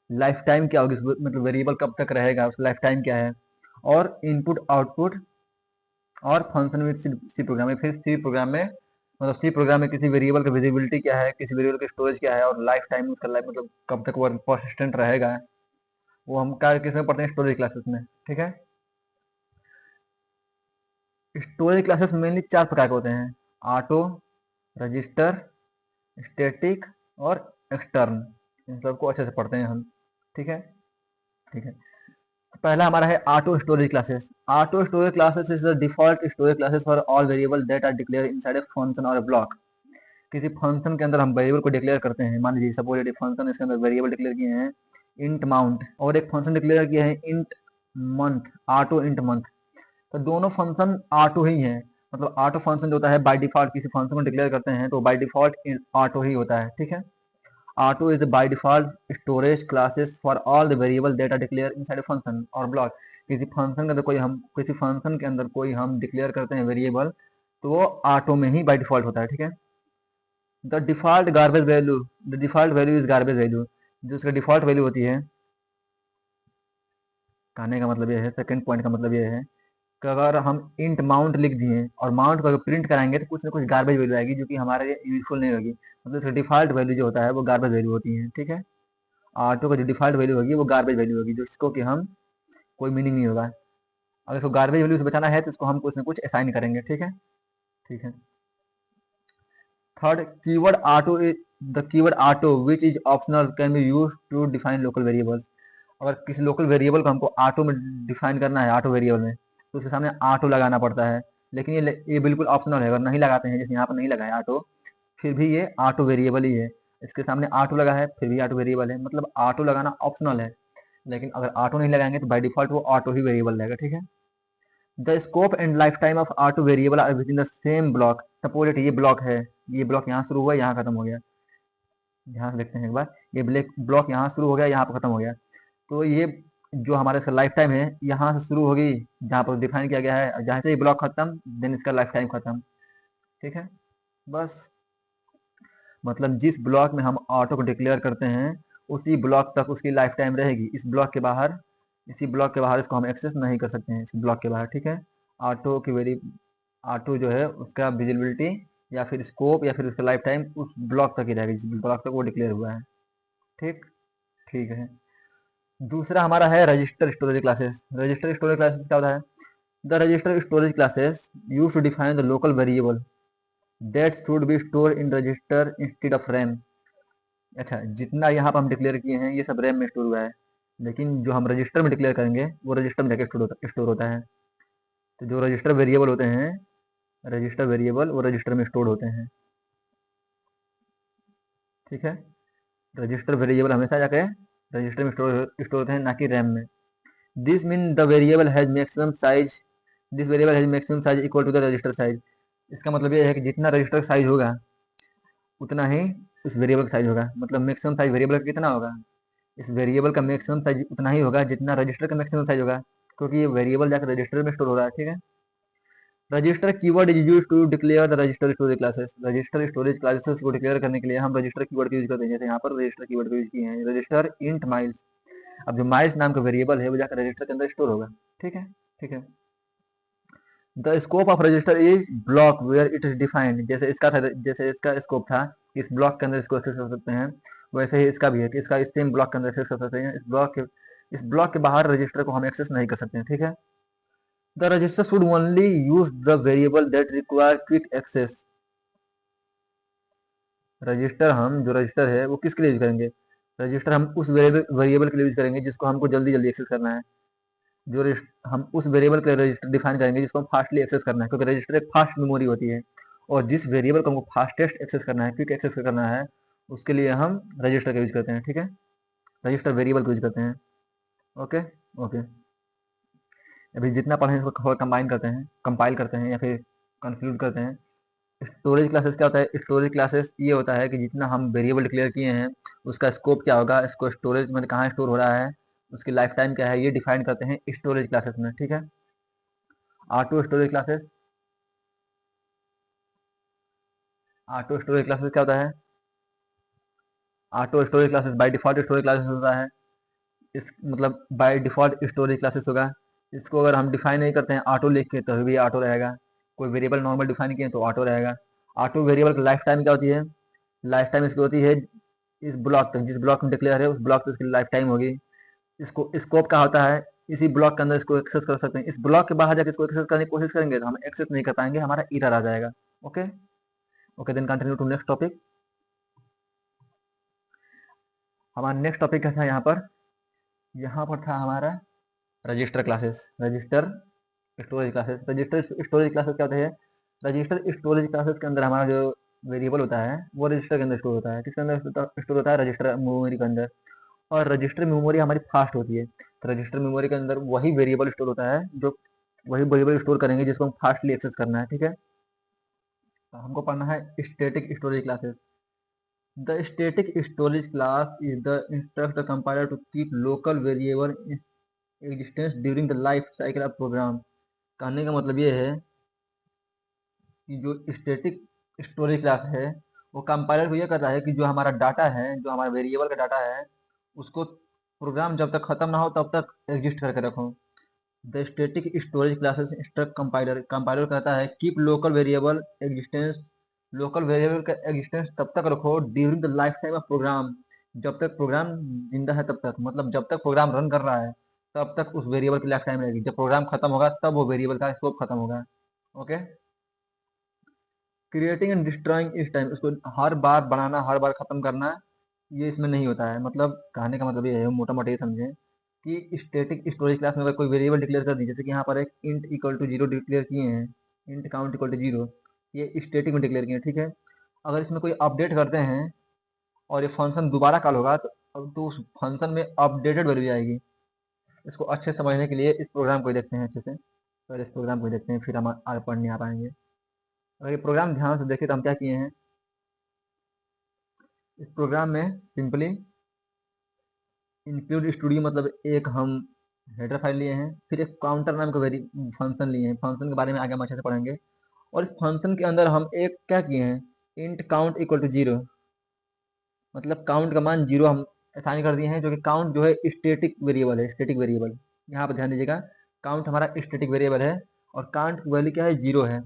लाइफ टाइम क्या होगी, मतलब वेरिएबल कब तक रहेगा, उसका लाइफ टाइम क्या है। और इनपुट आउटपुट और फंक्शन विद सी प्रोग्राम में, फिर सी प्रोग्राम में, मतलब सी प्रोग्राम में किसी वेरिएबल का विजिबिलिटी क्या है, किसी वेरिएबल का स्टोरेज क्या है, और लाइफ टाइम, उसका लाइफ मतलब कब तक वो परसिस्टेंट रहेगा, वो हम क्या किसमें पढ़ते हैं, स्टोरेज क्लासेस में। ठीक है, स्टोरेज क्लासेस मेनली 4 प्रकार के होते हैं, ऑटो, रजिस्टर, स्टैटिक और एक्सटर्न। इन सबको अच्छे से पढ़ते हैं हम। ठीक है, ठीक है, तो पहला हमारा है auto storage classes. Auto storage classes is the default storage classes for all variable that are declare inside a function और ए ब्लॉक। किसी फंक्शन के अंदर हम वेरिएबल को डिक्लेयर करते हैं, मान लीजिए सपोज ये फंक्शन, इसके अंदर वेरिएबल डिक्लेयर किए हैं इंट माउंट, और एक फंक्शन डिक्लेयर किया है int month, auto int month. तो दोनों फंक्शन ऑटो ही हैं, मतलब ऑटो फंक्शन जो होता है बाय डिफॉल्ट किसी फंक्शन को डिक्लेयर करते हैं तो बाय डिफॉल्ट ऑटो ही होता है। ठीक है, auto is by default storage classes for all the variable data declare inside function और ब्लॉक। किसी फंक्शन के अंदर कोई हम, किसी फंक्शन के अंदर कोई हम डिक्लेयर करते हैं वेरिएबल, तो वो ऑटो में ही बाय डिफॉल्ट होता है। ठीक है, the default garbage value, the default value is garbage value. जो उसका डिफॉल्ट वैल्यू होती है, कहने का मतलब ये है, सेकंड पॉइंट का मतलब ये है कि अगर हम इंट माउंट लिख दिए और माउंट को अगर प्रिंट कराएंगे तो कुछ ना कुछ गार्बेज वैल्यू आएगी जो कि हमारे लिए यूजफुल नहीं होगी, मतलब उसका डिफॉल्ट वैल्यू जो होता है वो गार्बेज वैल्यू होती है। ठीक है, ऑटो का जो डिफॉल्ट वैल्यू होगी वो गार्बेज वैल्यू होगी, जिसको कि हम कोई मीनिंग नहीं होगा। अगर इसको गार्बेज वैल्यू से बचाना है तो इसको हम कुछ ना कुछ असाइन करेंगे। ठीक है, ठीक है। Third, keyword auto is the keyword auto which is optional can be use to define local variables. अगर किसी लोकल वेरिएबल को हमको ऑटो में डिफाइन करना है, ऑटो वेरिएबल में, तो उसके सामने ऑटो लगाना पड़ता है। लेकिन ये बिल्कुल ऑप्शनल है, अगर नहीं लगाते हैं, जैसे यहाँ पर नहीं लगा है ऑटो, फिर भी ये ऑटो वेरिएबल ही है। इसके सामने ऑटो लगा है फिर भी ऑटो वेरिएबल है, मतलब ऑटो लगाना ऑप्शनल है। लेकिन अगर ऑटो नहीं लगाएंगे तो बाय डिफॉल्ट वो ऑटो ही वेरिएबल रहेगा। ठीक है, the scope and life time of auto variable are within the same block. Suppose ये ब्लॉक है, ये ब्लॉक यहाँ शुरू हुआ यहाँ खत्म हो गया, ध्यान से देखते हैं एक बार, ये ब्लैक ब्लॉक यहाँ शुरू हो गया, यहाँ पर खत्म हो गया, तो ये जो हमारा इसका लाइफ टाइम है यहाँ से शुरू होगी जहाँ पर डिफाइन किया गया है, और जहाँ से ये ब्लॉक खत्म देन इसका लाइफ टाइम खत्म। ठीक है, बस मतलब जिस ब्लॉक में हम ऑटो को डिक्लेयर करते हैं उसी ब्लॉक तक उसकी लाइफ टाइम रहेगी, इस ब्लॉक के बाहर, इसी ब्लॉक के बाहर इसको हम एक्सेस नहीं कर सकते हैं, इस ब्लॉक के बाहर। ठीक है, ऑटो की वेरी ऑटो जो है उसका विजिबिलिटी या फिर स्कोप या फिर उसका लाइफ टाइम उस ब्लॉक तक ही रहेगा जिस ब्लॉक तक वो डिक्लेयर हुआ है। ठीक, ठीक है। दूसरा हमारा है register storage classes. Register storage classes क्या होता है? The register storage classes use to define the local variable that should be store in register instead of RAM. अच्छा, जितना यहाँ पर हम डिक्लेयर किए हैं ये सब रैम में स्टोर हुआ है, लेकिन जो हम रजिस्टर में डिक्लेयर करेंगे वो रजिस्टर में जाके स्टोर होता है। तो जो रजिस्टर वेरिएबल होते हैं, रजिस्टर वेरिएबल वो रजिस्टर में स्टोर होते हैं। ठीक है, रजिस्टर वेरिएबल हमेशा जाके रजिस्टर में स्टोर होते हैं, ना कि रैम में। This mean the variable has maximum size, this variable has maximum size equal to the register size. इसका मतलब ये है कि जितना रजिस्टर साइज होगा उतना ही उस वेरिएबल का साइज होगा। मतलब मैक्सिमम साइज वेरिएबल का कितना होगा? इस वेरिएबल का मैक्सिमम साइज उतना ही होगा जितना रजिस्टर का मैक्सिमम साइज होगा, क्योंकि ये वेरिएबल जाकर रजिस्टर में स्टोर हो रहा है। ठीक है, register keyword is used to declare the register storage classes. Register storage classes को डिक्लेयर करने के लिए हम रजिस्टर कीवर्ड का यूज करते हैं, जैसे यहाँ पर रजिस्टर कीवर्ड का यूज किए हैं, रजिस्टर इंट माइल्स। अब जो माइल्स नाम का वेरिएबल है वो जाकर रजिस्टर के अंदर स्टोर होगा। ठीक है, ठीक है। The scope of register is block where it is defined. जैसे इसका था, जैसे इसका स्कोप था इस ब्लॉक के अंदर इसको एक्सेस कर सकते हैं, वैसे ही इसका भी है कि इसका इस सेम ब्लॉक के अंदर एक्सेस कर सकते हैं। इस ब्लॉक के बाहर रजिस्टर को हम एक्सेस नहीं कर सकते हैं। ठीक है, the register should only use the variable that require quick access. Register, हम जो रजिस्टर है वो किसके लिए यूज करेंगे? रजिस्टर हम उस वेरिएबल के लिए यूज करेंगे जिसको हमको जल्दी जल्दी एक्सेस करना है। हम उस वेरिएबल के रजिस्टर डिफाइन करेंगे जिसको हम फास्टली एक्सेस करना है, क्योंकि रजिस्टर एक फास्ट मेमोरी होती है, और जिस वेरिएबल को हमको फास्टेस्ट एक्सेस करना है, क्विक एक्सेस करना है, उसके लिए हम रजिस्टर का यूज करते हैं। ठीक है, रजिस्टर वेरिएबल का यूज करते हैं। Okay, okay. अभी जितना पढ़े इसको कंबाइन करते हैं, कंपाइल करते हैं या फिर कंक्लूड करते हैं। स्टोरेज क्लासेस क्या होता है? स्टोरेज क्लासेस ये होता है कि जितना हम वेरिएबल डिक्लेयर किए हैं उसका स्कोप क्या होगा, इसको स्टोरेज में कहाँ स्टोर हो रहा है, उसकी लाइफ टाइम क्या है, ये डिफाइन करते हैं स्टोरेज क्लासेस में। ठीक है, auto storage classes, auto storage classes क्या होता है? Auto storage classes by default storage classes होता है। इस मतलब बाय डिफॉल्ट स्टोरेज क्लासेस होगा। इसको अगर हम डिफाइन नहीं करते हैं ऑटो लिख के तो भी ऑटो रहेगा। कोई वेरिएबल नॉर्मल डिफाइन किए तो ऑटो रहेगा। ऑटो वेरिएबल की लाइफ टाइम क्या होती है? लाइफ टाइम इसकी होती है इस ब्लॉक तक, जिस ब्लॉक में डिक्लेयर है उस ब्लॉक तक इसकी लाइफ टाइम होगी। इसको स्कोप क्या होता है? इसी ब्लॉक के अंदर इसको एक्सेस कर सकते हैं। इस ब्लॉक के बाहर जाकर इसको एक्सेस करने की कोशिश करेंगे तो हम एक्सेस नहीं कर पाएंगे, हमारा एरर आ जाएगा। Okay, okay, then continue to next topic. हमारा नेक्स्ट टॉपिक क्या था यहाँ पर? यहाँ पर था हमारा register classes, register storage classes. Register storage classes क्या होते हैं? रजिस्टर स्टोरेज क्लासेस के अंदर हमारा जो वेरिएबल होता है वो रजिस्टर के अंदर स्टोर होता है। किसके अंदर स्टोर होता है? रजिस्टर मेमोरी के अंदर। और रजिस्टर मेमोरी हमारी फास्ट होती है, तो रजिस्टर मेमोरी के अंदर वही वेरिएबल स्टोर होता है जो वही वेरिएबल स्टोर करेंगे जिसको हम फास्टली एक्सेस करना है। ठीक है, तो हमको पढ़ना है static storage classes. The static storage class is the instruct the compiler to keep local variable existence during the life cycle of program. कहने का मतलब ये है कि जो स्टैटिक स्टोरेज क्लास है वो कंपाइलर को ये कहता है कि जो हमारा डाटा है, जो हमारा वेरिएबल का डाटा है, उसको प्रोग्राम जब तक खत्म ना हो तब तक एग्जिस्ट करके रखो। The static storage classes instruct compiler, compiler कहता है keep local variable existence, local variable का एग्जिस्टेंस तब तक रखो during the life time of program, जब तक प्रोग्राम जिंदा है तब तक, मतलब जब तक प्रोग्राम रन कर रहा है तब तक उस वेरिएबल की लाइफ टाइम रहेगी। जब प्रोग्राम खत्म होगा तब वो वेरिएबल का स्कोप खत्म होगा। ओके, क्रिएटिंग एंड डिस्ट्रॉइंग इस टाइम, उसको हर बार बनाना हर बार खत्म करना ये इसमें नहीं होता है। मतलब कहने का मतलब ये है, मोटा मोटा ये समझें कि स्टैटिक स्टोरेज क्लास में अगर कोई वेरिएबल डिक्लेयर कर दी, जैसे कि यहाँ पर एक int equal to zero declare किए हैं, int count equal to zero, ये स्टैटिक में डिक्लेयर किए हैं। ठीक है, अगर इसमें कोई अपडेट करते हैं और ये फंक्शन दोबारा कॉल होगा तो उस फंक्शन में अपडेटेड वैल्यू आएगी। इसको अच्छे से समझने के लिए इस प्रोग्राम को ही देखते हैं अच्छे से, पहले इस प्रोग्राम को ही देखते हैं फिर हम आगे पढ़ने आ पाएंगे। अगर ये प्रोग्राम ध्यान से देखें तो हम क्या किए हैं, इस प्रोग्राम में सिंपली इंक्लूड स्टूडियो मतलब एक हम हेडर फाइल लिए हैं, फिर एक काउंटर नाम का वेरी फंक्शन लिए हैं। फंक्शन के बारे में आगे हम अच्छे से पढ़ेंगे। और इस फंक्शन के अंदर हम एक क्या किए हैं, इंट काउंट इक्वल टू 0, मतलब काउंट का मान 0 हम असाइन कर दिए हैं, जो कि काउंट जो है स्टेटिक वेरिएबल है, स्टेटिक वेरिएबल। यहाँ पर ध्यान दीजिएगा, काउंट हमारा स्टेटिक वेरिएबल है और काउंट की वैल्यू क्या है, 0 है।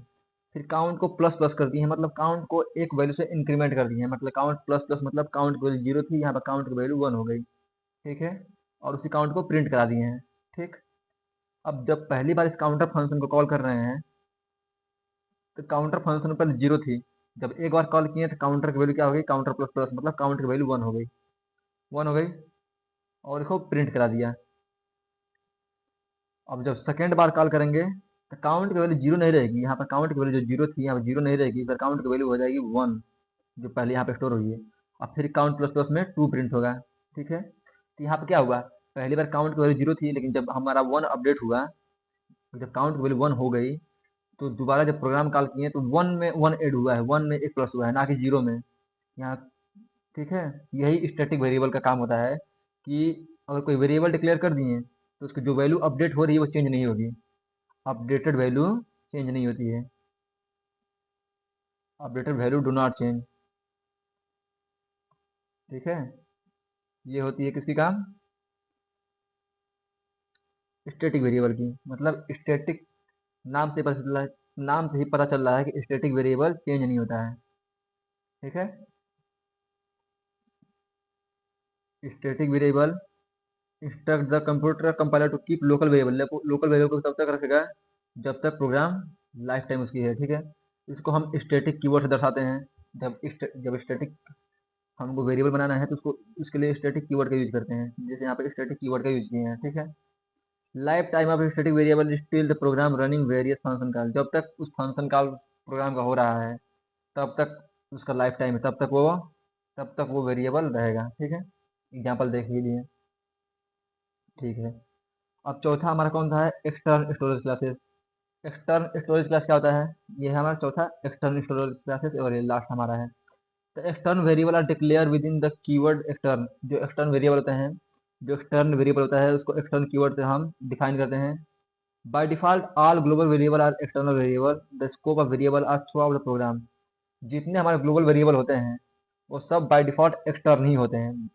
फिर काउंट को प्लस प्लस कर दिए हैं, मतलब काउंट को एक वैल्यू से इंक्रीमेंट कर दिए हैं, मतलब काउंट प्लस प्लस मतलब काउंट की वैल्यू 0 थी, यहाँ पर काउंट की वैल्यू 1 हो गई। ठीक है, और उसी काउंट को प्रिंट करा दिए हैं। ठीक, अब जब पहली बार इस काउंटर फंक्शन को कॉल कर रहे हैं तो काउंटर फंक्शन पहले 0 थी, जब एक बार कॉल किए तो काउंटर की वैल्यू क्या हो गई, काउंटर प्लस प्लस मतलब काउंट की वैल्यू 1 हो गई, 1 हो गई, और इसको प्रिंट करा दिया। अब जब सेकेंड बार कॉल करेंगे तो काउंट की वैल्यू 0 नहीं रहेगी, यहाँ पर काउंट की वैल्यू जो 0 थी यहाँ पर 0 नहीं रहेगी, फिर काउंट की वैल्यू हो जाएगी 1, जो पहले यहाँ पे स्टोर हुई है। अब फिर काउंट प्लस प्लस में 2 प्रिंट होगा। ठीक है, तो यहाँ पर क्या हुआ, पहली बार काउंट की वैल्यू 0 थी, लेकिन जब हमारा 1 अपडेट हुआ, जब काउंट की वैल्यू 1 हो गई, तो दोबारा जब प्रोग्राम कॉल किए तो 1 में 1 ऐड हुआ है, 1 में एक प्लस हुआ है, ना कि 0 में यहाँ। ठीक है, यही स्टैटिक वेरिएबल का काम होता है कि अगर कोई वेरिएबल डिक्लेयर कर दिए तो उसकी जो वैल्यू अपडेट हो रही है वो चेंज नहीं होगी, अपडेटेड वैल्यू चेंज नहीं होती है, updated value do not change. ठीक है, ये होती है किसकी काम, स्टैटिक वेरिएबल की। मतलब स्टैटिक नाम से पता चल रहा है, नाम से ही पता चल रहा है कि स्टैटिक वेरिएबल चेंज नहीं होता है। ठीक है, static variable instruct the computer compiler to keep local variable, local variable को तब तक रखेगा जब तक प्रोग्राम लाइफ टाइम उसकी है। ठीक है, इसको हम स्टैटिक कीवर्ड से दर्शाते हैं। जब स्टैटिक हमको वेरिएबल बनाना है तो उसको उसके लिए स्टैटिक कीवर्ड का यूज करते हैं, जैसे यहाँ पे स्टैटिक कीवर्ड का यूज किए हैं। ठीक है, life time of static variable still the program running various function call, जब तक उस फंक्शन कॉल प्रोग्राम का हो रहा है तब तक उसका लाइफ टाइम है, तब तक वो वेरिएबल रहेगा। ठीक है, एग्जाम्पल देख लीजिए। ठीक है, अब चौथा हमारा कौन सा है, external storage classes. External storage class क्या होता है, ये है हमारा चौथा एक्सटर्नल स्टोरेज क्लासेस, और ये लास्ट हमारा है। तो extern variable are declare within the keyword extern, जो एक्सटर्न वेरिएबल होते हैं, जो एक्सटर्न वेरिएबल होता है उसको एक्सटर्न कीवर्ड से हम डिफाइन करते हैं। By default all global variable are external variable, the scope of variable are throughout the program, जितने हमारे ग्लोबल वेरिएबल होते हैं वो सब बाय डिफॉल्ट एक्सटर्न ही होते हैं।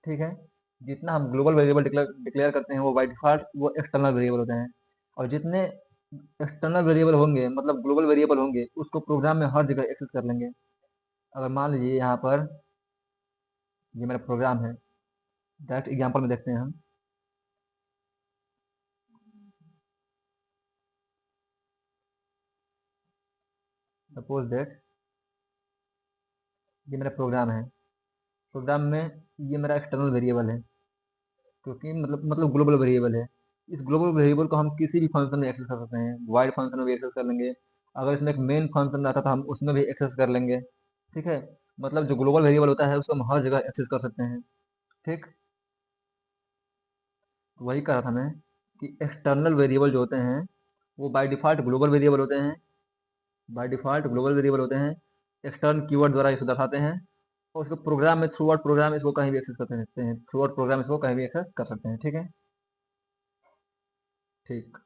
ठीक है, जितना हम ग्लोबल वेरिएबल डिक्लेयर करते हैं वो बाय डिफॉल्ट वो एक्सटर्नल वेरिएबल होते हैं, और जितने एक्सटर्नल वेरिएबल होंगे मतलब ग्लोबल वेरिएबल होंगे उसको प्रोग्राम में हर जगह एक्सेस कर लेंगे। अगर मान लीजिए यहाँ पर ये मेरा प्रोग्राम है, डायरेक्ट एग्जांपल में देखते हैं हम। सपोज दैट ये मेरा प्रोग्राम है, प्रोग्राम में ये मेरा एक्सटर्नल वेरिएबल है, क्योंकि मतलब ग्लोबल वेरिएबल है। इस ग्लोबल वेरिएबल को हम किसी भी फंक्शन में एक्सेस कर सकते हैं, वाइड फंक्शन में भी एक्सेस कर लेंगे, अगर इसमें एक मेन फंक्शन रहता तो हम उसमें भी एक्सेस कर लेंगे। ठीक है, मतलब जो ग्लोबल वेरिएबल होता है उसको हम हर जगह एक्सेस कर सकते हैं। ठीक, तो वही कहा था मैं कि एक्सटर्नल वेरिएबल जो होते हैं वो बाय डिफॉल्ट ग्लोबल वेरिएबल होते हैं, बाय डिफॉल्ट ग्लोबल वेरिएबल होते हैं, एक्सटर्न कीवर्ड द्वारा इसे दर्शाते हैं, और उसको प्रोग्राम में थ्रू आउट प्रोग्राम इसको कहीं भी एक्सेस कर सकते हैं, थ्रू आउट प्रोग्राम इसको कहीं भी एक्सेस कर सकते हैं। ठीक है, ठीक,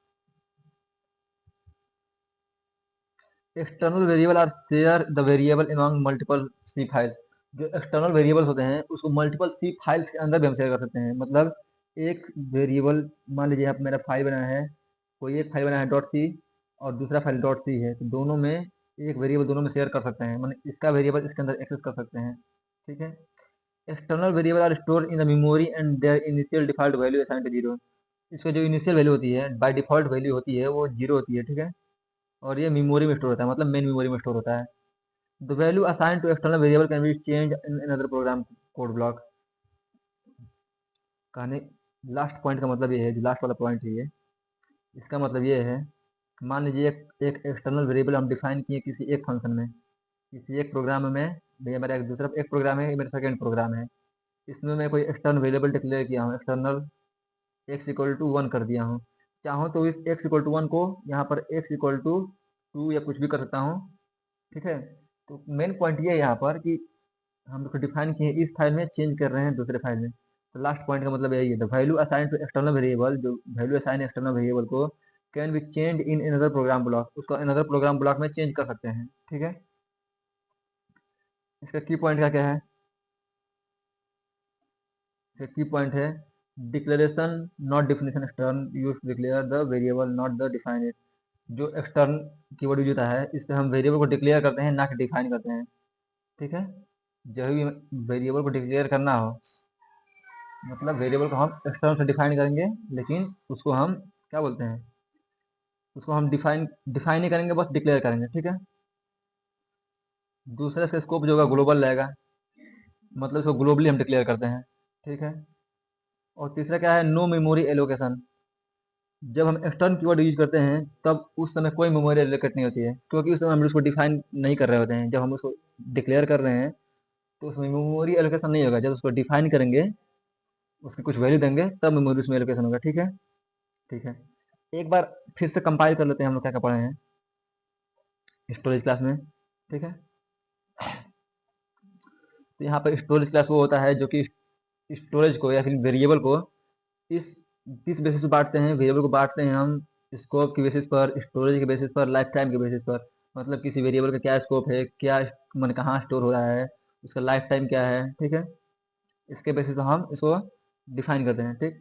external variable are share the variable among multiple C files, जो एक्सटर्नल वेरिएबल्स होते हैं उसको मल्टीपल सी फाइल्स के अंदर भी हम शेयर कर सकते हैं। मतलब एक वेरिएबल, मान लीजिए आप मेरा फाइल बना है, कोई एक फाइल बना है डॉट सी और दूसरा फाइल डॉट सी है, तो दोनों में एक वेरिएबल दोनों में शेयर कर सकते हैं, मतलब इसका वेरिएबल इसके अंदर एक्सेस कर सकते हैं। ठीक है, external variable are store in the memory and their initial default value assign to 0, इसका जो इनिशियल वैल्यू होती है बाय डिफॉल्ट वैल्यू होती है वो 0 होती है। ठीक है, और ये मेमोरी में स्टोर होता है, मतलब मेन मेमोरी में स्टोर होता है। The value assign to external variable can be change in another program code block. कहने लास्ट पॉइंट का मतलब ये है, जो लास्ट वाला पॉइंट है ये, इसका मतलब ये है, मान लीजिए एक एक्सटर्नल वेरिएबल हम डिफाइन किए किसी एक फंक्शन में, किसी एक प्रोग्राम में, भैया मेरा एक दूसरा एक प्रोग्राम है, ये मेरा सेकेंड प्रोग्राम है, इसमें मैं कोई एक्सटर्नल वेरिएबल डिक्लेयर किया हूँ, एक्सटर्नल एक्स इक्वल टू 1 कर दिया हूँ, चाहूँ तो इस एक्स इक्वल टू 1 को यहाँ पर एक्स इक्वल टू 2 या कुछ भी कर सकता हूँ। ठीक है, तो मेन पॉइंट ये है यहाँ पर कि हम लोग डिफाइन किए इस फाइल में, चेंज कर रहे हैं दूसरे फाइल में। तो लास्ट पॉइंट का मतलब यही है, the value assign to external variable, जो वैल्यू असाइन एक्सटर्नल वेरिएबल को can be change in another program block, उसको अनदर प्रोग्राम ब्लॉक में चेंज कर सकते हैं। ठीक है, इसका की पॉइंट क्या क्या है? इसका की पॉइंट है declaration not definition extern use to declare the variable not the define it. जो एक्सटर्न कीवर्ड यूज होता है, इससे हम वेरिएबल को डिक्लेयर करते हैं, ना कि डिफाइन करते हैं। ठीक है, जब भी वेरिएबल को डिक्लेयर करना हो, मतलब वेरिएबल को हम एक्सटर्न से डिफाइन करेंगे, लेकिन उसको हम क्या बोलते हैं, उसको हम डिफाइन नहीं करेंगे, बस डिक्लेयर करेंगे। ठीक है, दूसरा इसका स्कोप जो होगा ग्लोबल रहेगा, मतलब इसको ग्लोबली हम डिक्लेयर करते हैं। ठीक है, और तीसरा क्या है, नो मेमोरी एलोकेशन। जब हम एक्सटर्न कीवर्ड यूज करते हैं तब उस समय कोई मेमोरी एलोकेट नहीं होती है, क्योंकि उस समय हम उसको डिफाइन नहीं कर रहे होते हैं। जब हम उसको डिक्लेयर कर रहे हैं तो उसमें मेमोरी एलोकेशन नहीं होगा, जब उसको डिफाइन करेंगे, उसकी कुछ वैल्यू देंगे, तब मेमोरी उसमें एलोकेशन होगा। ठीक है, ठीक है, एक बार फिर से कंपाइल कर लेते हैं हम लोग क्या क्या पढ़े हैं स्टोरेज क्लास में। ठीक है, तो यहाँ पर स्टोरेज क्लास वो होता है जो कि स्टोरेज को या फिर वेरिएबल को इस किस बेसिस पर बांटते हैं, वेरिएबल को बांटते हैं हम स्कोप के बेसिस पर, स्टोरेज के बेसिस पर, लाइफ टाइम के बेसिस पर। मतलब किसी वेरिएबल का क्या स्कोप है, क्या मन कहाँ स्टोर हो रहा है, उसका लाइफ टाइम क्या है। ठीक है, इसके बेसिस पर हम इसको डिफाइन करते हैं। ठीक,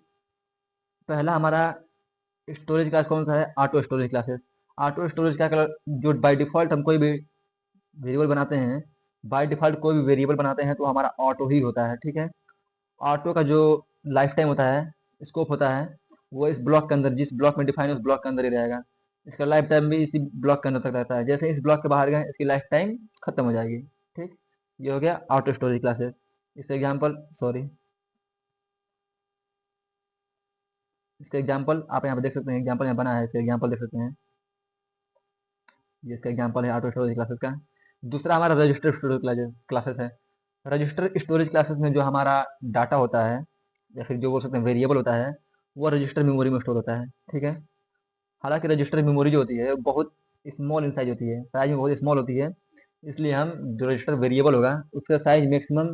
पहला हमारा स्टोरेज क्लास कौन सा है, auto storage classes. Auto storage क्या जो बाय डिफॉल्ट हम कोई भी वेरिएबल बनाते हैं, बाय डिफॉल्ट कोई भी वेरिएबल बनाते हैं तो हमारा ऑटो ही होता है। ठीक है, ऑटो का जो लाइफ टाइम होता है, स्कोप होता है, वो इस ब्लॉक के अंदर, जिस ब्लॉक में डिफाइन है उस ब्लॉक के अंदर ही रहेगा। इसका लाइफ टाइम भी इसी ब्लॉक के अंदर तक रहता है। जैसे ही इस ब्लॉक के बाहर गए, इसकी लाइफ टाइम खत्म हो जाएगी। ठीक, ये हो गया ऑटो स्टोरेज क्लासेस। इसका एग्जाम्पल, सॉरी, इसका एग्जाम्पल आप यहाँ पे देख सकते हैं, एग्जाम्पल यहाँ बना है, इसका एग्जाम्पल देख सकते हैं, ये इसका एग्जाम्पल है ऑटो स्टोरेज क्लासेस का। दूसरा हमारा रजिस्टर स्टोरेज क्लासेस है। रजिस्टर स्टोरेज क्लासेस में जो हमारा डाटा होता है, या फिर जो बोल सकते हैं वेरिएबल होता है, वो रजिस्टर मेमोरी में स्टोर होता है। ठीक है, हालांकि रजिस्टर मेमोरी जो होती है बहुत स्मॉल इन साइज होती है, साइज में बहुत स्मॉल होती है, इसलिए हम जो रजिस्टर वेरिएबल होगा उसका साइज मैक्सिमम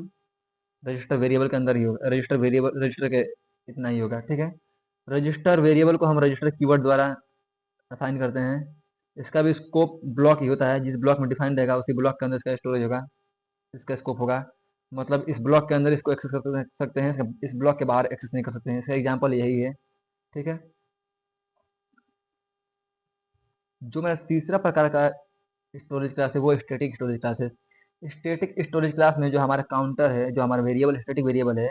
रजिस्टर वेरिएबल के अंदर ही होगा, रजिस्टर वेरिएबल रजिस्टर के इतना ही होगा। ठीक है, रजिस्टर वेरिएबल को हम रजिस्टर कीवर्ड द्वारा असाइन करते हैं। इसका भी स्कोप ब्लॉक ही होता है, जिस ब्लॉक में डिफाइन रहेगा उसी ब्लॉक के अंदर इसका स्टोरेज होगा, इसका स्कोप होगा। मतलब इस ब्लॉक के अंदर इसको एक्सेस कर सकते हैं, इस ब्लॉक के बाहर एक्सेस नहीं कर सकते हैं। इसका एग्जाम्पल यही है। ठीक है, जो मेरा तीसरा प्रकार का स्टोरेज क्लास है वो स्टैटिक स्टोरेज क्लास है। स्टैटिक स्टोरेज क्लास में जो हमारा काउंटर है, जो हमारा वेरिएबल स्टैटिक वेरिएबल है,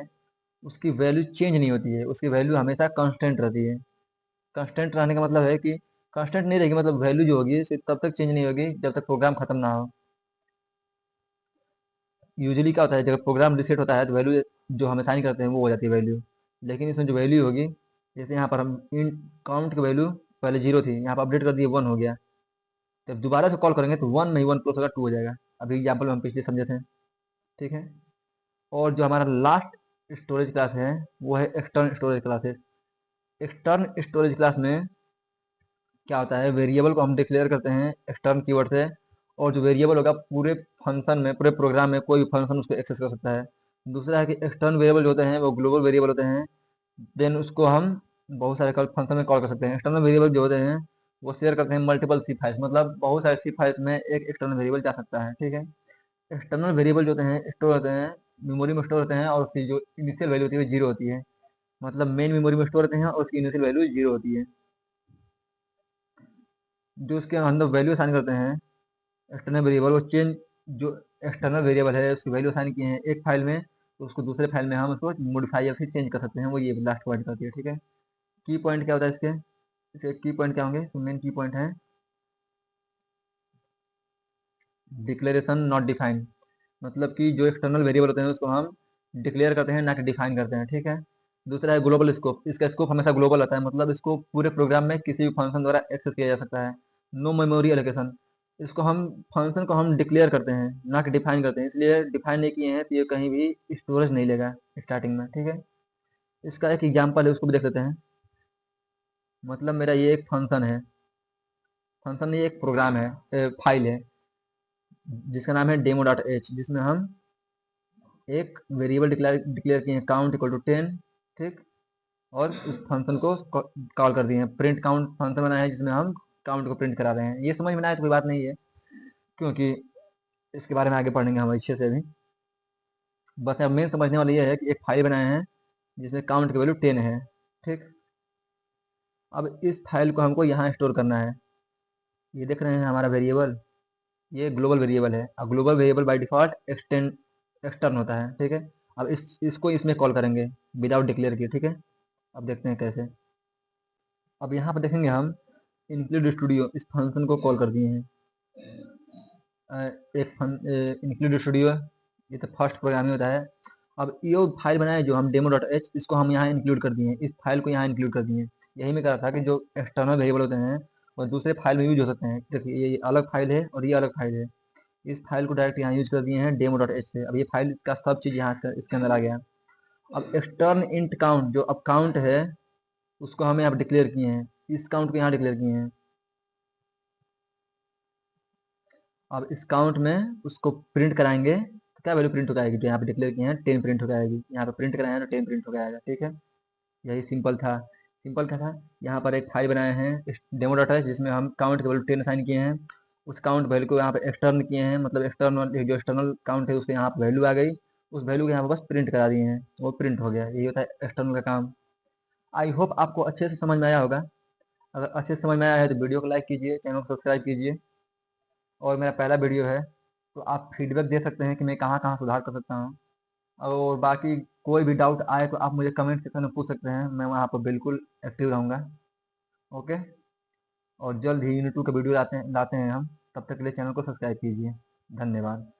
उसकी वैल्यू चेंज नहीं होती है, उसकी वैल्यू हमेशा कांस्टेंट रहती है। कांस्टेंट रहने का मतलब है कि कांस्टेंट नहीं रहेगी, मतलब वैल्यू जो होगी तब तक चेंज नहीं होगी जब तक प्रोग्राम खत्म ना हो। यूजुअली क्या होता है, जब प्रोग्राम रिसेट होता है तो वैल्यू जो हम असाइन करते हैं वो हो जाती है वैल्यू। लेकिन इसमें जो वैल्यू होगी, जैसे यहाँ पर हम इन काउंट की वैल्यू पहले जीरो थी, यहाँ पर अपडेट कर दिए वन हो गया, जब दोबारा से कॉल करेंगे तो वन नहीं, वन प्लस होगा टू हो जाएगा। अभी एग्जाम्पल में हम पिछले समझे थे। ठीक है, और जो हमारा लास्ट स्टोरेज क्लास है वो है एक्सटर्न स्टोरेज क्लास है। एक्सटर्न स्टोरेज क्लास में क्या होता है, वेरिएबल को हम डिक्लेयर करते हैं एक्सटर्न कीवर्ड से, और जो वेरिएबल होगा पूरे फंक्शन में, पूरे प्रोग्राम में कोई भी फंक्शन उसको एक्सेस कर सकता है। दूसरा है कि एक्सटर्न वेरिएबल जो होते हैं वो ग्लोबल वेरिएबल होते हैं, देन उसको हम बहुत सारे फंक्शन में कॉल कर सकते हैं। एक्सटर्नल वेरिएबल जो होते हैं वो शेयर करते हैं मल्टीपल सी फाइल्स, मतलब बहुत सारे सी फाइल्स में एक एक्सटर्नल वेरिएबल जा सकता है। ठीक है, एक्सटर्नल वेरिएबल जो होते हैं स्टोर होते हैं, मेमोरी में स्टोर होते हैं, और उसकी जो इनिशियल वैल्यू होती है जीरो होती है। मतलब मेन मेमोरी में स्टोर होते हैं और उसकी इनिशियल वैल्यू जीरो होती है। जो उसके अंदर वैल्यू असाइन करते हैं एक्सटर्नल वेरिएबल, वो चेंज, जो एक्सटर्नल वेरिएबल है उसकी वैल्यू असाइन किए हैं एक फाइल में, तो उसको दूसरे फाइल में हम उसको मॉडिफाई या फिर चेंज कर सकते हैं। वो ये लास्ट पॉइंट करती है। ठीक है, की पॉइंट क्या होता है इसके, इसके की पॉइंट क्या होंगे, मेन की पॉइंट है डिक्लेरेशन नॉट डिफाइन, मतलब कि जो एक्सटर्नल वेरिएबल होते हैं उसको हम डिक्लेयर करते हैं, ना कि डिफाइन करते हैं। ठीक है, दूसरा है ग्लोबल स्कोप। इसका स्कोप हमेशा ग्लोबल होता है, मतलब इसको पूरे प्रोग्राम में किसी भी फंक्शन द्वारा एक्सेस किया जा सकता है। नो मेमोरी एलोकेशन, इसको हम फंक्शन को हम डिक्लेयर करते हैं, ना कि डिफाइन करते हैं, इसलिए डिफाइन नहीं किए हैं तो ये कहीं भी स्टोरेज नहीं लेगा स्टार्टिंग में। ठीक है, इसका एक एग्जाम्पल है, उसको भी देख लेते हैं। मतलब मेरा ये एक फंक्शन है, फंक्शन ये एक प्रोग्राम है, फाइल है जिसका नाम है डेमो डॉट एच, जिसमें हम एक वेरिएबल डिक्लेयर किए हैं काउंट इक्वल टू 10, ठीक, और उस फंक्शन को कॉल कर दिए हैं। प्रिंट काउंट फंक्शन बनाया है जिसमें हम काउंट को प्रिंट करा रहे हैं। ये समझ में ना आए तो कोई बात नहीं है, क्योंकि इसके बारे में आगे पढ़ेंगे हम अच्छे से भी। बस अब मेन समझने वाला ये है कि एक फाइल बनाए हैं जिसमें काउंट की वैल्यू 10 है, ठीक। अब इस फाइल को हमको यहाँ स्टोर करना है। ये देख रहे हैं हमारा वेरिएबल, ये ग्लोबल वेरिएबल है। अब global variable by default extern होता है, ठीक है। अब इसको इसमें कॉल करेंगे विदाउट डिक्लेयर किए, ठीक है। अब देखते हैं कैसे। अब यहाँ पर देखेंगे हम इंक्लूड स्टूडियो, इस फंक्शन को कॉल कर दिए हैं। इंक्लूड स्टूडियो, ये तो फर्स्ट प्रोग्रामिंग होता है। अब ये फाइल बनाए जो हम demo.h, इसको हम यहाँ इंक्लूड कर दिए हैं, इस फाइल को यहाँ इंक्लूड कर दिए हैं। यही मैं कह रहा था कि जो एक्सटर्नल वेरिएबल होते हैं वो दूसरे फाइल में यूज हो सकते हैं। देखिए ये अलग फाइल है और ये अलग फाइल है। इस फाइल को डायरेक्ट यहाँ यूज कर दिए हैं demo.h से। अब ये फाइल का सब चीज़ यहाँ इसके अंदर आ गया। अब एक्सटर्न इंट काउंट, जो अब काउंट है उसको हमें यहाँ डिक्लेयर किए हैं, इस काउंट को यहाँ डिक्लेयर किए हैं। अब इस काउंट में उसको प्रिंट कराएंगे तो क्या वैल्यू प्रिंट हो जाएगी, तो यहाँ पे डिक्लेयर किए हैं 10 प्रिंट हो जाएगी। यहाँ पे प्रिंट कराए हैं तो 10 प्रिंट हो जाएगा, ठीक है। यही सिंपल था। सिंपल क्या था, यहाँ पर एक फाइल बनाए हैं डेमो डाटा जिसमें हम काउंट की वैल्यू 10 असाइन किए हैं। उस काउंट वैल्यू को यहाँ पे एक्सटर्न किए हैं, मतलब एक्सटर्नल जो एक्सटर्नल काउंट है उसके यहाँ पर वैल्यू आ गई, उस वैल्यू को यहाँ पर बस प्रिंट करा दिए हैं, वो प्रिंट हो गया। यही होता है एक्सटर्नल का काम। आई होप आपको अच्छे से समझ में आया होगा। अगर अच्छे से समझ में आया है तो वीडियो को लाइक कीजिए, चैनल को सब्सक्राइब कीजिए। और मेरा पहला वीडियो है तो आप फीडबैक दे सकते हैं कि मैं कहाँ कहाँ सुधार कर सकता हूँ। और बाकी कोई भी डाउट आए तो आप मुझे कमेंट सेक्शन में पूछ सकते हैं, मैं वहाँ पर बिल्कुल एक्टिव रहूँगा। ओके, और जल्द ही यूनिट 2 का वीडियो लाते हैं हम। तब तक के लिए चैनल को सब्सक्राइब कीजिए। धन्यवाद।